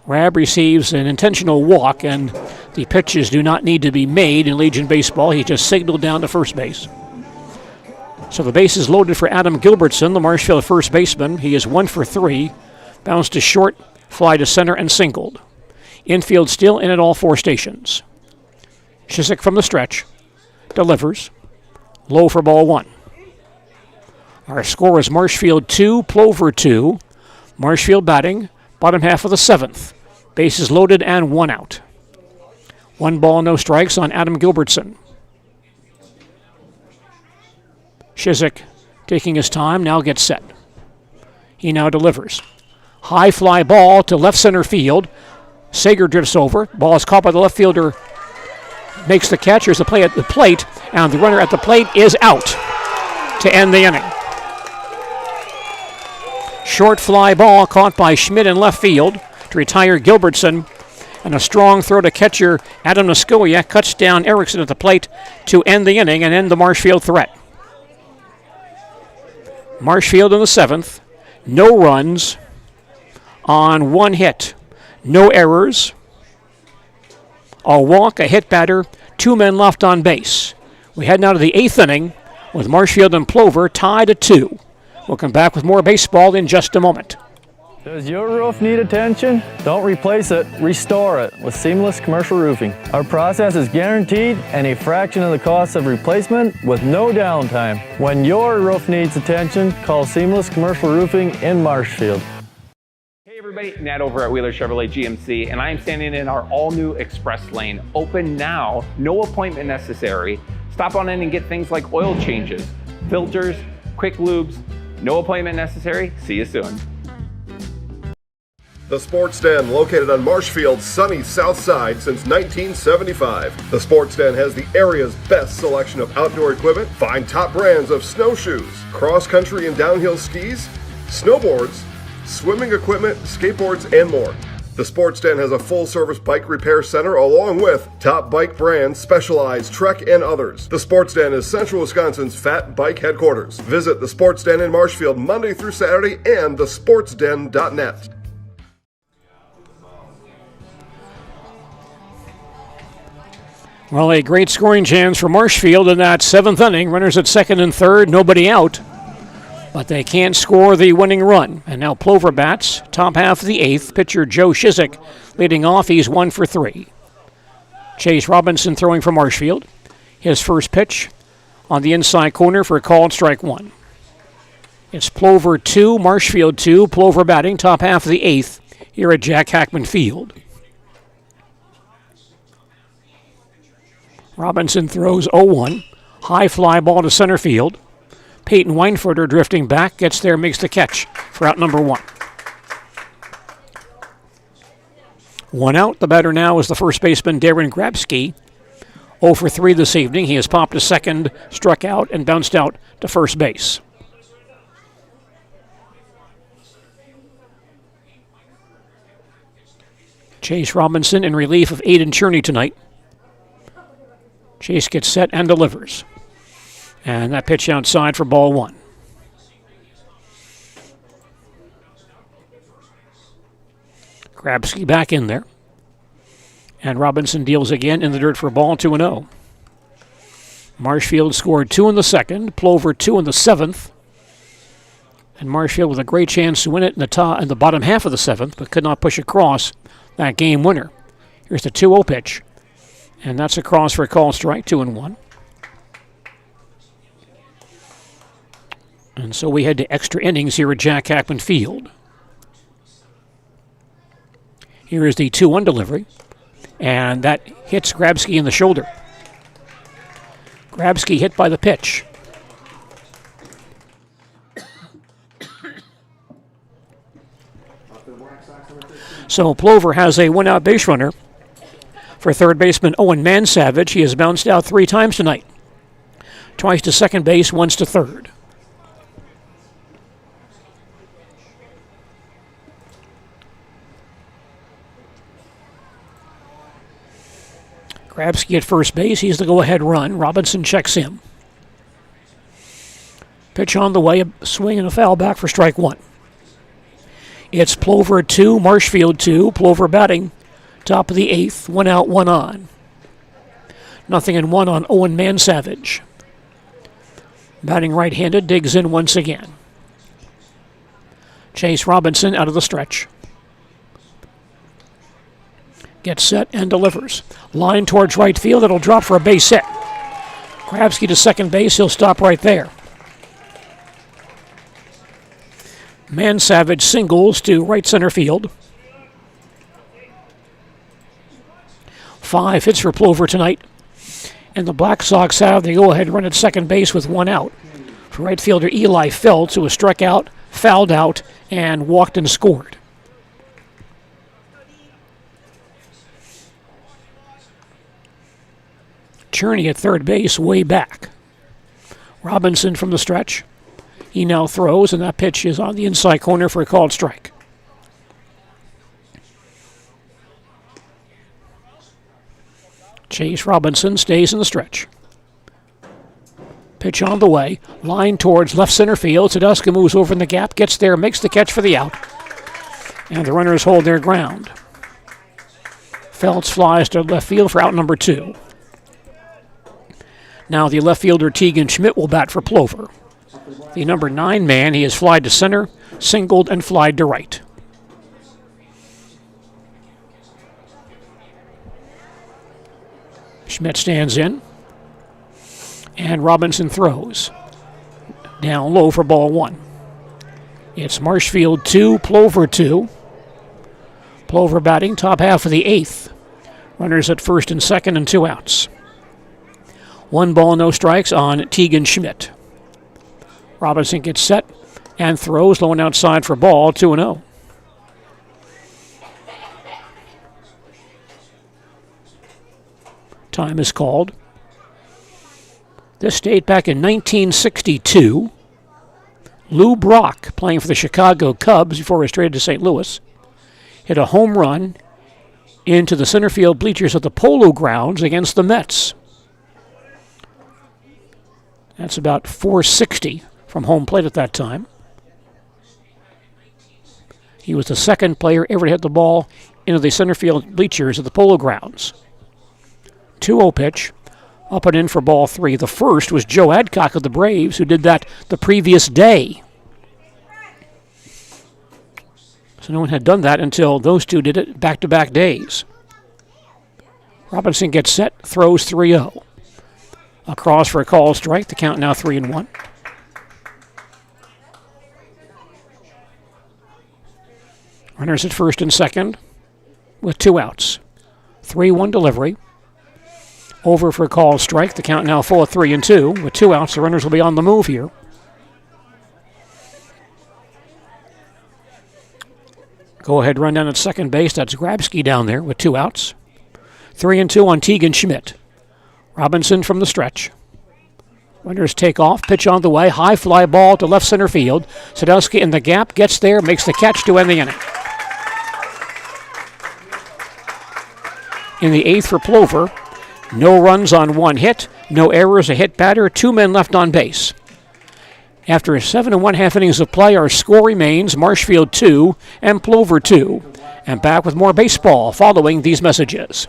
Rabb receives an intentional walk, and the pitches do not need to be made in Legion Baseball. He just signaled down to first base. So the base is loaded for Adam Gilbertson, the Marshfield first baseman. He is 1 for 3, bounced to short, fly to center, and singled. Infield still in at all 4 stations. Shizik from the stretch. Delivers. Low for ball 1. Our score is Marshfield 2, Plover 2. Marshfield batting, bottom half of the 7th. Bases loaded and 1 out. 1 ball, no strikes on Adam Gilbertson. Shizik, taking his time, now gets set. He now delivers. High fly ball to left center field. Sager drifts over. Ball is caught by the left fielder. Makes the catch. Here's the play at the plate. And the runner at the plate is out to end the inning. Short fly ball caught by Schmidt in left field to retire Gilbertson. And a strong throw to catcher Adam Niskowiak cuts down Erickson at the plate to end the inning and end the Marshfield threat. Marshfield in the 7th. No runs on 1 hit. No errors. A walk, a hit batter, 2 men left on base. We head now to the 8th inning with Marshfield and Plover tied at 2. We'll come back with more baseball in just a moment. Does your roof need attention? Don't replace it, restore it with Seamless Commercial Roofing. Our process is guaranteed and a fraction of the cost of replacement with no downtime. When your roof needs attention, call Seamless Commercial Roofing in Marshfield. Hey everybody, Nat over at Wheeler Chevrolet GMC, and I am standing in our all-new Express Lane. Open now, no appointment necessary. Stop on in and get things like oil changes, filters, quick lubes. No appointment necessary. See you soon. The Sports Den, located on Marshfield's sunny south side since 1975. The Sports Den has the area's best selection of outdoor equipment. Find top brands of snowshoes, cross-country and downhill skis, snowboards, swimming equipment, skateboards, and more. The Sports Den has a full-service bike repair center along with top bike brands, Specialized, Trek, and others. The Sports Den is Central Wisconsin's fat bike headquarters. Visit the Sports Den in Marshfield Monday through Saturday and thesportsden.net. Well, a great scoring chance for Marshfield in that 7th inning. Runners at second and third, nobody out. But they can't score the winning run. And now Plover bats, top half of the 8th. Pitcher Joe Shizik leading off. He's 1 for 3. Chase Robinson throwing for Marshfield. His first pitch on the inside corner for a called strike 1. It's Plover 2, Marshfield 2. Plover batting, top half of the 8th here at Jack Hackman Field. Robinson throws 0-1. High fly ball to center field. Peyton Weinfurter drifting back, gets there, makes the catch for out number 1. 1 out. The batter now is the first baseman, Darren Grabsky. 0 for 3 this evening. He has popped to second, struck out, and bounced out to first base. Chase Robinson in relief of Aiden Cherney tonight. Chase gets set and delivers. And that pitch outside for ball 1. Grabsky back in there. And Robinson deals again in the dirt for ball 2-0. Marshfield scored 2 in the 2nd, Plover 2 in the 7th. And Marshfield with a great chance to win it in the bottom half of the 7th, but could not push across that game winner. Here's the 2-0 pitch. And that's across for a called strike, 2-1. And so we head to extra innings here at Jack Hackman Field. Here is the 2-1 delivery. And that hits Grabsky in the shoulder. Grabsky hit by the pitch. So Plover has a 1-out base runner for third baseman Owen Mansavage. He has bounced out 3 times tonight. Twice to second base, once to third. Grabsky at first base. He's the go-ahead run. Robinson checks him. Pitch on the way. A swing and a foul back for strike 1. It's Plover 2, Marshfield 2. Plover batting. Top of the 8th, 1 out, 1 on. 0-1 on Owen Mansavage. Batting right-handed, digs in once again. Chase Robinson out of the stretch. Gets set and delivers. Line towards right field, it'll drop for a base hit. Grabsky to second base, he'll stop right there. Mansavage singles to right center field. 5 hits for Plover tonight. And the Black Sox have the go-ahead run at second base with 1 out. For right fielder Eli Feltz, who was struck out, fouled out, and walked and scored. Cherney at third base, way back. Robinson from the stretch. He now throws, and that pitch is on the inside corner for a called strike. Chase Robinson stays in the stretch. Pitch on the way. Line towards left center field. Tedesca moves over in the gap, gets there, makes the catch for the out. And the runners hold their ground. Feltz flies to left field for out number 2. Now the left fielder Tegan Schmidt will bat for Plover. The number 9 man, he has flied to center, singled, and flied to right. Schmidt stands in. And Robinson throws. Down low for ball 1. It's Marshfield 2, Plover 2. Plover batting, top half of the 8th. Runners at first and second and 2 outs. 1 ball, no strikes on Tegan Schmidt. Robinson gets set and throws low and outside for ball, 2-0. Time is called. This date back in 1962. Lou Brock, playing for the Chicago Cubs before he was traded to St. Louis. hit a home run into the center field bleachers at the Polo Grounds against the Mets. That's about 460 from home plate at that time. He was the second player ever to hit the ball into the center field bleachers at the Polo Grounds. 2-0 pitch, up and in for ball 3. The first was Joe Adcock of the Braves, who did that the previous day. So no one had done that until those two did it back-to-back days. Robinson gets set, throws 3-0. Across for a call strike, the count now 3-1. Runners at first and second with 2 outs. 3-1 delivery. Over for a call strike, the count now full at 3-2. With 2 outs, the runners will be on the move here. Go ahead run down at second base. That's Grabsky down there with 2 outs. 3-2 on Tegan Schmidt. Robinson from the stretch. Runners take off, pitch on the way, high fly ball to left center field. Sadowski in the gap, gets there, makes the catch to end the inning. In the 8th for Plover, no runs on 1 hit, no errors, a hit batter, 2 men left on base. After 7 1/2 innings of play, our score remains Marshfield 2 and Plover 2. And back with more baseball following these messages.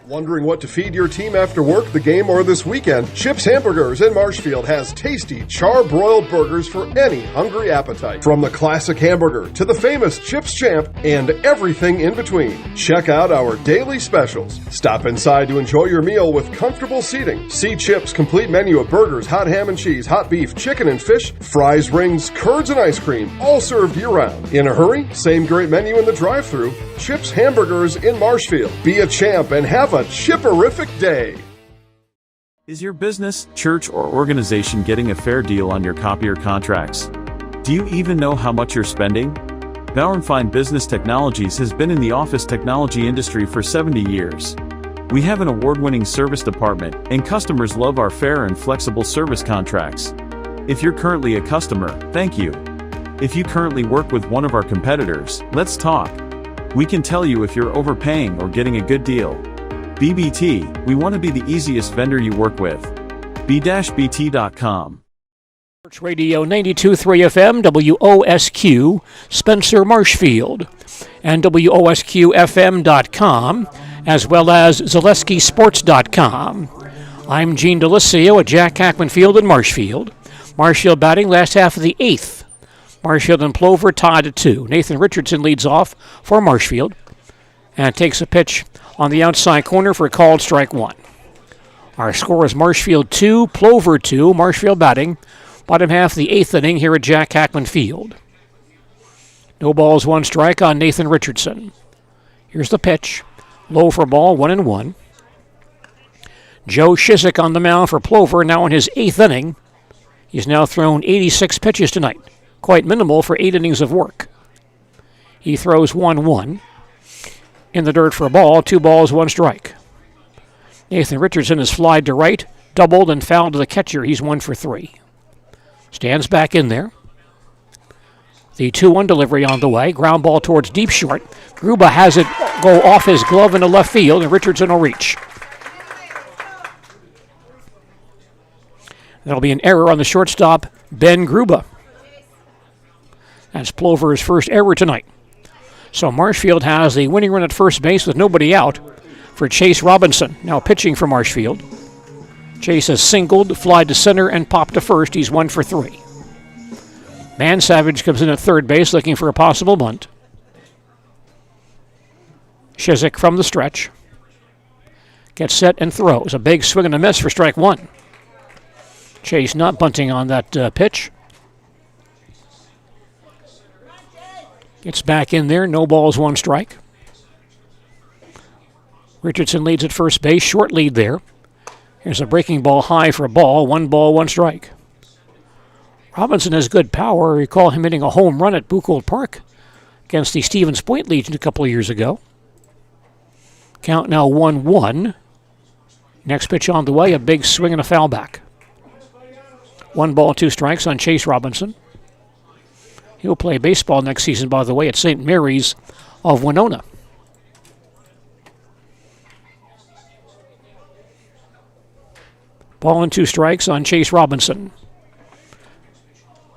Wondering what to feed your team after work, the game, or this weekend? Chips Hamburgers in Marshfield has tasty char-broiled burgers for any hungry appetite. From the classic hamburger to the famous Chips Champ and everything in between. Check out our daily specials. Stop inside to enjoy your meal with comfortable seating. See Chips' complete menu of burgers, hot ham and cheese, hot beef, chicken and fish, fries, rings, curds, and ice cream, all served year-round. In a hurry? Same great menu in the drive-thru. Chips Hamburgers in Marshfield. Be a champ and have a chipperific day. Is your business, church, or organization getting a fair deal on your copier contracts? Do you even know how much you're spending? Bauernfeind Business Technologies has been in the office technology industry for 70 years. We have an award-winning service department, and customers love our fair and flexible service contracts. If you're currently a customer, thank you. If you currently work with one of our competitors, let's talk. We can tell you if you're overpaying or getting a good deal. BBT, we want to be the easiest vendor you work with. b-bt.com. Sports Radio 92.3 FM, WOSQ, Spencer Marshfield, and WOSQFM.com, as well as ZaleskiSports.com. I'm Gene Delisio at Jack Hackman Field in Marshfield. Marshfield batting last half of the 8th. Marshfield and Plover tied at 2. Nathan Richardson leads off for Marshfield and takes a pitch on the outside corner for a called strike 1. Our score is Marshfield 2, Plover 2. Marshfield batting bottom half of the 8th inning here at Jack Hackman Field. No balls, 1 strike on Nathan Richardson. Here's the pitch. Low for ball, 1-1. Joe Shizik on the mound for Plover, now in his 8th inning. He's now thrown 86 pitches tonight. Quite minimal for 8 innings of work. He throws 1-1. In the dirt for a ball, 2 balls, 1 strike. Nathan Richardson is flied to right, doubled and fouled to the catcher. He's 1 for 3. Stands back in there. The 2-1 delivery on the way. Ground ball towards deep short. Gruba has it go off his glove into left field, and Richardson will reach. That'll be an error on the shortstop, Ben Gruba. That's Plover's first error tonight. So Marshfield has the winning run at first base with nobody out for Chase Robinson, now pitching for Marshfield. Chase has singled, flied to center, and popped to first. He's 1 for 3. Man Savage comes in at third base looking for a possible bunt. Shizik from the stretch. Gets set and throws. A big swing and a miss for strike 1. Chase not bunting on that pitch. Gets back in there, no balls, 1 strike. Richardson leads at first base, short lead there. Here's a breaking ball high for a ball, 1 ball, 1 strike. Robinson has good power. Recall him hitting a home run at Buchholz Park against the Stevens Point Legion a couple of years ago. Count now 1-1. Next pitch on the way, a big swing and a foul back. 1 ball, 2 strikes on Chase Robinson. He'll play baseball next season, by the way, at St. Mary's of Winona. Ball and 2 strikes on Chase Robinson.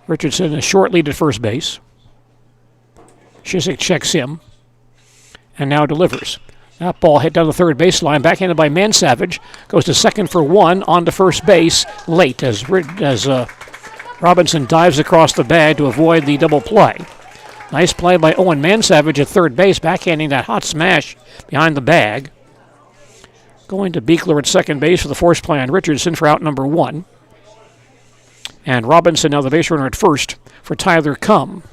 Richardson a short lead at first base. Shizik checks him and now delivers. That ball hit down the third baseline, backhanded by Mansavage. Goes to second for 1, on to first base late as Robinson dives across the bag to avoid the double play. Nice play by Owen Mansavage at third base, backhanding that hot smash behind the bag. Going to Beekler at second base for the force play on Richardson for out number 1. And Robinson now the base runner at first for Tyler Cum.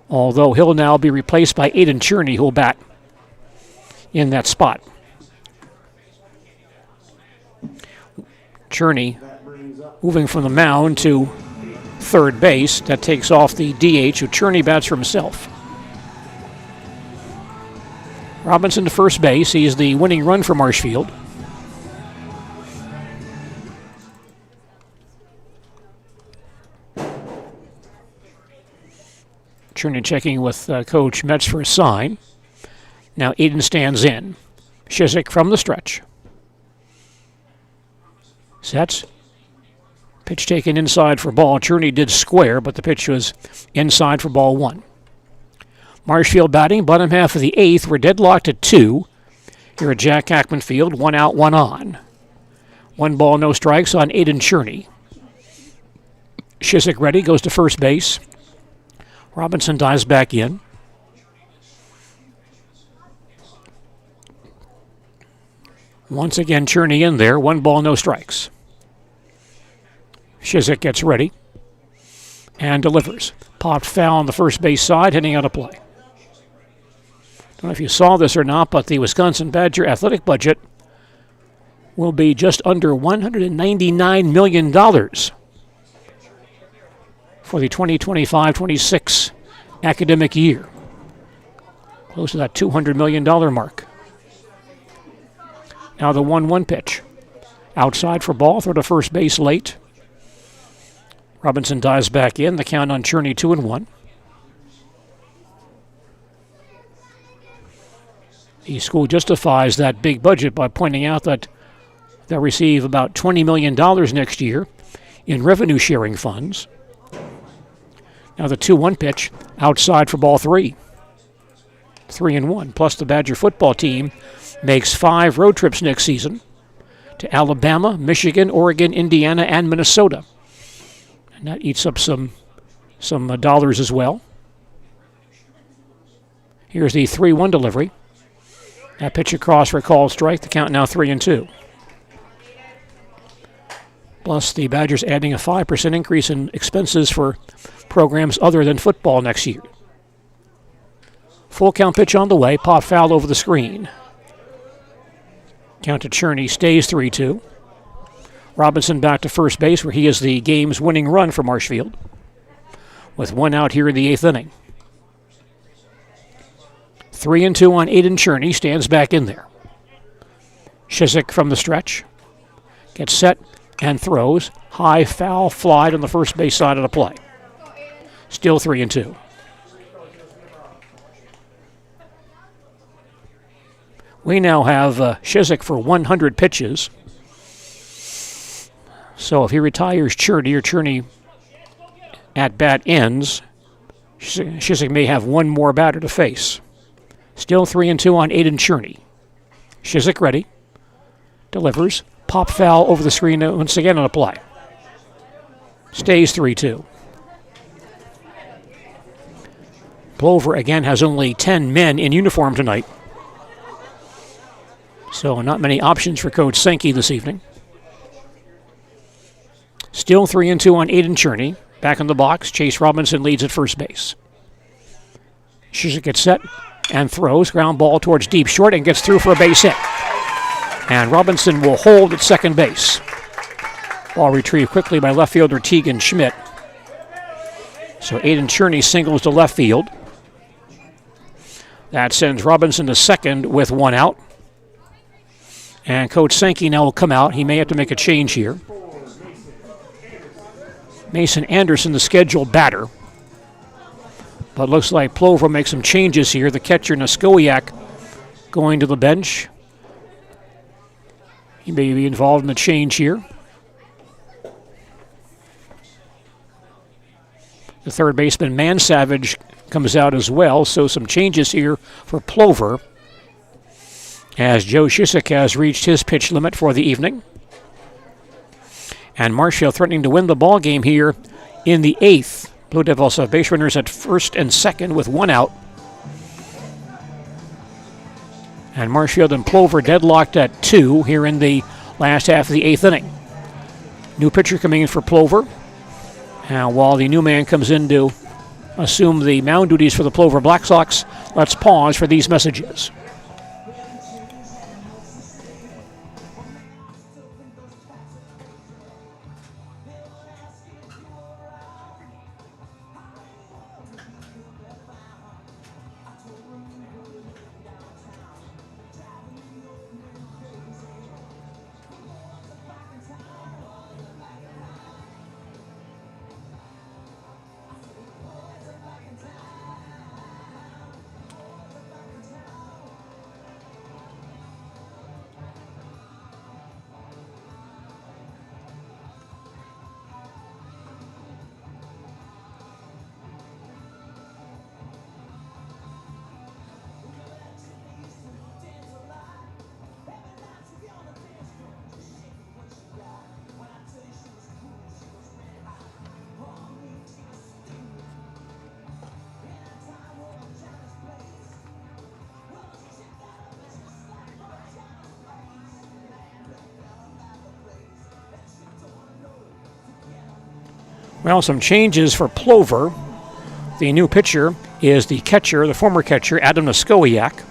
Although he'll now be replaced by Aiden Cherney, who'll bat in that spot. Cherney moving from the mound to third base. That takes off the DH, who Cherney bats for himself. Robinson to first base. He's the winning run for Marshfield. Cherney checking with Coach Metz for a sign. Now Aiden stands in. Shizik from the stretch. Sets. Pitch taken inside for ball. Cherney did square, but the pitch was inside for ball 1. Marshfield batting, bottom half of the 8th. We're deadlocked at 2 here at Jack Hackman Field. 1 out, 1 on. 1 ball, no strikes on Aiden Cherney. Shizik ready, goes to first base. Robinson dives back in. Once again, Cherney in there. 1 ball, no strikes. Shizik gets ready and delivers. Popped foul on the first base side, heading out of play. Don't know if you saw this or not, but the Wisconsin Badger athletic budget will be just under $199 million for the 2025-26 academic year. Close to that $200 million mark. Now the 1-1 pitch. Outside for ball, throw to first base late. Robinson dives back in. The count on Cherney 2-1. The school justifies that big budget by pointing out that they'll receive about $20 million next year in revenue sharing funds. Now the 2-1 pitch, outside for ball 3. 3-1. Plus the Badger football team makes 5 road trips next season to Alabama, Michigan, Oregon, Indiana, and Minnesota. And that eats up some dollars as well. Here's the 3-1 delivery. That pitch across for a called strike. The count now 3-2. Plus the Badgers adding a 5% increase in expenses for programs other than football next year. Full count pitch on the way. Pop foul over the screen. Count to Cherney stays 3-2. Robinson back to first base, where he is the game's winning run for Marshfield, with 1 out here in the 8th inning. 3-2 on Aiden Cherney, stands back in there. Shizik from the stretch. Gets set and throws. High foul fly on the first base side of the play. Still 3-2. We now have Shizik for 100 pitches. So if he retires Cherney, or Cherney at bat ends, Shizik may have 1 more batter to face. Still 3-2 on Aiden Cherney. Shizik ready. Delivers. Pop foul over the screen once again on a play. Stays 3-2. Plover again has only 10 men in uniform tonight. So not many options for Coach Sankey this evening. Still 3-2 on Aiden Cherney. Back in the box, Chase Robinson leads at first base. Shizik gets set and throws. Ground ball towards deep short and gets through for a base hit. And Robinson will hold at second base. Ball retrieved quickly by left fielder Tegan Schmidt. So Aiden Cherney singles to left field. That sends Robinson to second with 1 out. And Coach Sankey now will come out. He may have to make a change here. Mason Anderson, the scheduled batter. But looks like Plover makes some changes here. The catcher, Noskowiak, going to the bench. He may be involved in the change here. The third baseman, Mansavage, comes out as well, so some changes here for Plover as Joe Shisick has reached his pitch limit for the evening. And Marshfield threatening to win the ball game here in the 8th. Blue Devils have base runners at first and second with one out. And Marshfield and Plover deadlocked at 2 here in the last half of the 8th inning. New pitcher coming in for Plover. And while the new man comes in to assume the mound duties for the Plover Black Sox, let's pause for these messages. Well, some changes for Plover. The new pitcher is the catcher, the former catcher, Adam Noskowiak.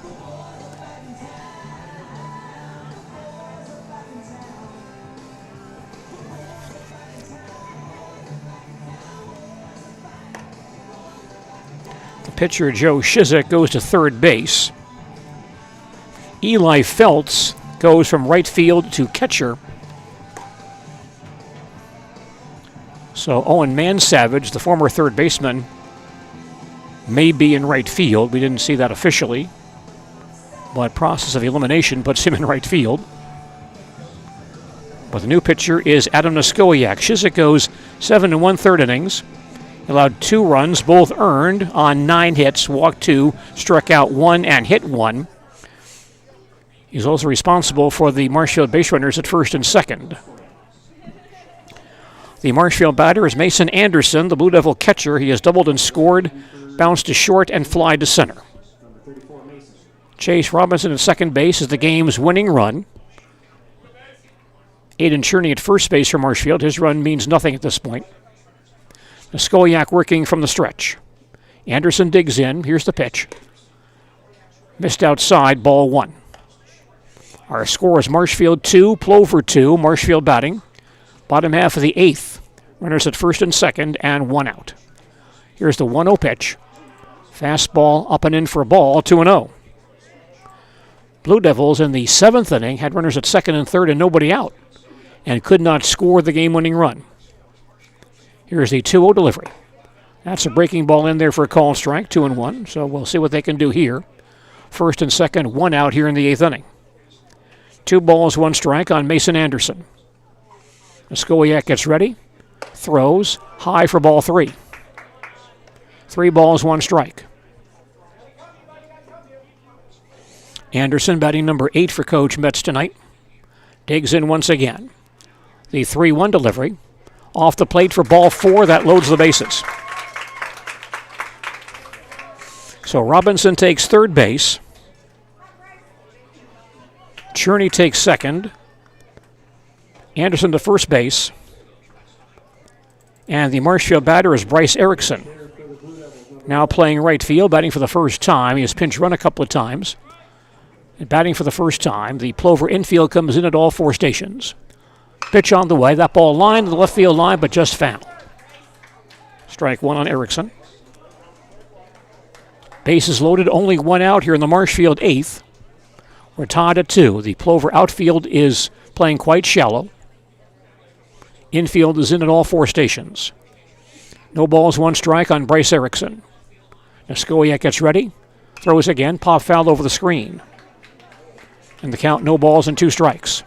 The pitcher, Joe Shisick, goes to third base. Eli Feltz goes from right field to catcher. So Owen Mansavage, the former third baseman, may be in right field. We didn't see that officially, but process of elimination puts him in right field. But the new pitcher is Adam Noskowiak. Shisick goes 7 1/3 innings. He allowed 2 runs, both earned on 9 hits, walked 2, struck out 1, and hit 1. He's also responsible for the Marshfield base runners at first and second. The Marshfield batter is Mason Anderson, the Blue Devil catcher. He has doubled and scored, bounced to short, and fly to center. Chase Robinson at second base is the game's winning run. Aiden Cherney at first base for Marshfield. His run means nothing at this point. Noskowiak working from the stretch. Anderson digs in. Here's the pitch. Missed outside, ball 1. Our score is Marshfield 2, Plover 2, Marshfield batting. Bottom half of the 8th. Runners at first and second, and 1 out. Here's the 1-0 pitch. Fastball up and in for a ball, 2-0. Blue Devils in the 7th inning had runners at second and third and nobody out, and could not score the game-winning run. Here's the 2-0 delivery. That's a breaking ball in there for a call strike, 2-1, so we'll see what they can do here. First and second, 1 out here in the 8th inning. 2 balls, 1 strike on Mason Anderson. Noskowiak gets ready, throws, high for ball 3. 3 balls, 1 strike. Anderson batting number 8 for Coach Metz tonight. Digs in once again. The 3-1 delivery. Off the plate for ball 4, that loads the bases. So Robinson takes third base. Cherney takes second. Anderson to first base. And the Marshfield batter is Bryce Erickson. Now playing right field, batting for the first time. He has pinch run a couple of times. And batting for the first time, the Plover infield comes in at all 4 stations. Pitch on the way. That ball lined to the left field line, but just foul. Strike 1 on Erickson. Bases loaded, only 1 out here in the Marshfield 8th. We're tied at 2. The Plover outfield is playing quite shallow. Infield is in at all 4 stations. No balls, 1 strike on Bryce Erickson. Skowiak gets ready, throws again, pop foul over the screen. And the count, no balls and 2 strikes.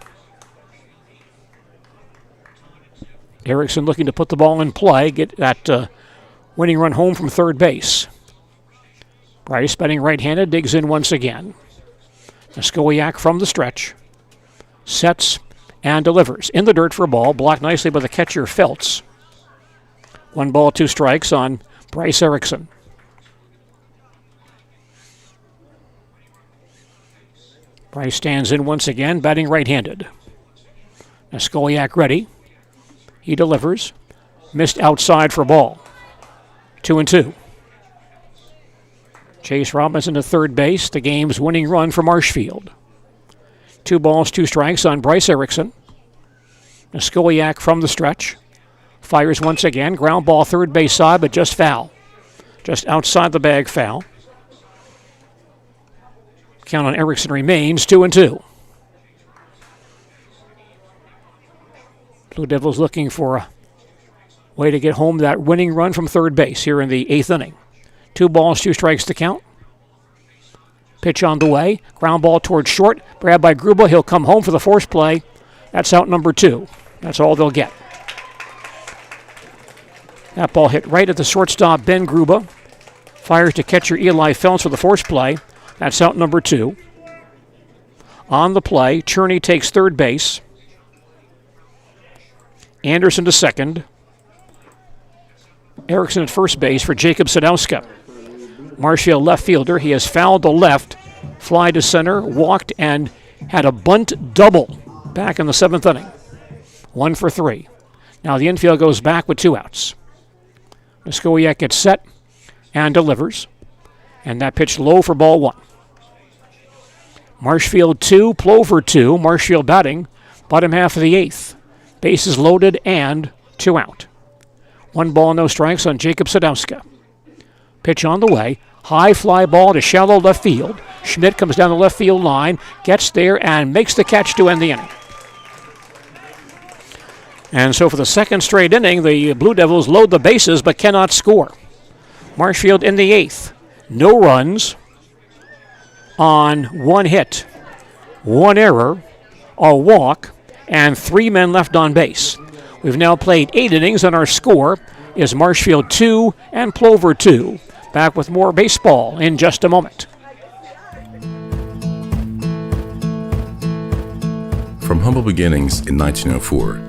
Erickson looking to put the ball in play, get that winning run home from third base. Bryce, batting right-handed, digs in once again. Skowiak from the stretch. Sets and delivers. In the dirt for a ball, blocked nicely by the catcher, Feltz. 1 ball, 2 strikes on Bryce Erickson. Bryce stands in once again, batting right-handed. Skowiak ready. He delivers. Missed outside for ball. 2-2. Chase Robinson to third base, the game's winning run for Marshfield. 2 balls, 2 strikes on Bryce Erickson. Skowiak from the stretch. Fires once again, ground ball third base side, but just foul. Just outside the bag foul. Count on Erickson remains 2-2. Blue Devils looking for a way to get home that winning run from third base here in the 8th inning. 2 balls, 2 strikes to count. Pitch on the way. Ground ball towards short. Grabbed by Gruba. He'll come home for the force play. That's out number 2. That's all they'll get. That ball hit right at the shortstop, Ben Gruba. Fires to catcher Eli Feltz for the force play. That's out number 2. On the play, Cherney takes third base. Anderson to second. Erickson at first base for Jacob Sadowska. Marshfield left fielder. He has fouled the left. Fly to center, walked, and had a bunt double back in the 7th inning. 1 for 3. Now the infield goes back with 2 outs. Skowiak gets set and delivers. And that pitch low for ball 1. Marshfield 2, Plover 2. Marshfield batting, bottom half of the 8th. Bases loaded and 2 out. 1 ball, no strikes on Jacob Sadowska. Pitch on the way. High fly ball to shallow left field. Schmidt comes down the left field line, gets there, and makes the catch to end the inning. And so for the 2nd straight inning, the Blue Devils load the bases but cannot score. Marshfield in the 8th. No runs on 1 hit, 1 error, a walk, and 3 men left on base. We've now played 8 innings, and our score is Marshfield 2 and Plover 2. Back with more baseball in just a moment. From humble beginnings in 1904,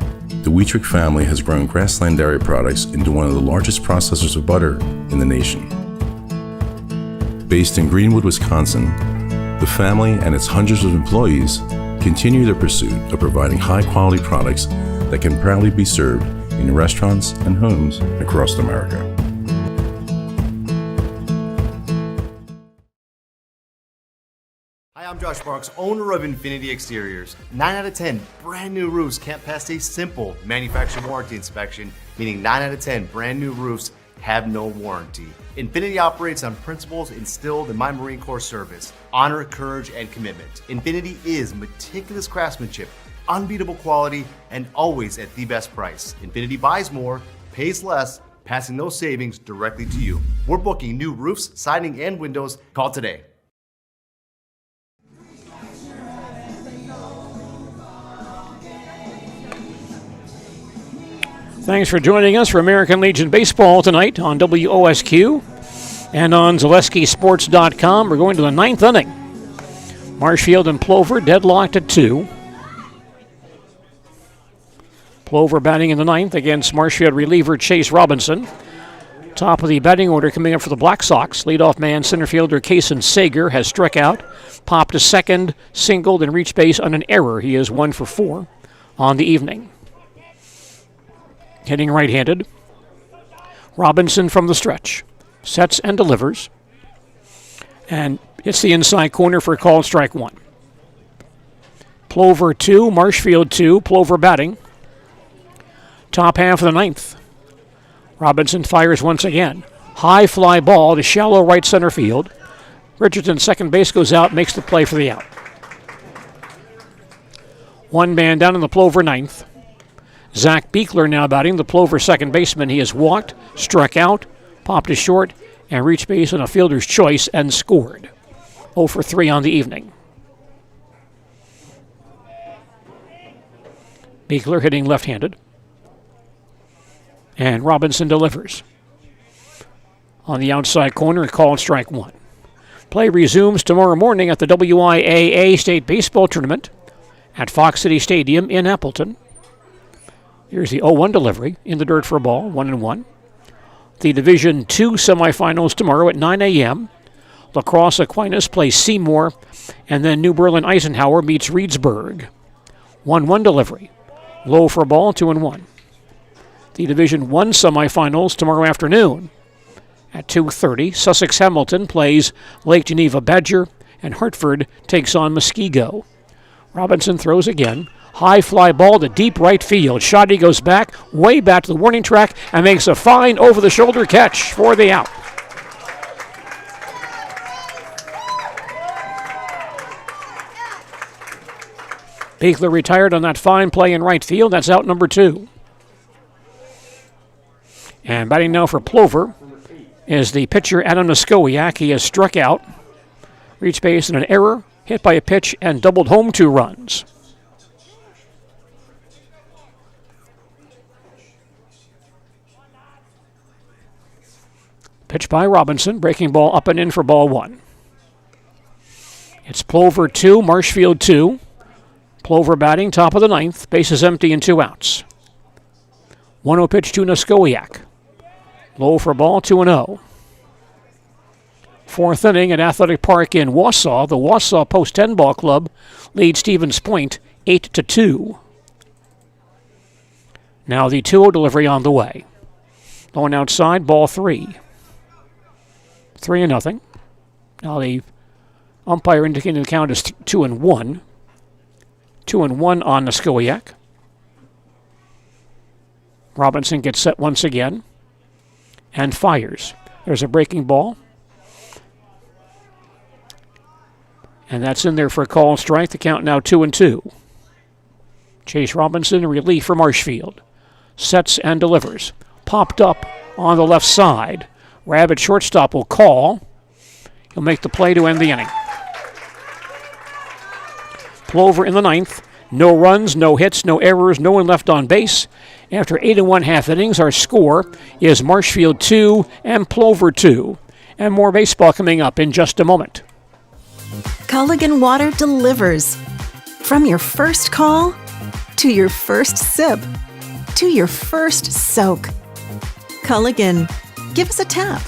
the Wheatrick family has grown Grassland Dairy Products into one of the largest processors of butter in the nation. Based in Greenwood, Wisconsin, the family and its hundreds of employees continue their pursuit of providing high-quality products that can proudly be served in restaurants and homes across America. Hi, I'm Josh Marks, owner of Infinity Exteriors. 9 out of 10 brand new roofs can't pass a simple manufacturer warranty inspection, meaning 9 out of 10 brand new roofs have no warranty. Infinity operates on principles instilled in my Marine Corps service: honor, courage, and commitment. Infinity is meticulous craftsmanship, unbeatable quality, and always at the best price. Infinity buys more, pays less, passing those savings directly to you. We're booking new roofs, siding, and windows. Call today. Thanks for joining us for American Legion Baseball tonight on WOSQ and on ZaleskiSports.com. We're going to the 9th inning. Marshfield and Plover deadlocked at 2. Plover batting in the 9th against Marshfield reliever Chase Robinson. Top of the batting order coming up for the Black Sox. Leadoff man center fielder Kason Sager has struck out, popped to second, singled, and reached base on an error. He is 1 for 4 on the evening. Hitting right-handed. Robinson from the stretch. Sets and delivers. And hits the inside corner for a called strike 1. Plover 2, Marshfield 2. Plover batting. Top half of the 9th. Robinson fires once again. High fly ball to shallow right center field. Richardson, second base, goes out, makes the play for the out. 1 man down in the Plover 9th. Zach Beekler now batting, the Plover second baseman. He has walked, struck out, popped to short, and reached base on a fielder's choice and scored. 0 for 3 on the evening. Beekler hitting left-handed. And Robinson delivers. On the outside corner, called strike 1. Play resumes tomorrow morning at the WIAA State Baseball Tournament at Fox City Stadium in Appleton. Here's the 0-1 delivery in the dirt for a ball, 1-1. The Division II semifinals tomorrow at 9 a.m. La Crosse Aquinas plays Seymour, and then New Berlin Eisenhower meets Reedsburg. 1-1 delivery. Low for a ball, 2-1. The Division I semifinals tomorrow afternoon. At 2:30, Sussex Hamilton plays Lake Geneva Badger, and Hartford takes on Muskego. Robinson throws again. High fly ball to deep right field. Shoddy goes back, way back to the warning track, and makes a fine over-the-shoulder catch for the out. Beekler retired on that fine play in right field. That's out number 2. And batting now for Plover is the pitcher Adam Niskowiak. He has struck out, reached base in an error, hit by a pitch, and doubled home 2 runs. Pitch by Robinson, breaking ball up and in for ball 1. It's Plover 2, Marshfield 2. Plover batting, top of the 9th, bases empty and 2 outs. 1-0 pitch to Niskowiak. Low for ball, 2-0. 4th inning at Athletic Park in Wausau. The Wausau Post 10 Ball Club leads Stevens Point 8-2. Now the 2-0 delivery on the way. Going outside, ball 3. 3-0. Now the umpire indicating the count is 2-1. 2-1 on Niskowiak. Robinson gets set once again and fires. There's a breaking ball. And that's in there for a call strike. The count now 2-2. Chase Robinson, relief for Marshfield. Sets and delivers. Popped up on the left side. Rabbit shortstop will call. He'll make the play to end the inning. Plover in the 9th. No runs, no hits, no errors, no one left on base. After 8 1/2 innings, our score is Marshfield 2 and Plover 2. And more baseball coming up in just a moment. Culligan Water delivers. From your first call, to your first sip, to your first soak. Culligan, give us a tap.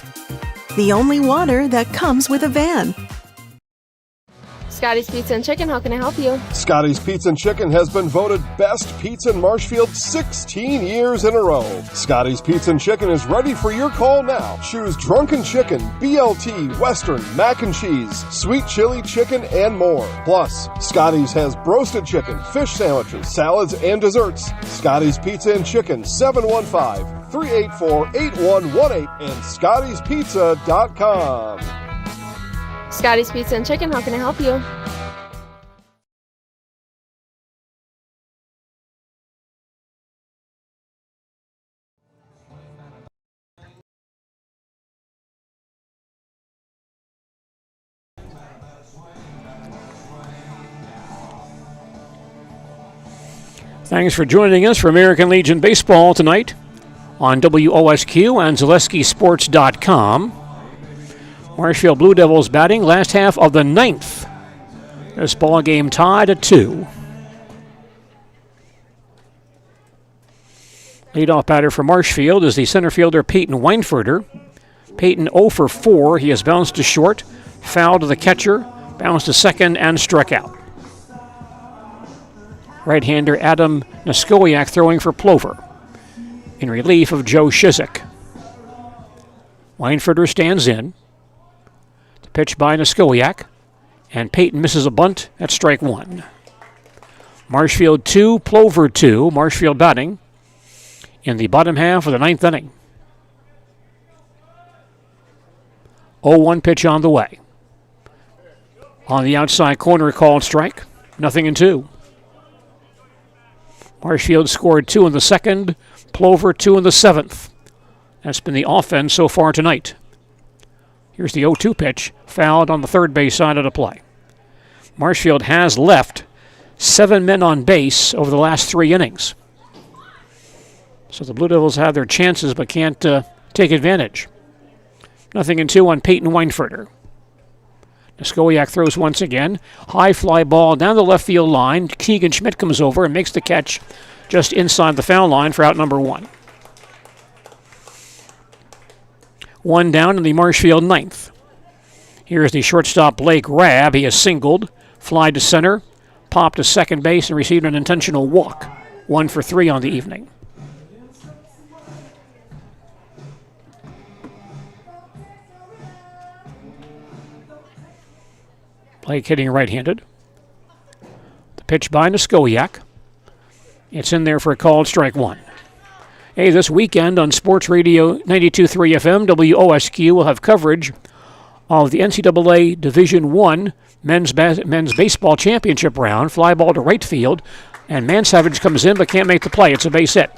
The only water that comes with a van. Scotty's Pizza and Chicken, how can I help you? Scotty's Pizza and Chicken has been voted best pizza in Marshfield 16 years in a row. Scotty's Pizza and Chicken is ready for your call now. Choose drunken chicken, BLT, western, mac and cheese, sweet chili chicken, and more. Plus, Scotty's has broasted chicken, fish sandwiches, salads, and desserts. Scotty's Pizza and Chicken, 715-384-8118 and scottyspizza.com. Scotty's Pizza and Chicken, how can I help you? Thanks for joining us for American Legion Baseball tonight on WOSQ and ZaleskiSports.com. Marshfield Blue Devils batting last half of the 9th. This ball game tied at 2. Leadoff batter for Marshfield is the center fielder Peyton Weinfurter. Peyton 0 for 4. He has bounced to short, fouled to the catcher, bounced to second, and struck out. Right-hander Adam Niskowiak throwing for Plover in relief of Joe Shizik. Weinfurter stands in. The pitch by Niskowiak, and Peyton misses a bunt at strike 1. Marshfield 2, Plover 2. Marshfield batting in the bottom half of the 9th inning. 0-1 pitch on the way. On the outside corner, called strike. 0-2. Marshfield scored 2 in the 2nd, Plover 2 in the 7th. That's been the offense so far tonight. Here's the 0-2 pitch, fouled on the third base side of the play. Marshfield has left 7 men on base over the last 3 innings. So the Blue Devils have their chances but can't take advantage. 0-2 on Peyton Weinfurter. Niskowiak throws once again. High fly ball down the left field line. Keegan Schmidt comes over and makes the catch just inside the foul line for out number 1. 1 down in the Marshfield 9th. Here's the shortstop Blake Rabb. He has singled, fly to center, popped to second base, and received an intentional walk. 1 for 3 on the evening. Blake hitting right-handed. The pitch by Niskowiak. It's in there for a called strike 1. Hey, this weekend on Sports Radio 92.3 FM, WOSQ will have coverage of the NCAA Division I men's baseball championship round. Fly ball to right field, and Mansavage comes in but can't make the play. It's a base hit.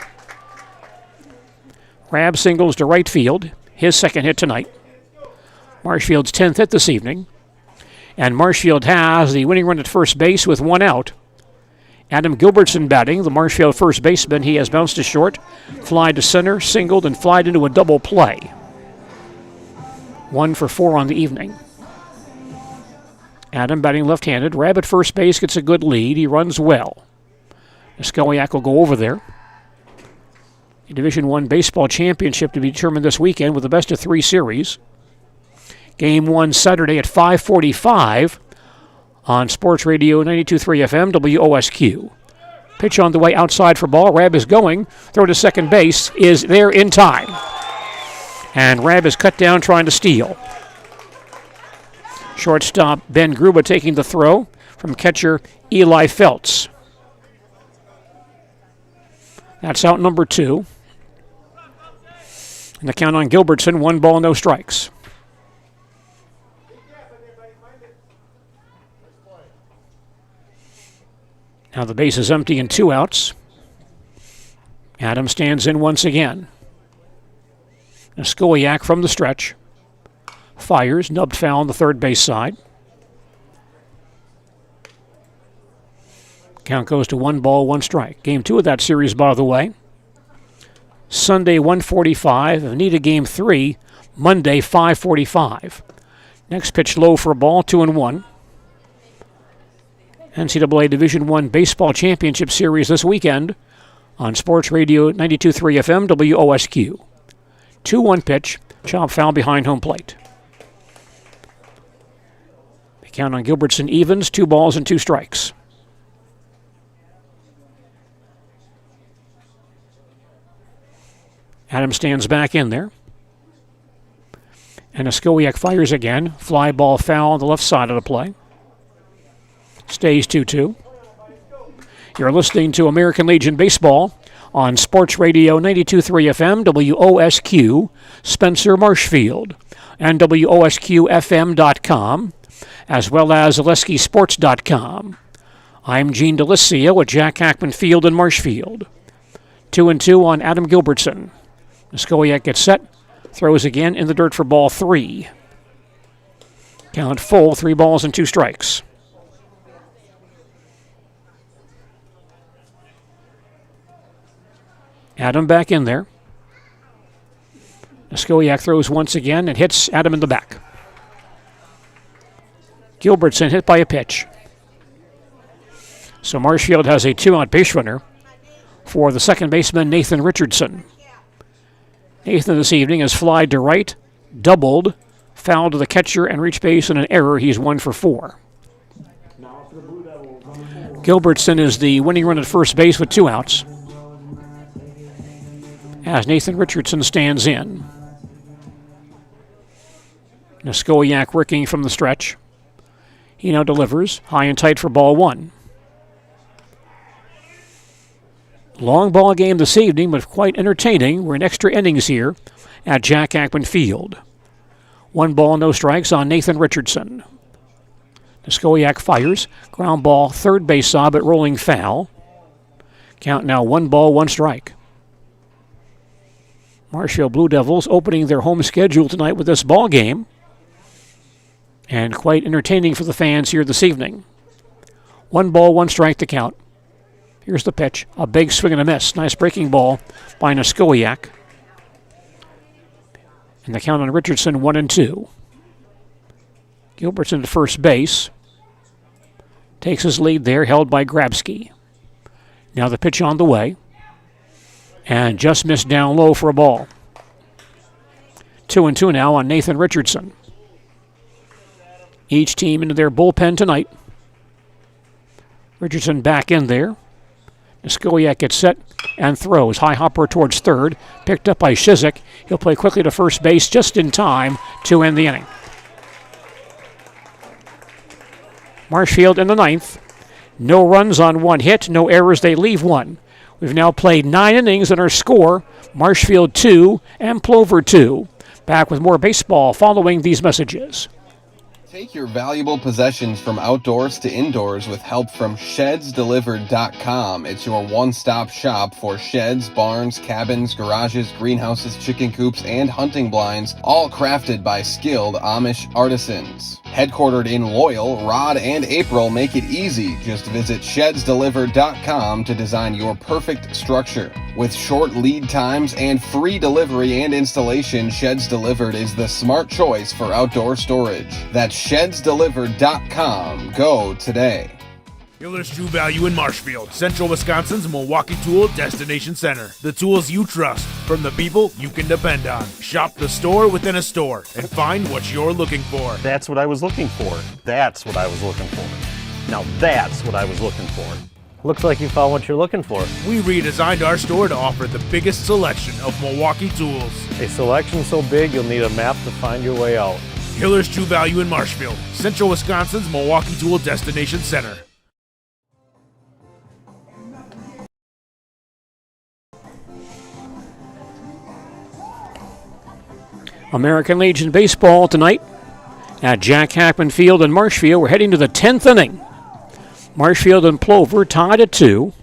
Rabb singles to right field, his second hit tonight. Marshfield's 10th hit this evening. And Marshfield has the winning run at first base with 1 out. Adam Gilbertson batting, the Marshfield first baseman. He has bounced to short, fly to center, singled, and flied into a double play. 1 for 4 on the evening. Adam batting left-handed. Rabb at first base gets a good lead. He runs well. Niskowiak will go over there. The Division I baseball championship to be determined this weekend with the best-of-3 series. Game 1 Saturday at 5:45 on Sports Radio 92.3 FM, WOSQ. Pitch on the way outside for ball. Rabb is going. Throw to second base is there in time. And Rabb is cut down trying to steal. Shortstop Ben Gruba taking the throw from catcher Eli Feltz. That's out number 2. And the count on Gilbertson, 1 ball, no strikes. Now the base is empty and 2 outs. Adam stands in once again. Niskowiak from the stretch. Fires, nubbed foul on the third base side. Count goes to 1 ball, 1 strike. Game 2 of that series, by the way. Sunday, 1:45. Anita Game 3, Monday, 5:45. Next pitch low for a ball, 2-1. NCAA Division I Baseball Championship Series this weekend on Sports Radio 92.3 FM, WOSQ. 2-1 pitch, chop foul behind home plate. The count on Gilbertson evens, 2 balls and 2 strikes. Adam stands back in there. And Niskowiak fires again. Fly ball foul on the left side of the play. Stays 2-2. You're listening to American Legion Baseball on Sports Radio 92.3 FM, WOSQ, Spencer Marshfield, and WOSQFM.com, as well as AleskiSports.com. I'm Gene DeLisio at Jack Hackman Field in Marshfield. 2-2 on Adam Gilbertson. Niskowiak gets set, throws again in the dirt for ball 3. Count full, 3 balls and 2 strikes. Adam back in there. Niskowiak throws once again and hits Adam in the back. Gilbertson hit by a pitch. So Marshfield has a 2-out base runner for the second baseman, Nathan Richardson. Nathan this evening has flied to right, doubled, fouled to the catcher, and reached base in an error. He's 1 for 4. Gilbertson is the winning run at first base with 2 outs. As Nathan Richardson stands in. Niskowiak working from the stretch. He now delivers, high and tight for ball 1. Long ball game this evening, but quite entertaining. We're in extra innings here at Jack Hackman Field. 1 ball, no strikes on Nathan Richardson. Niskowiak fires, ground ball, third base side, but rolling foul. Count now 1 ball, 1 strike. Marshfield Blue Devils opening their home schedule tonight with this ball game. and quite entertaining for the fans here this evening. 1 ball, 1 strike to count. Here's the pitch. A big swing and a miss. Nice breaking ball by Niskowiak. And the count on Richardson, 1-2. Gilbertson to first base. Takes his lead there, held by Grabsky. Now the pitch on the way. And just missed down low for a ball. 2-2 now on Nathan Richardson. Each team into their bullpen tonight. Richardson back in there. Niskowiak gets set and throws. High hopper towards third. Picked up by Shizik. He'll play quickly to first base just in time to end the inning. Marshfield in the 9th. No runs on 1 hit. No errors. They leave 1. We've now played 9 innings and our score, Marshfield 2 and Plover 2. Back with more baseball following these messages. Take your valuable possessions from outdoors to indoors with help from ShedsDelivered.com. It's your one-stop shop for sheds, barns, cabins, garages, greenhouses, chicken coops, and hunting blinds, all crafted by skilled Amish artisans. Headquartered in Loyal, Rod and April make it easy. Just visit ShedsDelivered.com to design your perfect structure. With short lead times and free delivery and installation, Sheds Delivered is the smart choice for outdoor storage. That's ShedsDelivered.com. Go today. Hiller's True Value in Marshfield, Central Wisconsin's Milwaukee Tool Destination Center. The tools you trust from the people you can depend on. Shop the store within a store and find what you're looking for. That's what I was looking for. That's what I was looking for. Now that's what I was looking for. Looks like you found what you're looking for. We redesigned our store to offer the biggest selection of Milwaukee tools. A selection so big you'll need a map to find your way out. Hiller's True Value in Marshfield, Central Wisconsin's Milwaukee Tool Destination Center. American Legion Baseball tonight at Jack Hackman Field in Marshfield. We're heading to the 10th inning. Marshfield and Plover tied at 2.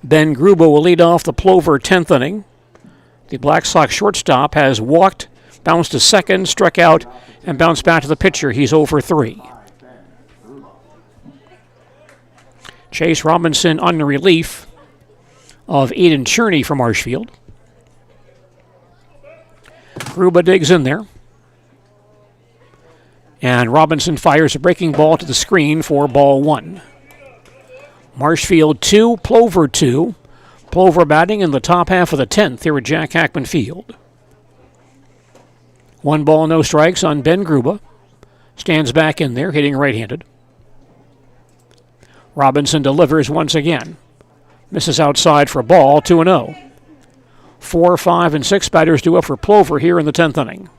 Ben Grubo will lead off the Plover 10th inning. The Black Sox shortstop has walked, bounced to second, struck out, and bounced back to the pitcher. He's over 3. Chase Robinson on the relief of Aiden Cherney from Marshfield. Gruba digs in there. And Robinson fires a breaking ball to the screen for ball 1. Marshfield 2, Plover 2. Plover batting in the top half of the 10th here at Jack Hackman Field. 1 ball, no strikes on Ben Gruba. Stands back in there, hitting right-handed. Robinson delivers once again. Misses outside for a ball, 2-0. 4, 5, and 6 batters due up for Plover here in the 10th inning.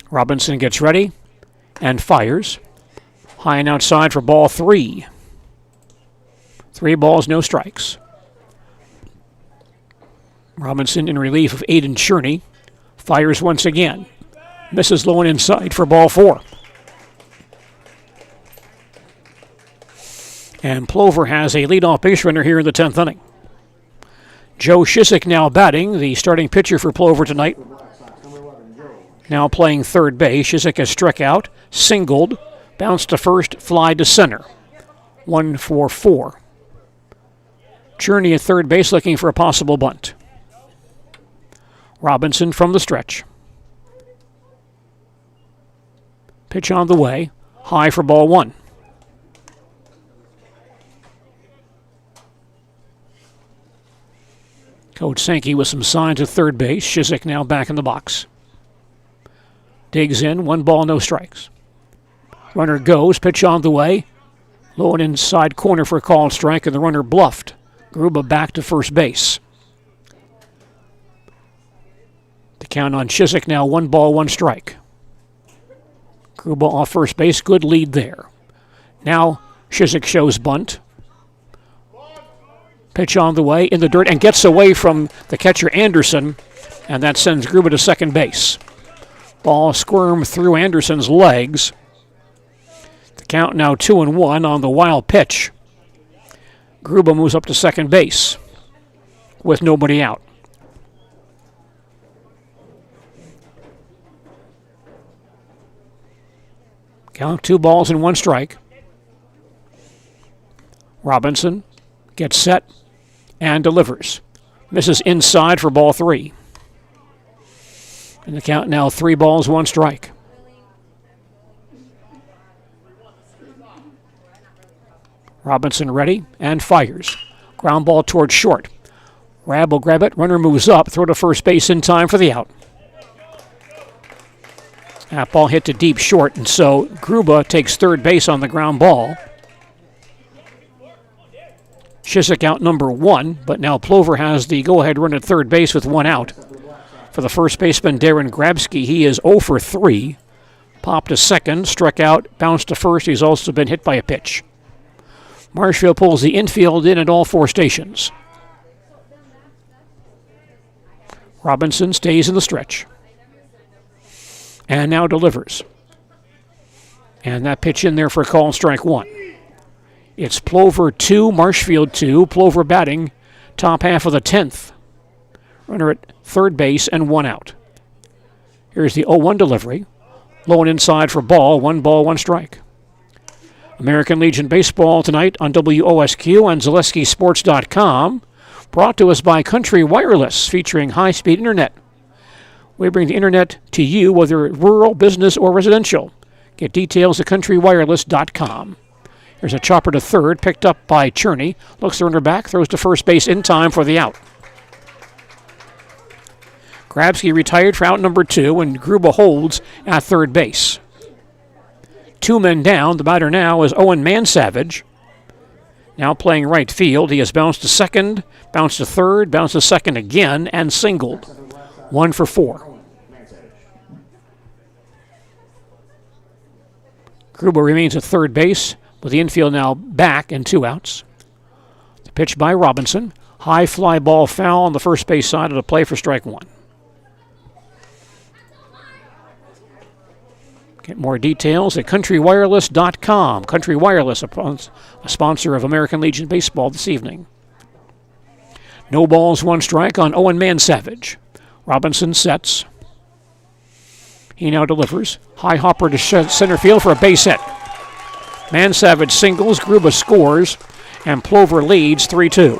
Robinson gets ready and fires. High and outside for ball 3. 3 balls, no strikes. Robinson in relief of Aiden Cherney. Fires once again. Misses low and inside for ball 4. And Plover has a leadoff base runner here in the 10th inning. Joe Shizik now batting, the starting pitcher for Plover tonight. Now playing third base. Shizik has struck out, singled, bounced to first, fly to center. 1-4. Cherney at third base looking for a possible bunt. Robinson from the stretch. Pitch on the way. High for ball 1. Coach Sankey with some signs at third base. Shizik now back in the box. Digs in. 1 ball, no strikes. Runner goes. Pitch on the way. Low and inside corner for a called strike, and the runner bluffed. Gruba back to first base. The count on Shizik now 1 ball, 1 strike. Gruba off first base. Good lead there. Now Shizik shows bunt. Pitch on the way in the dirt and gets away from the catcher Anderson, and that sends Gruba to second base. Ball squirmed through Anderson's legs. The count now 2-1 on the wild pitch. Gruba moves up to second base with nobody out. Count 2 balls and 1 strike. Robinson gets set and delivers. Misses inside for ball 3. And the count now 3 balls, 1 strike. Robinson ready and fires. Ground ball towards short. Rab will grab it. Runner moves up. Throw to first base in time for the out. That ball hit to deep short, and so Gruba takes third base on the ground ball. Chiswick out number 1, but now Plover has the go-ahead run at third base with 1 out. For the first baseman, Darren Grabsky, he is 0 for 3. Popped to second, struck out, bounced to first. He's also been hit by a pitch. Marshfield pulls the infield in at all 4 stations. Robinson stays in the stretch. And now delivers. And that pitch in there for a call, strike 1. It's Plover 2, Marshfield 2. Plover batting, top half of the 10th. Runner at third base and 1 out. Here's the 0-1 delivery. Low and inside for ball, 1 ball, 1 strike. American Legion Baseball tonight on WOSQ and ZaleskiSports.com. Brought to us by Country Wireless, featuring high-speed internet. We bring the internet to you, whether rural, business, or residential. Get details at countrywireless.com. Here's a chopper to third, picked up by Cherney. Looks the runner back, throws to first base in time for the out. Grabsky retired for out number 2, and Gruba holds at third base. 2 men down. The batter now is Owen Mansavage. Now playing right field. He has bounced to second, bounced to third, bounced to second again, and singled. 1 for 4. Gruba remains at third base, with the infield now back and 2 outs. The pitch by Robinson. High fly ball foul on the first base side of the play for strike 1. Get more details at countrywireless.com. Country Wireless, a sponsor of American Legion Baseball this evening. No balls, 1 strike on Owen Mansavage. Robinson sets. He now delivers. High hopper to center field for a base hit. Mansavage singles, Gruba scores, and Plover leads 3-2.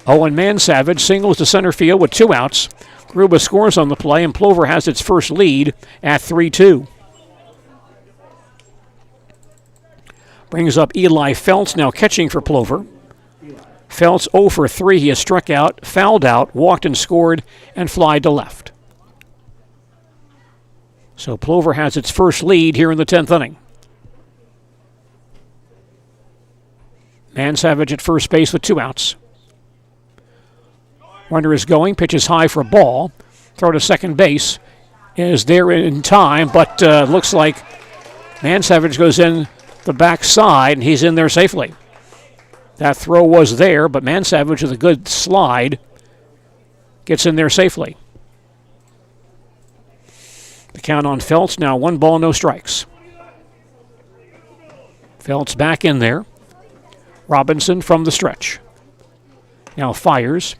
Owen Mansavage singles to center field with 2 outs. Gruba scores on the play, and Plover has its first lead at 3-2. Brings up Eli Feltz, now catching for Plover. Feltz 0 for 3. He has struck out, fouled out, walked and scored, and flied to left. So Plover has its first lead here in the 10th inning. Mansavage at first base with 2 outs. Runner is going, pitches high for a ball. Throw to second base is there in time, but looks like Mansavage goes in the backside, and he's in there safely. That throw was there, but Mansavage with a good slide gets in there safely. The count on Feltz now 1 ball, no strikes. Feltz back in there. Robinson from the stretch. Now fires.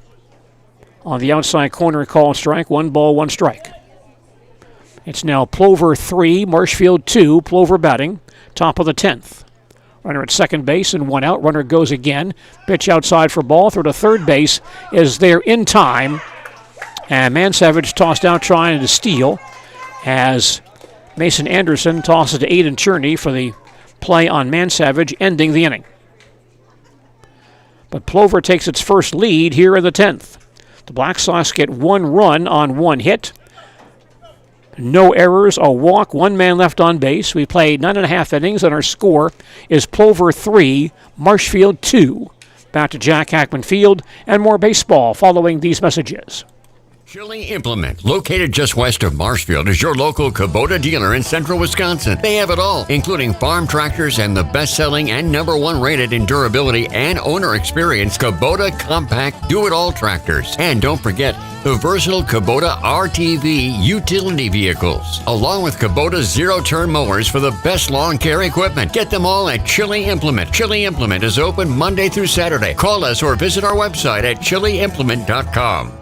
On the outside corner, call strike, 1 ball, 1 strike. It's now Plover 3, Marshfield 2, Plover batting, top of the 10th. Runner at second base and 1 out. Runner goes again. Pitch outside for ball. Throw to third base is there in time. And Mansavage tossed out trying to steal as Mason Anderson tosses to Aiden Cherney for the play on Mansavage, ending the inning. But Plover takes its first lead here in the 10th. The Black Sox get 1 run on 1 hit. No errors, a walk, 1 man left on base. We played 9.5 innings, and our score is Plover 3, Marshfield 2. Back to Jack Hackman Field, and more baseball following these messages. Chili Implement, located just west of Marshfield, is your local Kubota dealer in central Wisconsin. They have it all, including farm tractors and the best-selling and #1 rated in durability and owner experience Kubota compact do-it-all tractors. And don't forget the versatile Kubota RTV utility vehicles, along with Kubota zero-turn mowers for the best lawn care equipment. Get them all at Chili Implement. Chili Implement is open Monday through Saturday. Call us or visit our website at chiliimplement.com.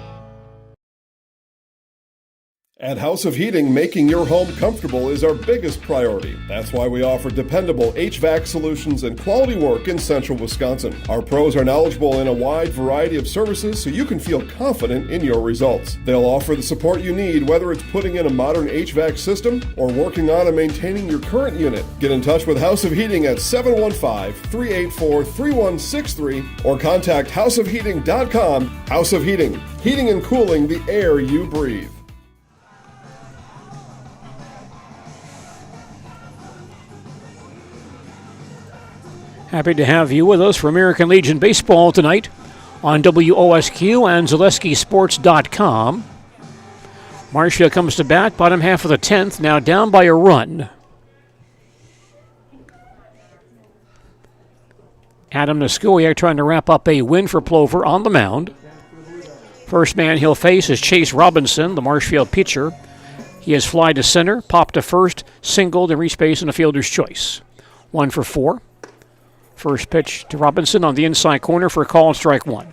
At House of Heating, making your home comfortable is our biggest priority. That's why we offer dependable HVAC solutions and quality work in central Wisconsin. Our pros are knowledgeable in a wide variety of services so you can feel confident in your results. They'll offer the support you need, whether it's putting in a modern HVAC system or working on and maintaining your current unit. Get in touch with House of Heating at 715-384-3163 or contact houseofheating.com. House of Heating, heating and cooling the air you breathe. Happy to have you with us for American Legion Baseball tonight on WOSQ and ZaleskiSports.com. Marshfield comes to bat, bottom half of the 10th, now down by a run. Adam Niskowiak trying to wrap up a win for Plover on the mound. First man he'll face is Chase Robinson, the Marshfield pitcher. He has fly to center, popped to first, singled, and reached base in a fielder's choice. 1 for 4. First pitch to Robinson on the inside corner for a call and strike 1.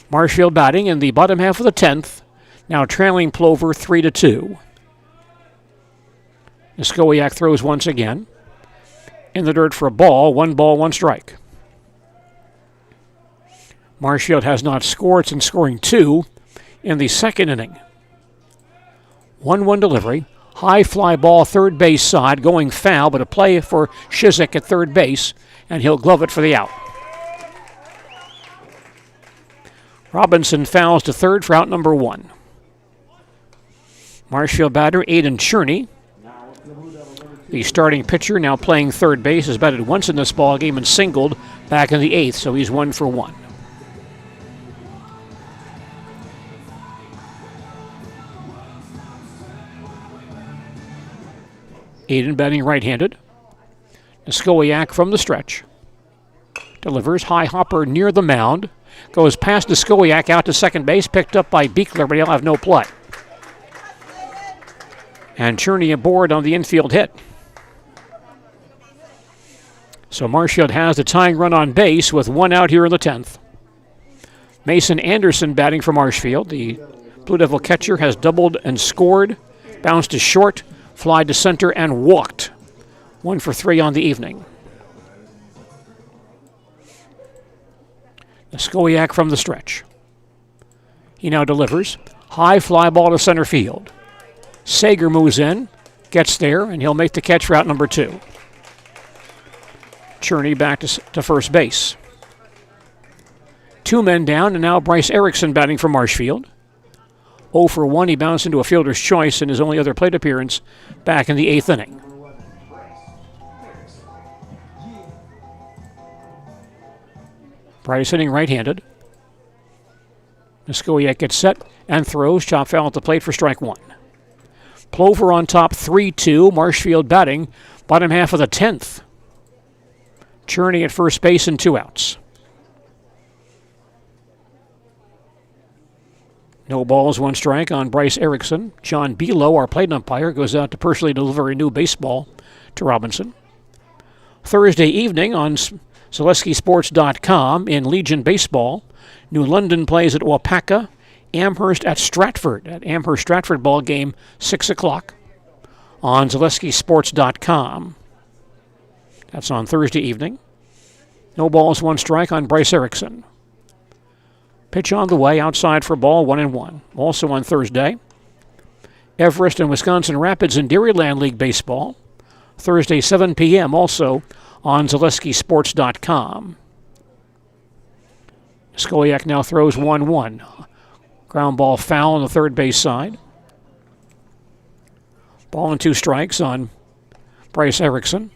Marshfield batting in the bottom half of the 10th, now trailing Plover 3-2. Niskowiak throws once again. In the dirt for a ball, 1 strike. Marshfield has not scored since scoring 2 in the second inning. 1-1 delivery. High fly ball, third base side, going foul, but a play for Shizik at third base, and he'll glove it for the out. Robinson fouls to third for out number 1. Marshfield batter Aiden Cherney, the starting pitcher, now playing third base, has batted once in this ball game and singled back in the 8th, so he's 1 for 1. Aiden batting right-handed. Niskowiak from the stretch. Delivers high hopper near the mound. Goes past Niskowiak out to second base, picked up by Beekler, but he'll have no play. And Cherney aboard on the infield hit. So Marshfield has the tying run on base with 1 out here in the 10th. Mason Anderson batting for Marshfield. The Blue Devil catcher has doubled and scored. Bounced to short, fly to center, and walked. 1 for 3 on the evening. Niskowiak from the stretch. He now delivers. High fly ball to center field. Sager moves in, gets there, and he'll make the catch for out number 2. Cherney back to first base. 2 men down, and now Bryce Erickson batting for Marshfield. 0 for 1, he bounced into a fielder's choice in his only other plate appearance back in the 8th inning. Bryce hitting right-handed. Niskowiak gets set and throws. Chop foul at the plate for strike 1. Plover on top 3-2. Marshfield batting bottom half of the 10th. Cherney at first base and 2 outs. No balls, 1 strike on Bryce Erickson. John Belo, our plate umpire, goes out to personally deliver a new baseball to Robinson. Thursday evening on ZaleskiSports.com in Legion Baseball, New London plays at Wapaka, Amherst at Stratford. At Amherst Stratford ball game, 6 o'clock on ZaleskiSports.com. That's on Thursday evening. No balls, 1 strike on Bryce Erickson. Pitch on the way, outside for ball, 1-1. Also on Thursday, Everest and Wisconsin Rapids in Dairyland League Baseball. Thursday, 7 p.m., also on ZaleskiSports.com. Niskowiak now throws 1-1. Ground ball foul on the third base side. Ball and 2 strikes on Bryce Erickson.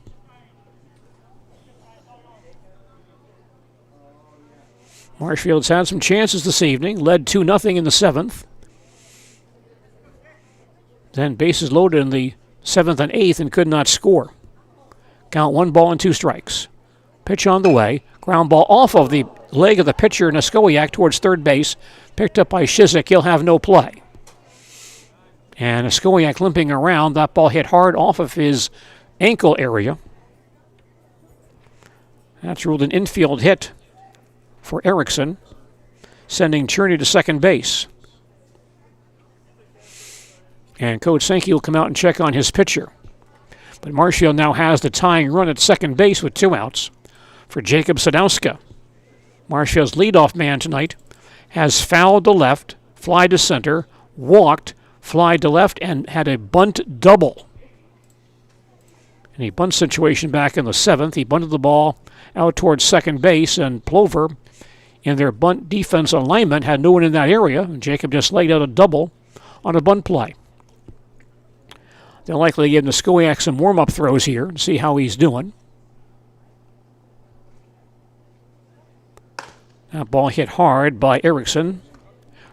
Marshfield's had some chances this evening, led 2-0 in the 7th. Then bases loaded in the 7th and 8th and could not score. Count 1 ball and 2 strikes. Pitch on the way. Ground ball off of the leg of the pitcher, Niskowiak, towards third base. Picked up by Shizik. He'll have no play. And Niskowiak limping around. That ball hit hard off of his ankle area. That's ruled an infield hit for Erickson, sending Cherney to second base. And Coach Sankey will come out and check on his pitcher. But Marshfield now has the tying run at second base with 2 outs for Jacob Sadowska. Marshfield's leadoff man tonight has fouled to left, fly to center, walked, fly to left, and had a bunt double. In a bunt situation back in the 7th, he bunted the ball out towards second base, and Plover, in their bunt defense alignment, had no one in that area, and Jacob just laid out a double on a bunt play. They'll likely give Niskoyak some warm-up throws here and see how he's doing. That ball hit hard by Erickson.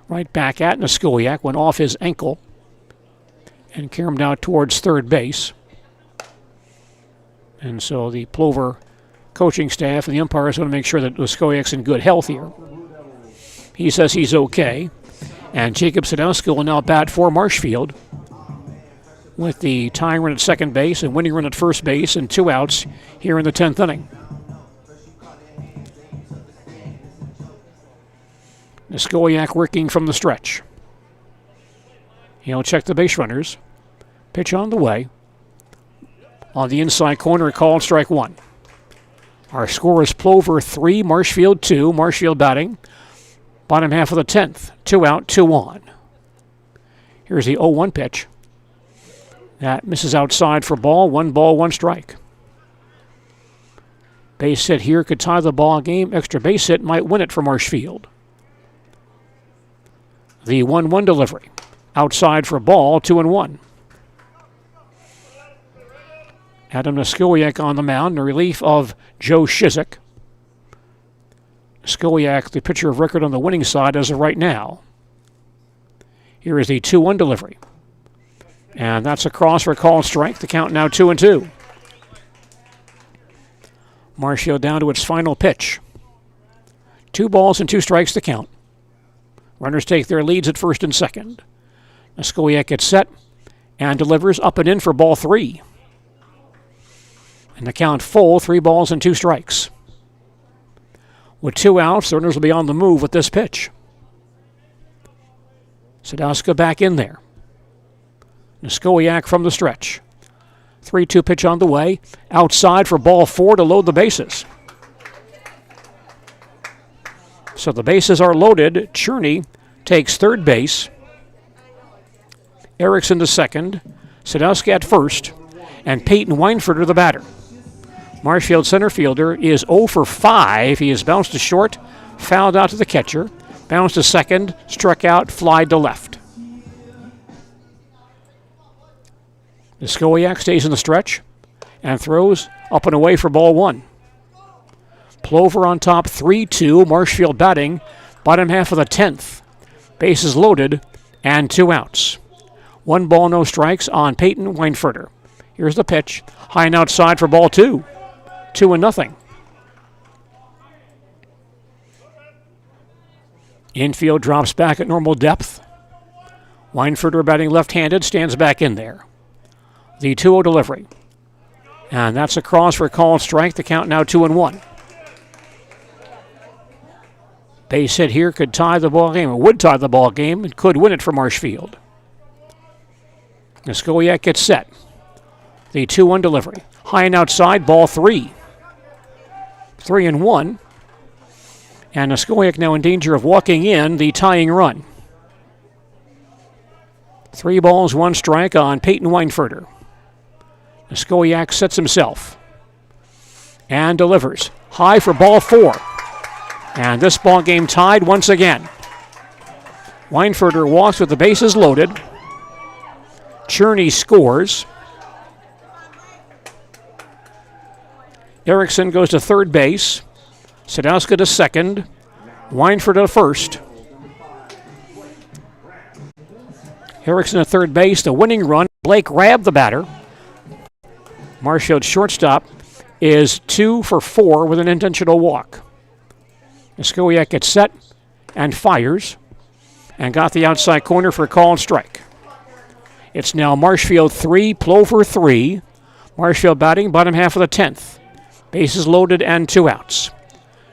Right back at Niskoyak, went off his ankle and caromed out towards third base. And so the Plover coaching staff and the umpires want to make sure that Niskoyak's in good health here. He says he's okay. And Jacob Sadowska will now bat for Marshfield with the tying run at second base and winning run at first base and 2 outs here in the 10th inning. Niskoyak working from the stretch. He'll check the base runners. Pitch on the way. On the inside corner, called strike 1. Our score is Plover 3, Marshfield 2. Marshfield batting. Bottom half of the 10th. 2 out, 2 on. Here's the 0-1 pitch. That misses outside for ball. 1 ball, 1 strike. Base hit here could tie the ball game. Extra base hit might win it for Marshfield. The 1-1 delivery. Outside for ball, 2-1. Adam Niskoyak on the mound, in relief of Joe Shizik. Niskoyak, the pitcher of record on the winning side as of right now. Here is the 2-1 delivery. And that's a cross for a called strike. The count now 2-2. Marshfield down to its final pitch. 2 balls and 2 strikes to count. Runners take their leads at first and second. Niskoyak gets set and delivers up and in for ball 3. And the count full, 3 balls and 2 strikes. With 2 outs, the runners will be on the move with this pitch. Sadowska back in there. Niskoyak from the stretch. 3-2 pitch on the way. Outside for ball 4 to load the bases. So the bases are loaded. Cherney takes third base. Erickson to second. Sadowska at first. And Peyton Weinfurter the batter. Marshfield center fielder is 0 for 5. He has bounced to short, fouled out to the catcher, bounced to second, struck out, flied to left. Niskoyak stays in the stretch and throws up and away for ball 1. Plover on top, 3-2. Marshfield batting, bottom half of the 10th. Bases loaded and 2 outs. 1 ball, no strikes on Peyton Weinfurter. Here's the pitch, high and outside for ball 2. 2-0. Infield drops back at normal depth. Weinfurter batting left-handed, stands back in there. The 2-0 delivery. And that's a cross for a called strike. The count now 2-1. Base hit here could tie the ball game. It would tie the ball game. It could win it for Marshfield. Niskoyak gets set. The 2-1 delivery. High and outside, ball 3. 3-1. And Niskoyak now in danger of walking in the tying run. 3 balls, 1 strike on Peyton Weinfurter. Niskoyak sets himself and delivers. High for ball 4. And this ball game tied once again. Weinfurter walks with the bases loaded. Cherney scores. Erickson goes to third base. Sadowska to second. Weinfurter to first. Erickson at third base, the winning run. Blake grabbed the batter. Marshfield's shortstop is 2 for 4 with an intentional walk. Niskoyak gets set and fires and got the outside corner for a called strike. It's now Marshfield 3, Plover 3. Marshfield batting, bottom half of the 10th. Bases loaded and 2 outs.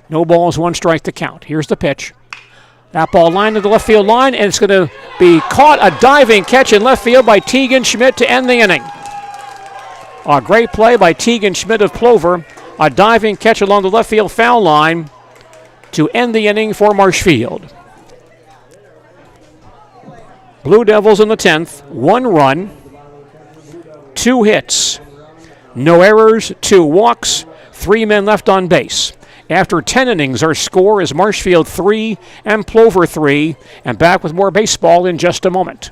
No balls, 1 strike to count. Here's the pitch. That ball lined to the left field line, and it's going to be caught. A diving catch in left field by Tegan Schmidt to end the inning. A great play by Tegan Schmidt of Plover. A diving catch along the left field foul line to end the inning for Marshfield. Blue Devils in the 10th, 1 run, 2 hits, no errors, 2 walks, 3 men left on base. After 10 innings, our score is Marshfield 3 and Plover 3, and back with more baseball in just a moment.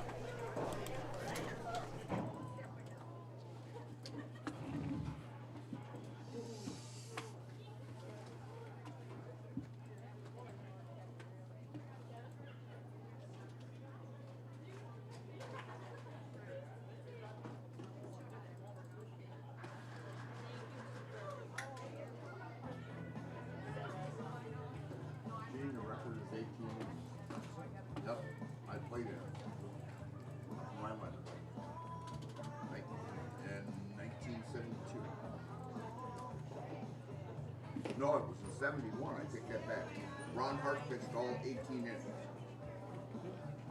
No, it was in 71. I take that back. Ron Hart pitched all 18 innings.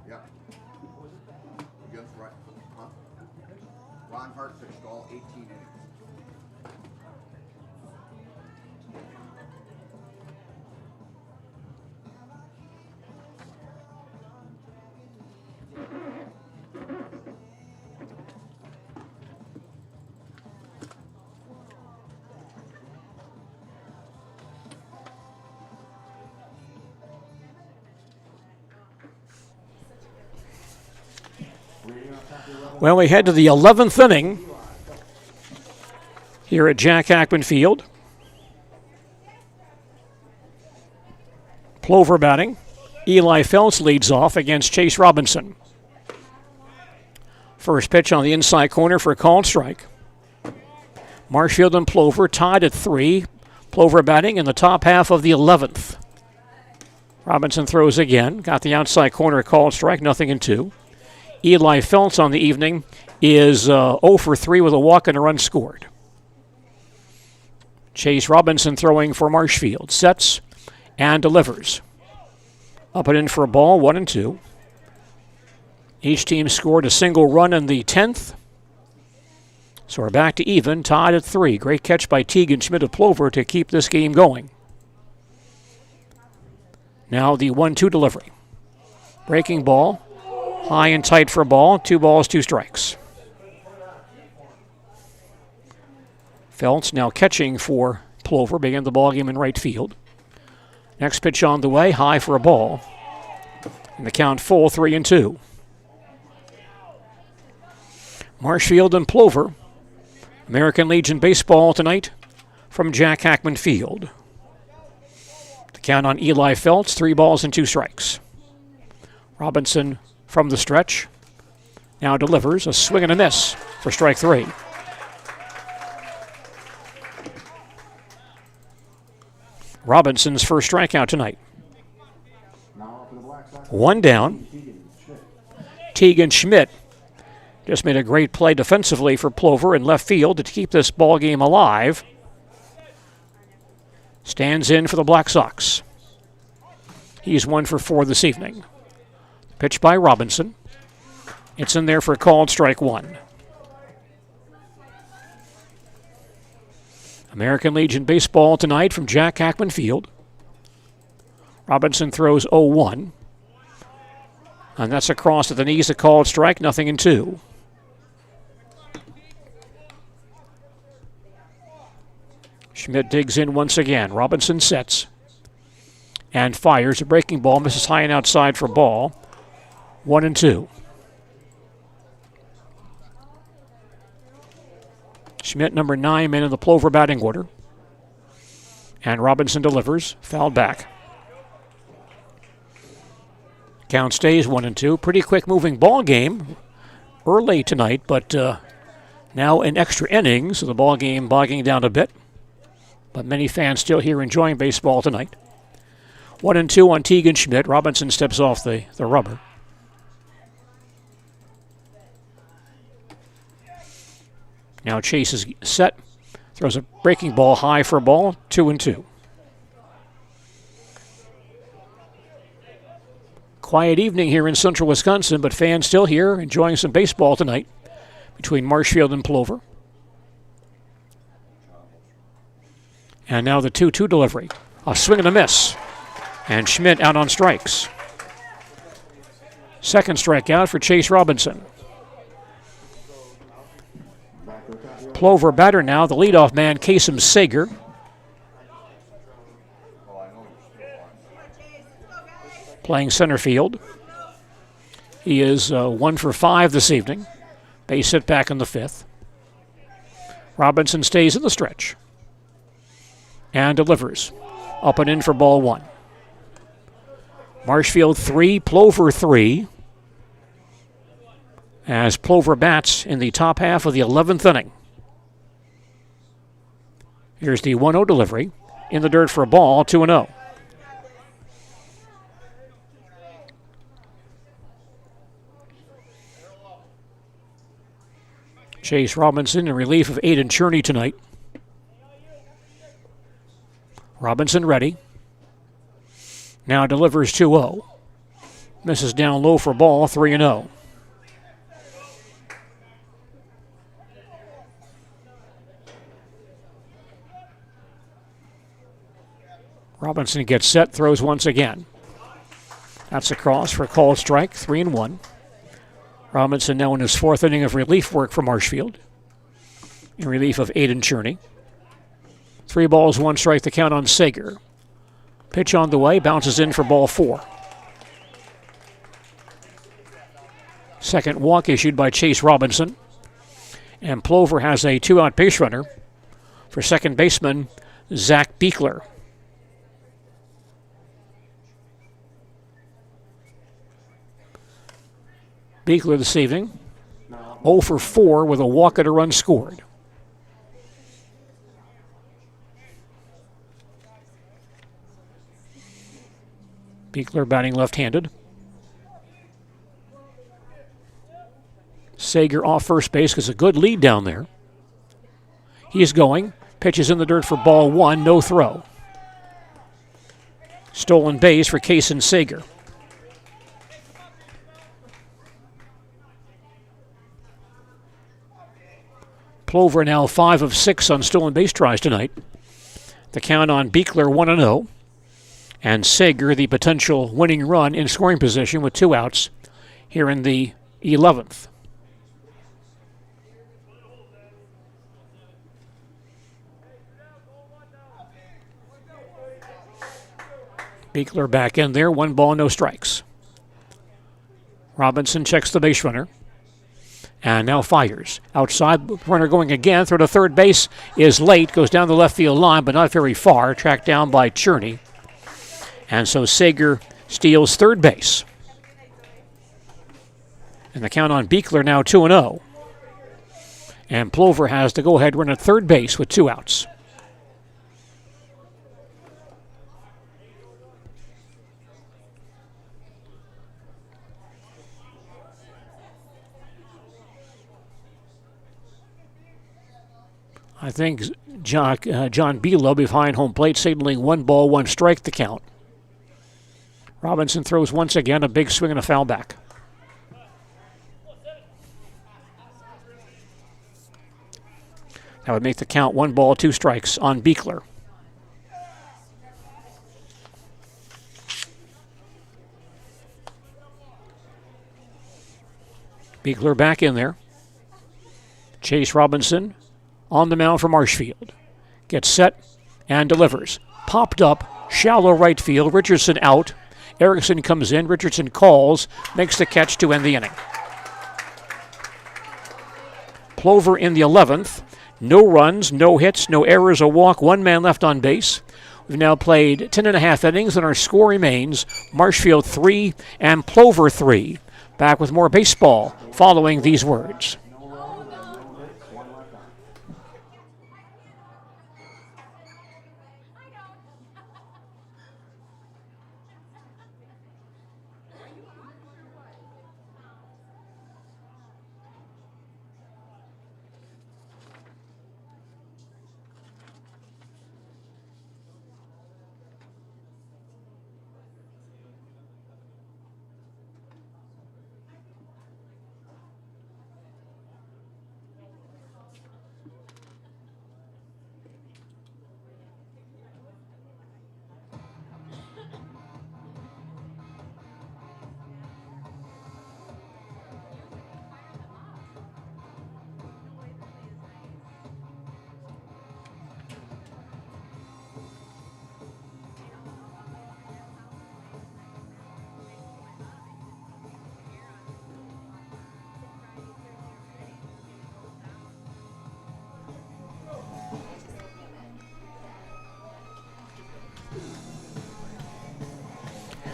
Yeah. Against right. Huh? Ron Hart pitched all 18 innings. Well, we head to the 11th inning here at Jack Hackman Field. Plover batting. Eli Phelps leads off against Chase Robinson. First pitch on the inside corner for a called strike. Marshfield and Plover tied at 3. Plover batting in the top half of the 11th. Robinson throws again. Got the outside corner called strike, 0-2. Eli Phelps on the evening is 0 for 3 with a walk and a run scored. Chase Robinson throwing for Marshfield. Sets and delivers. Up and in for a ball, 1-2. Each team scored a single run in the 10th. So we're back to even, tied at 3. Great catch by Tegan Schmidt of Plover to keep this game going. Now the 1-2 delivery. Breaking ball. High and tight for a ball. 2 balls, 2 strikes. Phelps now catching for Plover, begin the ball game in right field. Next pitch on the way, high for a ball. And the count full, 3-2. Marshfield and Plover. American Legion Baseball tonight from Jack Hackman Field. The count on Eli Phelps, 3 balls and 2 strikes. Robinson from the stretch. Now delivers a swing and a miss for strike 3. Robinson's first strikeout tonight. 1 down. Tegan Schmidt just made a great play defensively for Plover in left field to keep this ball game alive. Stands in for the Black Sox. He's 1 for 4 this evening. Pitch by Robinson. It's in there for a called strike 1. American Legion Baseball tonight from Jack Hackman Field. Robinson throws 0-1. And that's across to the knees, a called strike, 0-2. Schmidt digs in once again. Robinson sets and fires. A breaking ball, misses high and outside for ball. 1-2. Schmidt, number 9, man in the Plover batting order. And Robinson delivers, fouled back. Count stays 1-2. Pretty quick moving ball game early tonight, but now in extra innings, so the ball game bogging down a bit. But many fans still here enjoying baseball tonight. 1-2 on Tegan Schmidt. Robinson steps off the rubber. Now Chase is set. Throws a breaking ball high for a ball. 2-2. Quiet evening here in central Wisconsin, but fans still here enjoying some baseball tonight between Marshfield and Plover. And now the 2-2 delivery. A swing and a miss. And Schmidt out on strikes. Second strikeout for Chase Robinson. Plover batter now, the leadoff man, Kasem Sager. Playing center field. He is 1 for 5 this evening. Base hit back in the 5th. Robinson stays in the stretch. And delivers. Up and in for ball 1. Marshfield 3, Plover 3. As Plover bats in the top half of the 11th inning. Here's the 1-0 delivery. In the dirt for a ball, 2-0. Chase Robinson in relief of Aiden Cherney tonight. Robinson ready. Now delivers 2-0. Misses down low for ball, 3-0. Robinson gets set, throws once again. That's a cross for a called strike, 3-1. Robinson now in his 4th inning of relief work for Marshfield. In relief of Aiden Cherney. 3 balls, 1 strike, the count on Sager. Pitch on the way, bounces in for ball 4. Second walk issued by Chase Robinson. And Plover has a 2-out base runner for second baseman Zach Beekler. Beekler this evening, 0 for 4 with a walk and a run scored. Beekler batting left-handed. Sager off first base because a good lead down there. He's going. Pitches in the dirt for ball 1, no throw. Stolen base for Kasem Sager. Plover now 5 of 6 on stolen base tries tonight. The count on Beekler 1-0. And Sager, the potential winning run in scoring position with 2 outs here in the 11th. Beekler back in there, 1 ball, no strikes. Robinson checks the base runner. And now fires. Outside, runner going again. Throw to third base is late. Goes down the left field line, but not very far. Tracked down by Cherney. And so Sager steals third base. And the count on Beekler now 2-0. And Plover has the go-ahead run at third base with 2 outs. I think John Below behind home plate signaling 1 ball, 1 strike the count. Robinson throws once again, a big swing and a foul back. That would make the count 1 ball, 2 strikes on Beekler. Beekler back in there. Chase Robinson on the mound for Marshfield. Gets set and delivers. Popped up, shallow right field. Richardson out. Erickson comes in. Richardson calls, makes the catch to end the inning. Plover in the 11th. No runs, no hits, no errors, a walk, 1 man left on base. We've now played 10.5 innings, and our score remains Marshfield 3 and Plover 3. Back with more baseball following these words.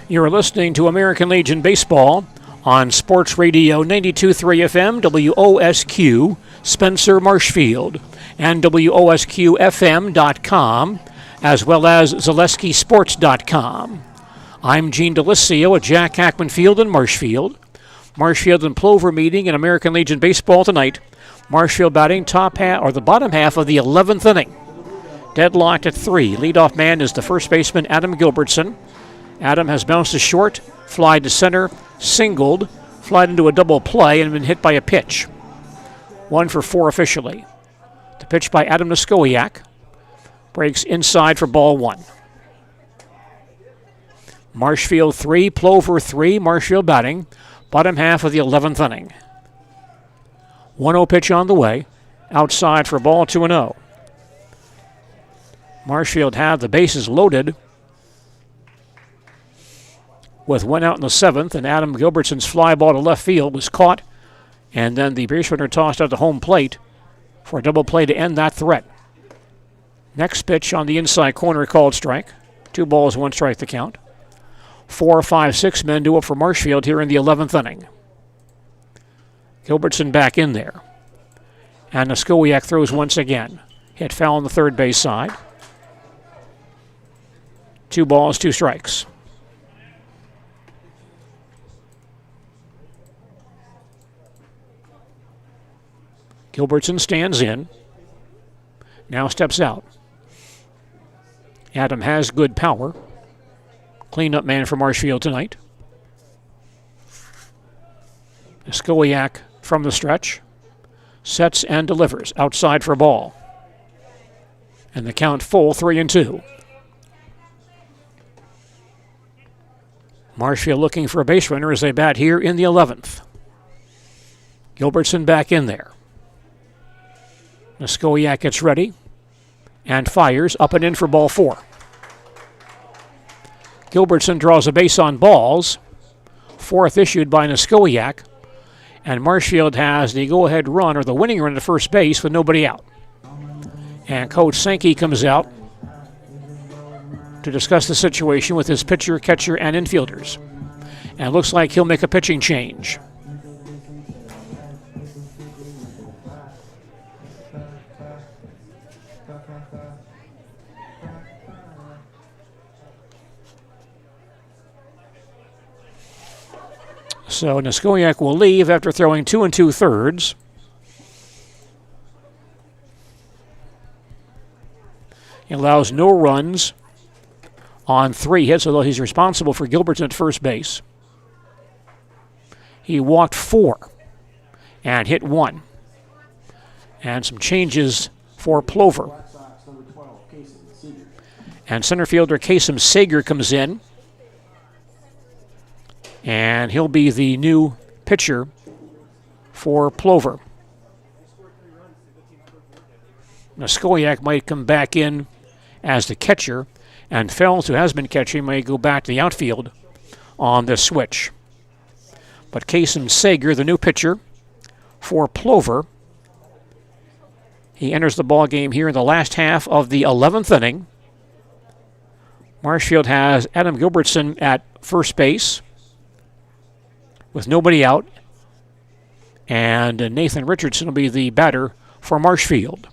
You're listening to American Legion Baseball on Sports Radio 92.3 FM, WOSQ, Spencer, Marshfield, and WOSQFM.com, as well as ZaleskiSports.com. I'm Gene Delisio at Jack Hackman Field in Marshfield. Marshfield and Plover meeting in American Legion Baseball tonight. Marshfield batting the bottom half of the 11th inning. Deadlocked at 3. Leadoff man is the first baseman, Adam Gilbertson. Adam has bounced to short, fly to center, singled, flied into a double play, and been hit by a pitch. 1 for 4 officially. The pitch by Adam Niskowiak breaks inside for ball 1. Marshfield 3, Plover 3, Marshfield batting, bottom half of the 11th inning. 1-0 pitch on the way, outside for ball 2-0. Marshfield had the bases loaded with 1 out in the 7th, and Adam Gilbertson's fly ball to left field was caught, and then the base runner tossed out to home plate for a double play to end that threat. Next pitch on the inside corner called strike. 2 balls, 1 strike to count. 4, 5, 6 men do up for Marshfield here in the 11th inning. Gilbertson back in there. And Niskowiak throws once again. Hit foul on the third base side. 2 balls, 2 strikes. Gilbertson stands in. Now steps out. Adam has good power. Cleanup man for Marshfield tonight. Niskowiak from the stretch. Sets and delivers. Outside for ball. And the count full, 3-2. Marshfield looking for a base runner as they bat here in the 11th. Gilbertson back in there. Niskowiak gets ready and fires up and in for ball 4. Gilbertson draws a base on balls. 4th issued by Niskowiak. And Marshfield has the go-ahead run, or the winning run, to first base with nobody out. And Coach Sankey comes out to discuss the situation with his pitcher, catcher, and infielders. And it looks like he'll make a pitching change. So Niskowiak will leave after throwing 2 2/3. He allows no runs on 3 hits, although he's responsible for Gilbertson at first base. He walked 4 and hit 1. And some changes for Plover. And center fielder Kasem Sager comes in. And he'll be the new pitcher for Plover. Niskowiak might come back in as the catcher, and Fells, who has been catching, may go back to the outfield on this switch. But Kasem Sager, the new pitcher for Plover, he enters the ball game here in the last half of the 11th inning. Marshfield has Adam Gilbertson at first base with nobody out, and Nathan Richardson will be the batter for Marshfield.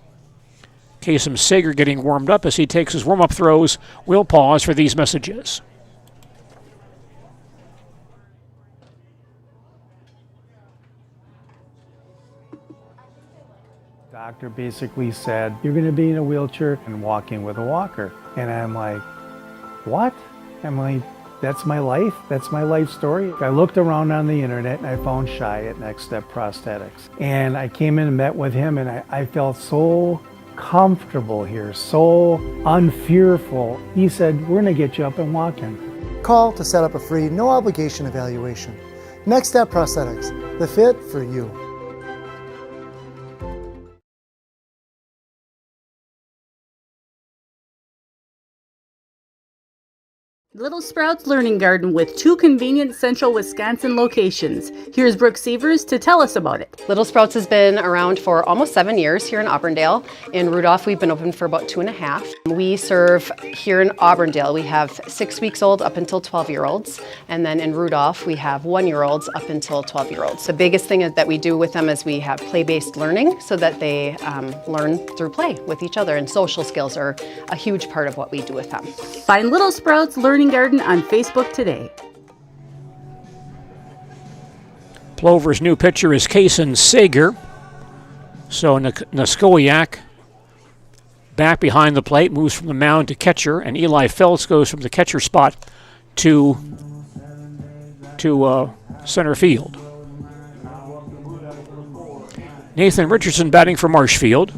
Kasem Sager getting warmed up as he takes his warm-up throws. We'll pause for these messages. Doctor basically said, you're going to be in a wheelchair and walking with a walker. And I'm like, what? I'm like, that's my life. That's my life story. I looked around on the internet and I found Shai at Next Step Prosthetics. And I came in and met with him, and I felt so comfortable here, so unfearful. He said, we're going to get you up and walking. Call to set up a free, no obligation evaluation. Next Step Prosthetics, the fit for you. Little Sprouts Learning Garden with 2 convenient central Wisconsin locations. Here's Brooke Sievers to tell us about it. Little Sprouts has been around for almost 7 years here in Auburndale. In Rudolph, we've been open for about 2.5. We serve here in Auburndale, we have 6 weeks old up until 12-year-olds. And then in Rudolph, we have 1-year-olds up until 12-year-olds. The biggest thing that we do with them is we have play-based learning so that they learn through play with each other. And social skills are a huge part of what we do with them. Find Little Sprouts Learning Garden on Facebook today. Plover's new pitcher is Kason Sager. So Naskowiak back behind the plate, moves from the mound to catcher, and Eli Feltz goes from the catcher spot to center field. Nathan Richardson batting for Marshfield.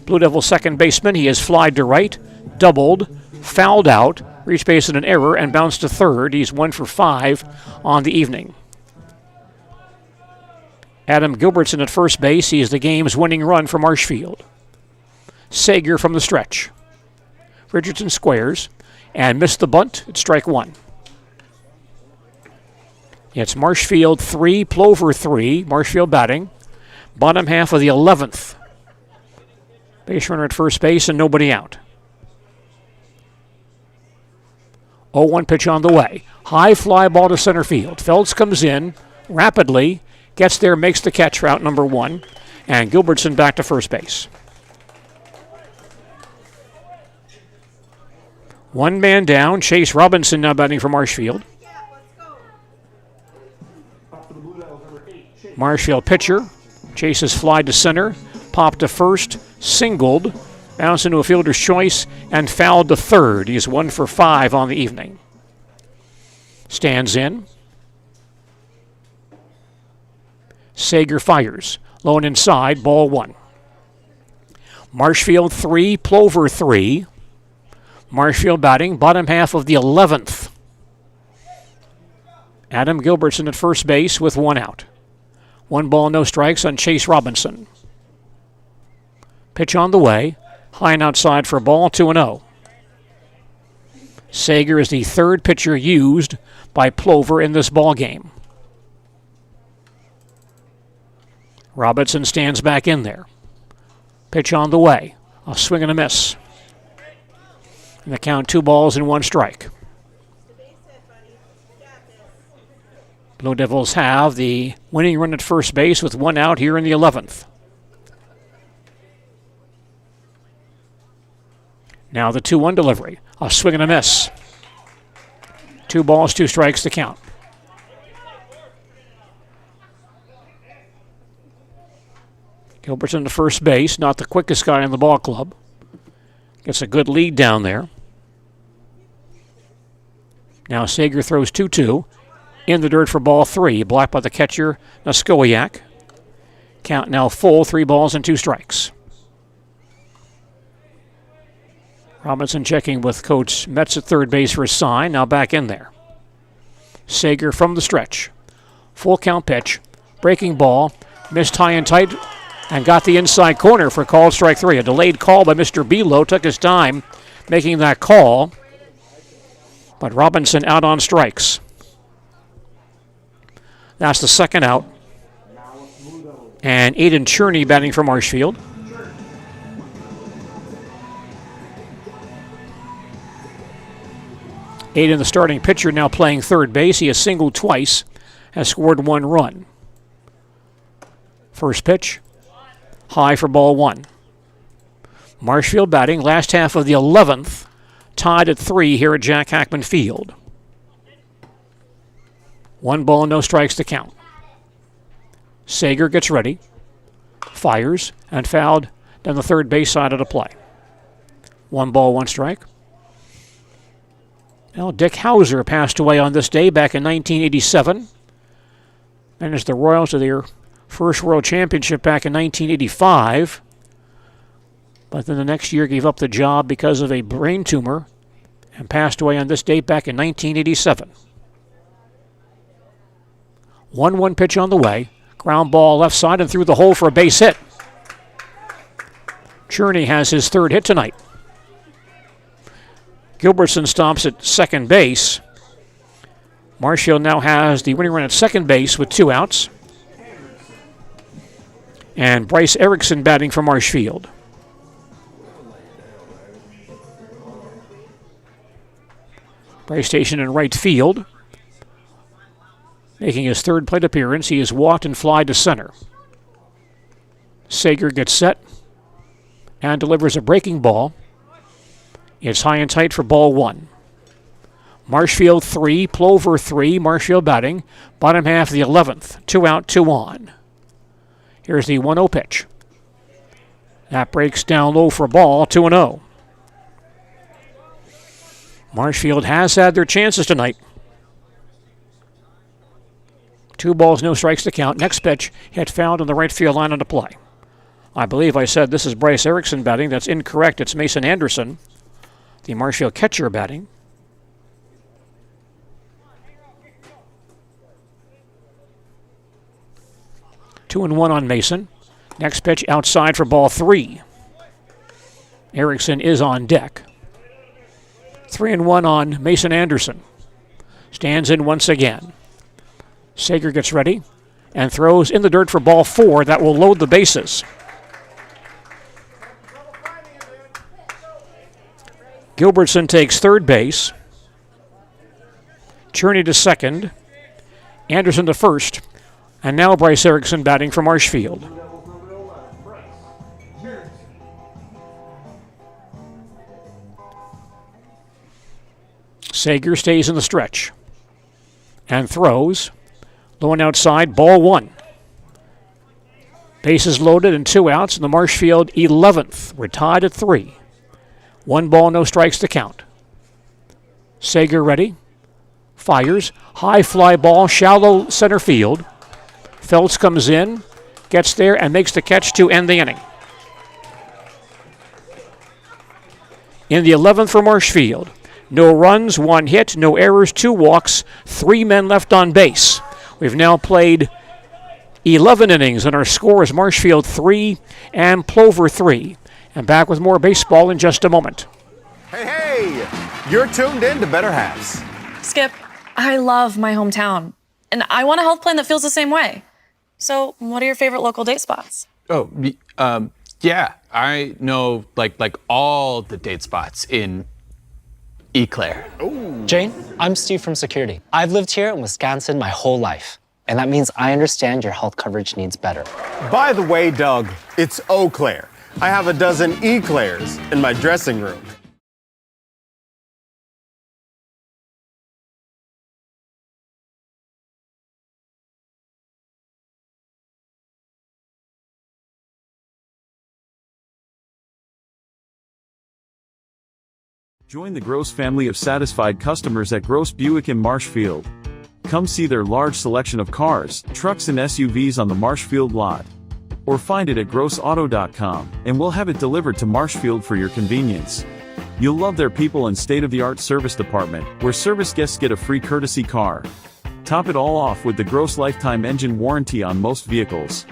Blue Devil second baseman. He has flied to right, doubled, fouled out, reached base in an error, and bounced to third. He's 1 for 5 on the evening. Adam Gilbertson at first base. He is the game's winning run for Marshfield. Sager from the stretch. Richardson squares and missed the bunt at strike 1. It's Marshfield 3, Plover 3. Marshfield batting. Bottom half of the 11th. Base runner at first base and nobody out. 0-1 pitch on the way. High fly ball to center field. Feltz comes in rapidly, gets there, makes the catch for out number 1, and Gilbertson back to first base. One man down. Chase Robinson now batting for Marshfield. Marshfield pitcher. Chases fly to center, popped to first, singled, bounced into a fielder's choice, and fouled to third. He's 1 for 5 on the evening. Stands in. Sager fires. Low and inside, ball 1. Marshfield 3, Plover 3. Marshfield batting, bottom half of the 11th. Adam Gilbertson at first base with 1 out. 1 ball, no strikes on Chase Robinson. Pitch on the way. High and outside for a ball, 2-0. Sager is the third pitcher used by Plover in this ball game. Robinson stands back in there. Pitch on the way. A swing and a miss. And the count 2 balls and 1 strike. Blue Devils have the winning run at first base with 1 out here in the 11th. Now the 2-1 delivery. A swing and a miss. 2 balls, 2 strikes to count. Gilbertson to first base, not the quickest guy in the ball club. Gets a good lead down there. Now Sager throws 2-2. In the dirt for ball 3. Blocked by the catcher, Naskowiak. Count now full, 3 balls and 2 strikes. Robinson checking with Coach Metz at third base for a sign. Now back in there. Sager from the stretch. Full count pitch. Breaking ball. Missed high and tight and got the inside corner for called strike 3. A delayed call by Mr. Belo. Took his time making that call. But Robinson out on strikes. That's the second out. And Aiden Cherney batting for Marshfield. Aiden, the starting pitcher, now playing third base. He has singled twice, has scored 1 run. First pitch, high for ball 1. Marshfield batting, last half of the 11th, tied at 3 here at Jack Hackman Field. 1 ball, no strikes to count. Sager gets ready, fires, and fouled down the third base side of the play. 1 ball, 1 strike. Well, Dick Hauser passed away on this day back in 1987. Managed the Royals to their first World Championship back in 1985. But then the next year gave up the job because of a brain tumor and passed away on this date back in 1987. 1-1 pitch on the way. Ground ball left side and through the hole for a base hit. Cherney has his third hit tonight. Gilbertson stops at second base. Marshfield now has the winning run at second base with 2 outs. And Bryce Erickson batting for Marshfield. Bryce stationed in right field. Making his 3rd plate appearance, he is walked and fly to center. Sager gets set and delivers a breaking ball. It's high and tight for ball 1. Marshfield 3, Plover 3, Marshfield batting. Bottom half of the 11th. 2 out, 2 on. Here's the 1-0 pitch. That breaks down low for a ball, 2-0. Marshfield has had their chances tonight. 2 balls, no strikes to count. Next pitch hit fouled on the right field line on the play. I believe I said this is Bryce Erickson batting. That's incorrect. It's Mason Anderson, the Marshfield catcher, batting. Two and one on Mason. Next pitch outside for ball 3. Erickson is on deck. 3-1 on Mason Anderson. Stands in once again. Sager gets ready and throws in the dirt for ball 4. That will load the bases. Gilbertson takes third base. Cherney to second. Anderson to first. And now Bryce Erickson batting for Marshfield. Sager stays in the stretch and throws. Low and outside, ball 1. Bases loaded and 2 outs in the Marshfield 11th. We're tied at 3. 1 ball, no strikes to count. Sager ready. Fires. High fly ball, shallow center field. Phelps comes in, gets there, and makes the catch to end the inning. In the 11th for Marshfield. No runs, 1 hit, no errors, 2 walks, 3 men left on base. We've now played 11 innings, and our score is Marshfield 3 and Plover 3. And back with more baseball in just a moment. Hey, you're tuned in to Better Halves. Skip, I love my hometown, and I want a health plan that feels the same way. So, what are your favorite local date spots? Oh, yeah, I know like all the date spots in Eau Claire. Jane, I'm Steve from Security. I've lived here in Wisconsin my whole life, and that means I understand your health coverage needs better. By the way, Doug, it's Eau Claire. I have a dozen Eclairs in my dressing room. Join the Gross family of satisfied customers at Gross Buick in Marshfield. Come see their large selection of cars, trucks and SUVs on the Marshfield lot. Or find it at grossauto.com, and we'll have it delivered to Marshfield for your convenience. You'll love their people and state-of-the-art service department, where service guests get a free courtesy car. Top it all off with the Gross lifetime engine warranty on most vehicles.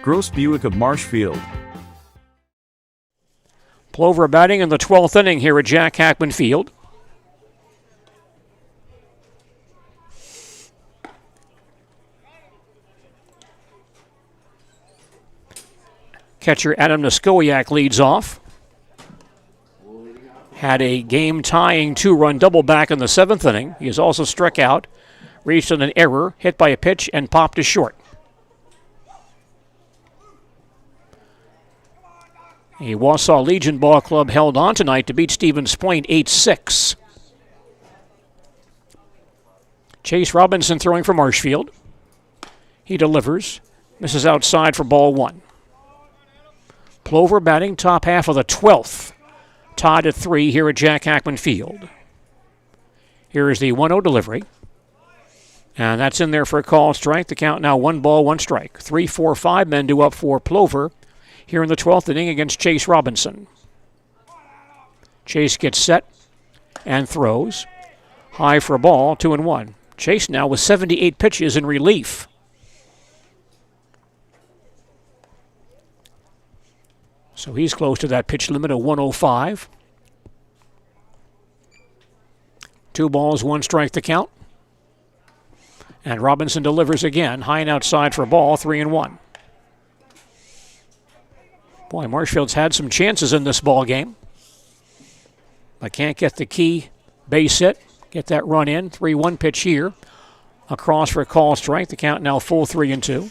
Gross Buick of Marshfield. Plover batting in the 12th inning here at Jack Hackman Field. Catcher Adam Niskowiak leads off. Had a game-tying 2-run double back in the 7th inning. He has also struck out, reached on an error, hit by a pitch, and popped to short. A Wausau Legion Ball Club held on tonight to beat Stevens Point 8-6. Chase Robinson throwing for Marshfield. He delivers. Misses outside for ball 1. Plover batting top half of the 12th. Tied at 3 here at Jack Hackman Field. Here is the 1-0 delivery. And that's in there for a call strike. The count now 1 ball, 1 strike. 3, 4, 5 men due up for Plover here in the 12th inning against Chase Robinson. Chase gets set and throws. High for a ball, 2-1. Chase now with 78 pitches in relief. So he's close to that pitch limit of 105. 2 balls, 1 strike to count. And Robinson delivers again, high and outside for a ball, 3-1. Boy, Marshfield's had some chances in this ball game. But can't get the key base hit, get that run in. 3-1 pitch here. Across for a call strike. The count now full 3-2.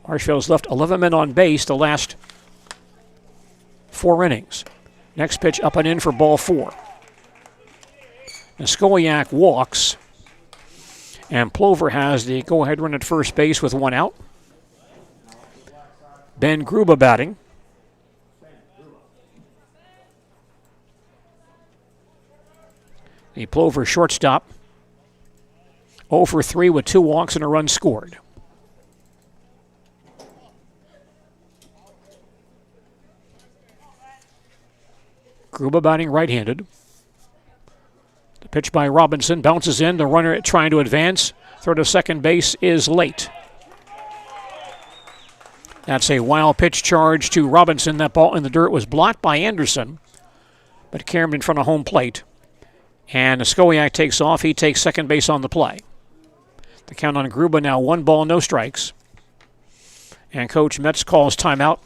Marshfield's left 11 men on base the last 4 innings. Next pitch up and in for ball 4. Skowiak walks. And Plover has the go-ahead run at first base with 1 out. Ben Gruba batting. The Plover shortstop. 0 for 3 with 2 walks and a run scored. Gruba batting right-handed. The pitch by Robinson bounces in. The runner trying to advance. Throw to second base is late. That's a wild pitch charge to Robinson. That ball in the dirt was blocked by Anderson, but caromed in front of home plate. And Skowiak takes off. He takes second base on the play. The count on Gruba now 1 ball, no strikes. And Coach Metz calls timeout.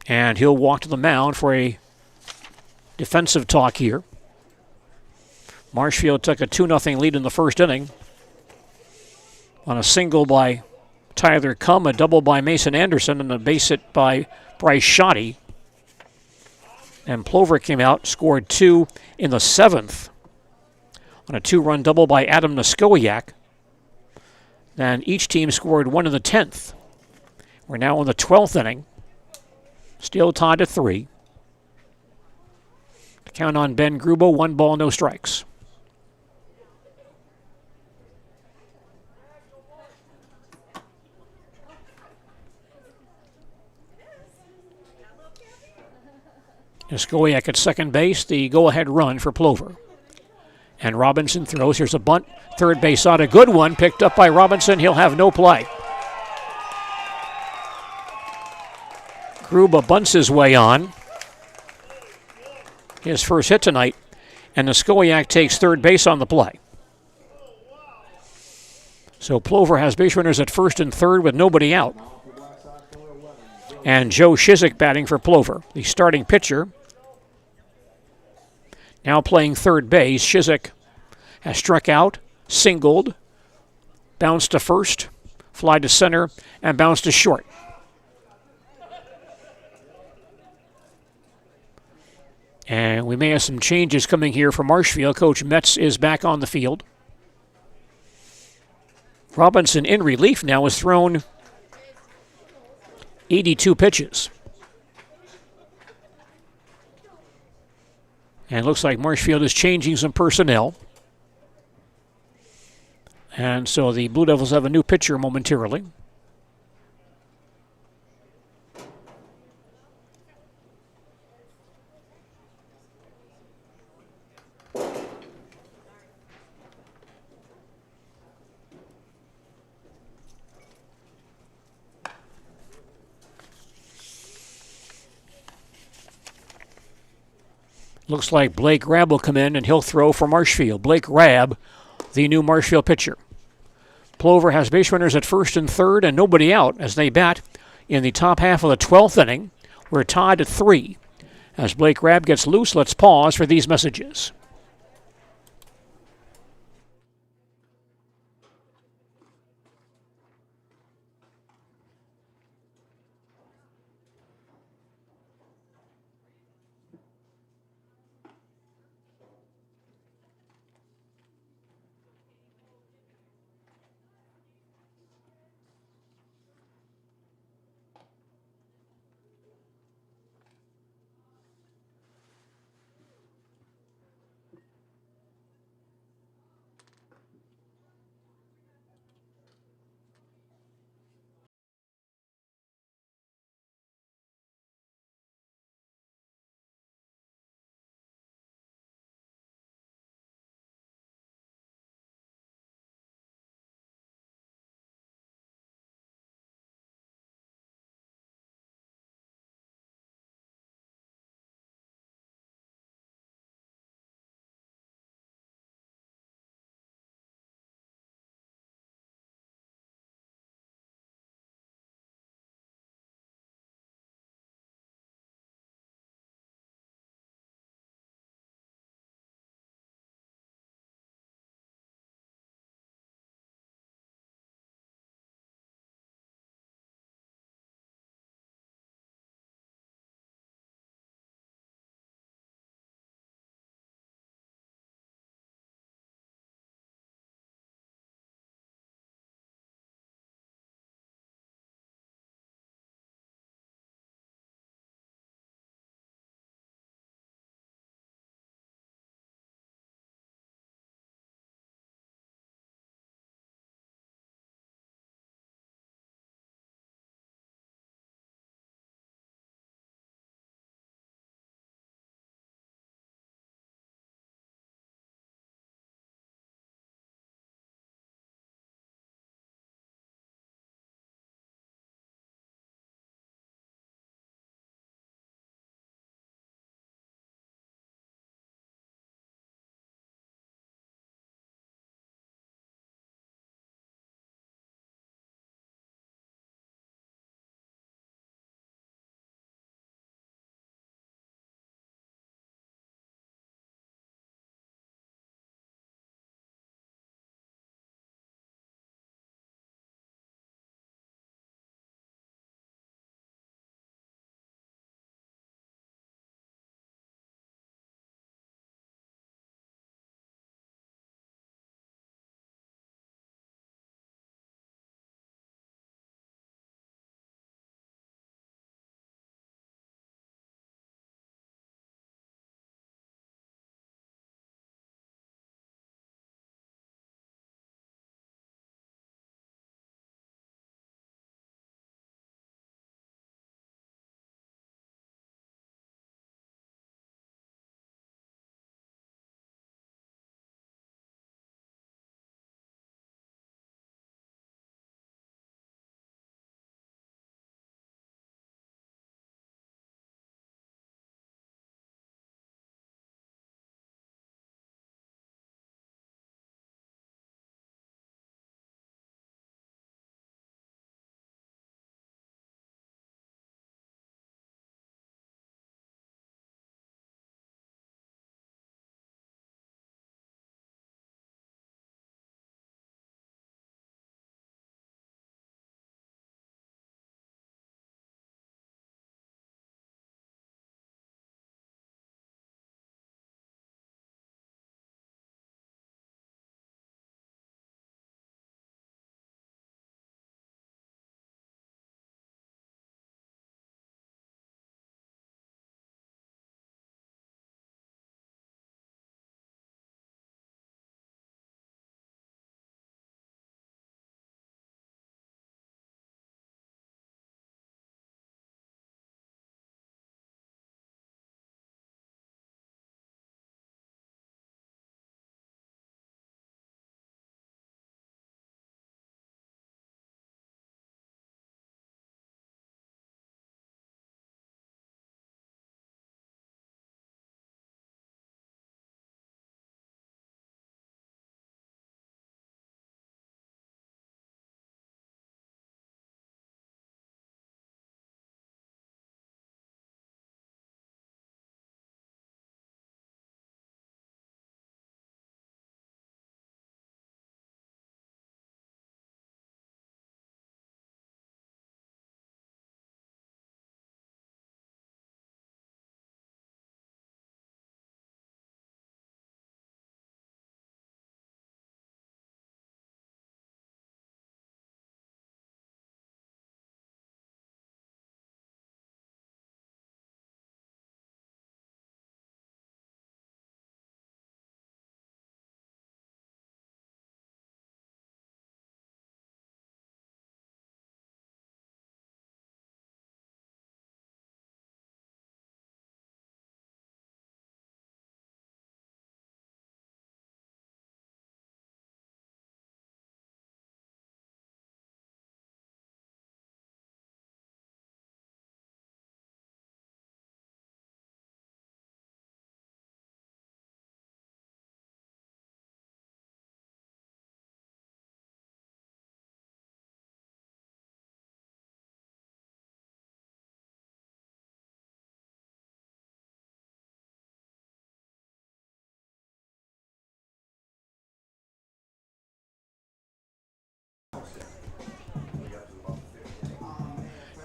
And he'll walk to the mound for a defensive talk here. Marshfield took a 2-0 lead in the first inning on a single by Tyler Cum, a double by Mason Anderson, and a base hit by Bryce Shoddy. And Plover came out, scored 2 in the 7th on a 2-run double by Adam Skowiak. Then each team scored 1 in the 10th. We're now in the 12th inning. Still tied at 3. The count on Ben Gruba, 1 ball, no strikes. Skowiak at second base, the go-ahead run for Plover. And Robinson throws. Here's a bunt. Third base out, a good one, picked up by Robinson. He'll have no play. Gruba bunts his way on. His first hit tonight. And Skowiak takes third base on the play. So Plover has base runners at first and third with nobody out. And Joe Shizik batting for Plover, the starting pitcher. Now playing third base. Shizik has struck out, singled, bounced to first, fly to center, and bounced to short. And we may have some changes coming here for Marshfield. Coach Metz is back on the field. Robinson in relief now has thrown 82 pitches. And it looks like Marshfield is changing some personnel. And so the Blue Devils have a new pitcher momentarily. Looks like Blake Rabb will come in and he'll throw for Marshfield. Blake Rabb, the new Marshfield pitcher. Plover has base runners at first and third and nobody out as they bat in the top half of the 12th inning. We're tied at 3. As Blake Rabb gets loose, let's pause for these messages.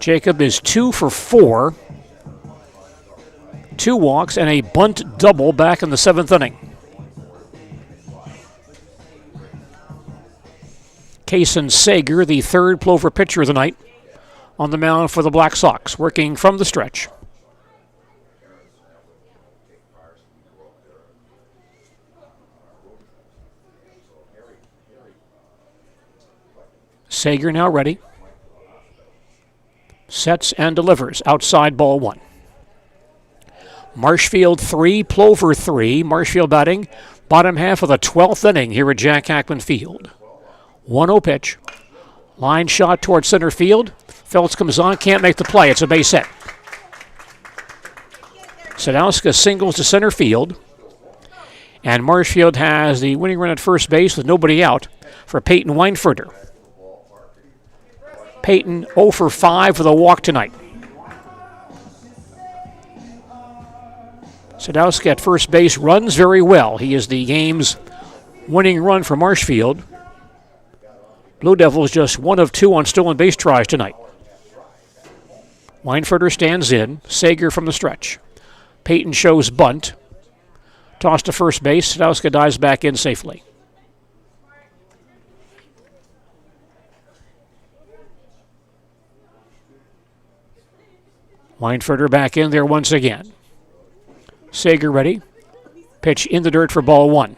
Jacob is 2 for 4. 2 walks and a bunt double back in the 7th inning. Kaysen Sager, the third Plover pitcher of the night, on the mound for the Black Sox, working from the stretch. Sager now ready. Sets and delivers. Outside, ball 1. Marshfield 3, Plover 3. Marshfield batting bottom half of the 12th inning here at Jack Hackman Field. 1-0 pitch. Line shot towards center field. Phelps comes on, can't make the play. It's a base hit. Sadowska singles to center field. And Marshfield has the winning run at first base with nobody out for Peyton Weinfurter. Peyton 0 for 5 with a walk tonight. Sadowski at first base runs very well. He is the game's winning run for Marshfield. Blue Devils just 1 of 2 on stolen base tries tonight. Weinfurter stands in. Sager from the stretch. Peyton shows bunt. Toss to first base. Sadowski dives back in safely. Weinfurter back in there once again. Sager ready. Pitch in the dirt for ball 1.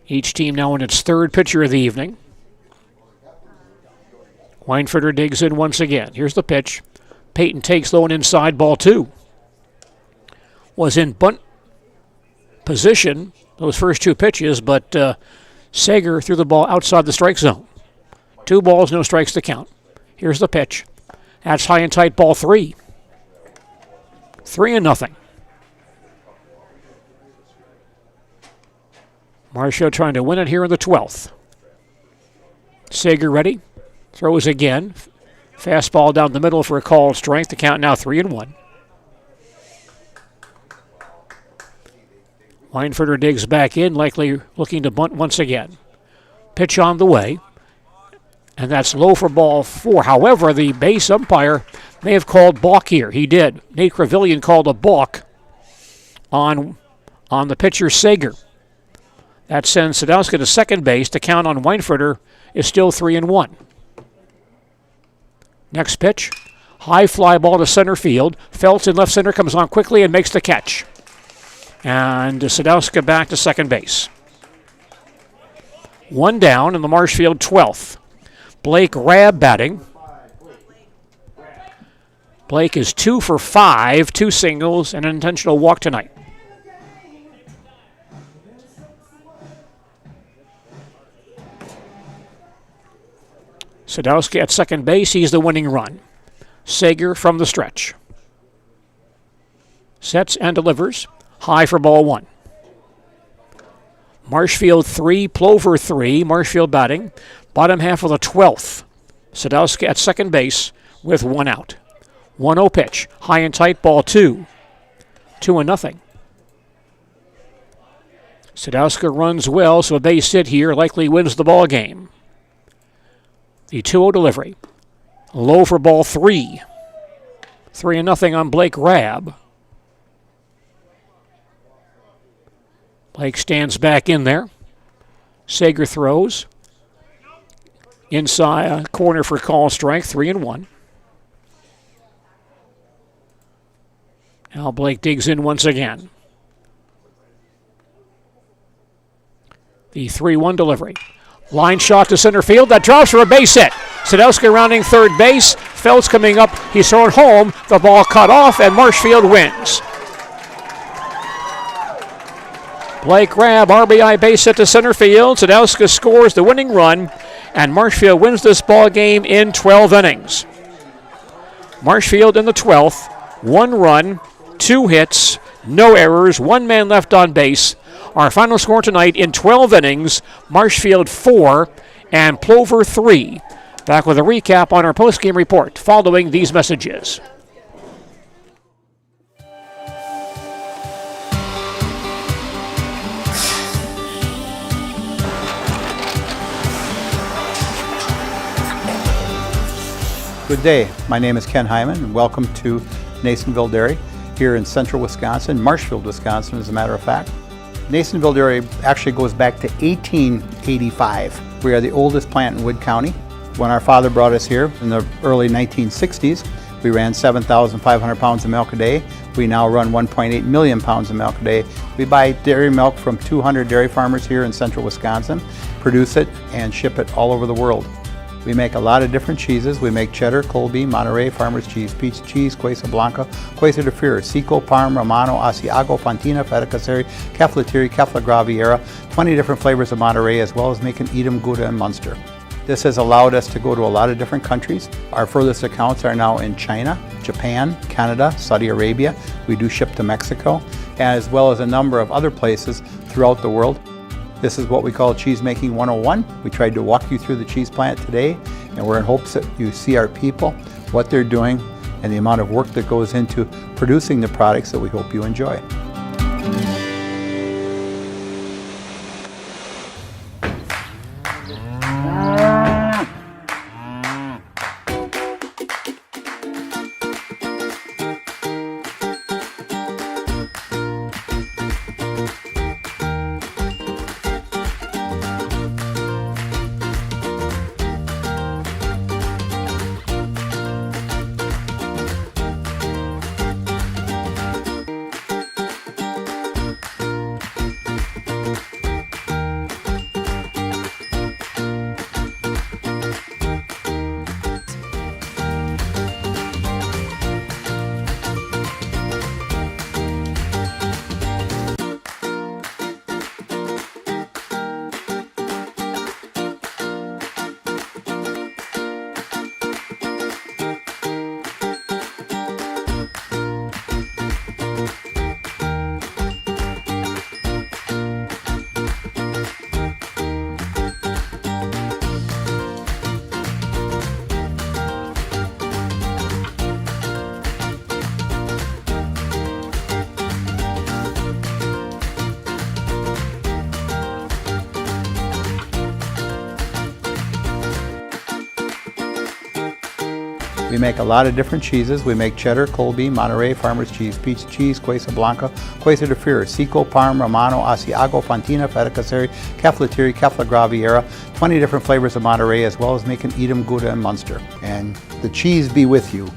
Each team now in its third pitcher of the evening. Weinfurter digs in once again. Here's the pitch. Peyton takes low and inside, ball 2. Was in bunt position those first 2 pitches, but Sager threw the ball outside the strike zone. 2 balls, no strikes to count. Here's the pitch. That's high and tight, ball 3. 3-0. Marshall trying to win it here in the 12th. Sager ready. Throws again. Fastball down the middle for a called strike. The count now 3-1. Weinfurter digs back in, likely looking to bunt once again. Pitch on the way. And that's low for ball 4. However, the base umpire may have called balk here. He did. Nate Crevillian called a balk on the pitcher Sager. That sends Sadowski to second base. The count on Weinfurter is still 3-1. Next pitch. High fly ball to center field. Phelps in left center comes on quickly and makes the catch. And Sadowski back to second base. 1 down in the Marshfield 12th. Blake Rabb batting. Blake is 2 for 5, 2 singles, and an intentional walk tonight. Sadowski at second base, he's the winning run. Sager from the stretch. Sets and delivers. High for ball 1. Marshfield 3, Plover 3. Marshfield batting. Bottom half of the 12th. Sadowski at second base with 1 out. 1-0 pitch. High and tight, ball 2. 2-0. Sadowski runs well, so a base hit here likely wins the ball game. The 2-0 delivery. Low for ball 3. 3-0 on Blake Rabb. Blake stands back in there. Sager throws. Inside corner for call strike, 3-1. Now Blake digs in once again. The 3-1 delivery. Line shot to center field. That drops for a base hit. Sadowski rounding third base. Phelps coming up. He's thrown home. The ball cut off, and Marshfield wins. Blake Rabb, RBI base hit to center field. Sadowski scores the winning run, and Marshfield wins this ball game in 12 innings. Marshfield in the 12th. 1 run, 2 hits, no errors, 1 man left on base. Our final score tonight in 12 innings, Marshfield 4 and Plover 3. Back with a recap on our postgame report following these messages. Good day, my name is Ken Hyman and welcome to Nasonville Dairy here in central Wisconsin, Marshfield, Wisconsin as a matter of fact. Nasonville Dairy actually goes back to 1885. We are the oldest plant in Wood County. When our father brought us here in the early 1960s, we ran 7,500 pounds of milk a day. We now run 1.8 million pounds of milk a day. We buy dairy milk from 200 dairy farmers here in central Wisconsin, produce it and ship it all over the world. We make a lot of different cheeses. We make cheddar, Colby, Monterey, Farmer's Cheese, Peach Cheese, Quesa Blanca, Quesa de Freer, Seco, Parm, Romano, Asiago, Fontina, Feta Caseri, Caflatiri, Cafla Graviera, 20 different flavors of Monterey, as well as making Edam, Gouda, and Munster. This has allowed us to go to a lot of different countries. Our furthest accounts are now in China, Japan, Canada, Saudi Arabia. We do ship to Mexico, as well as a number of other places throughout the world. This is what we call Cheese Making 101. We tried to walk you through the cheese plant today, and we're in hopes that you see our people, what they're doing, and the amount of work that goes into producing the products that we hope you enjoy. We make a lot of different cheeses. We make cheddar, Colby, Monterey, Farmer's Cheese, Peach Cheese, Quesa Blanca, Quesa de Freer, Seco, Parm, Romano, Asiago, Fontina, Feta Caseri, Caflatiri, Cafla Graviera, 20 different flavors of Monterey, as well as making Edam, Gouda, and Munster. And the cheese be with you.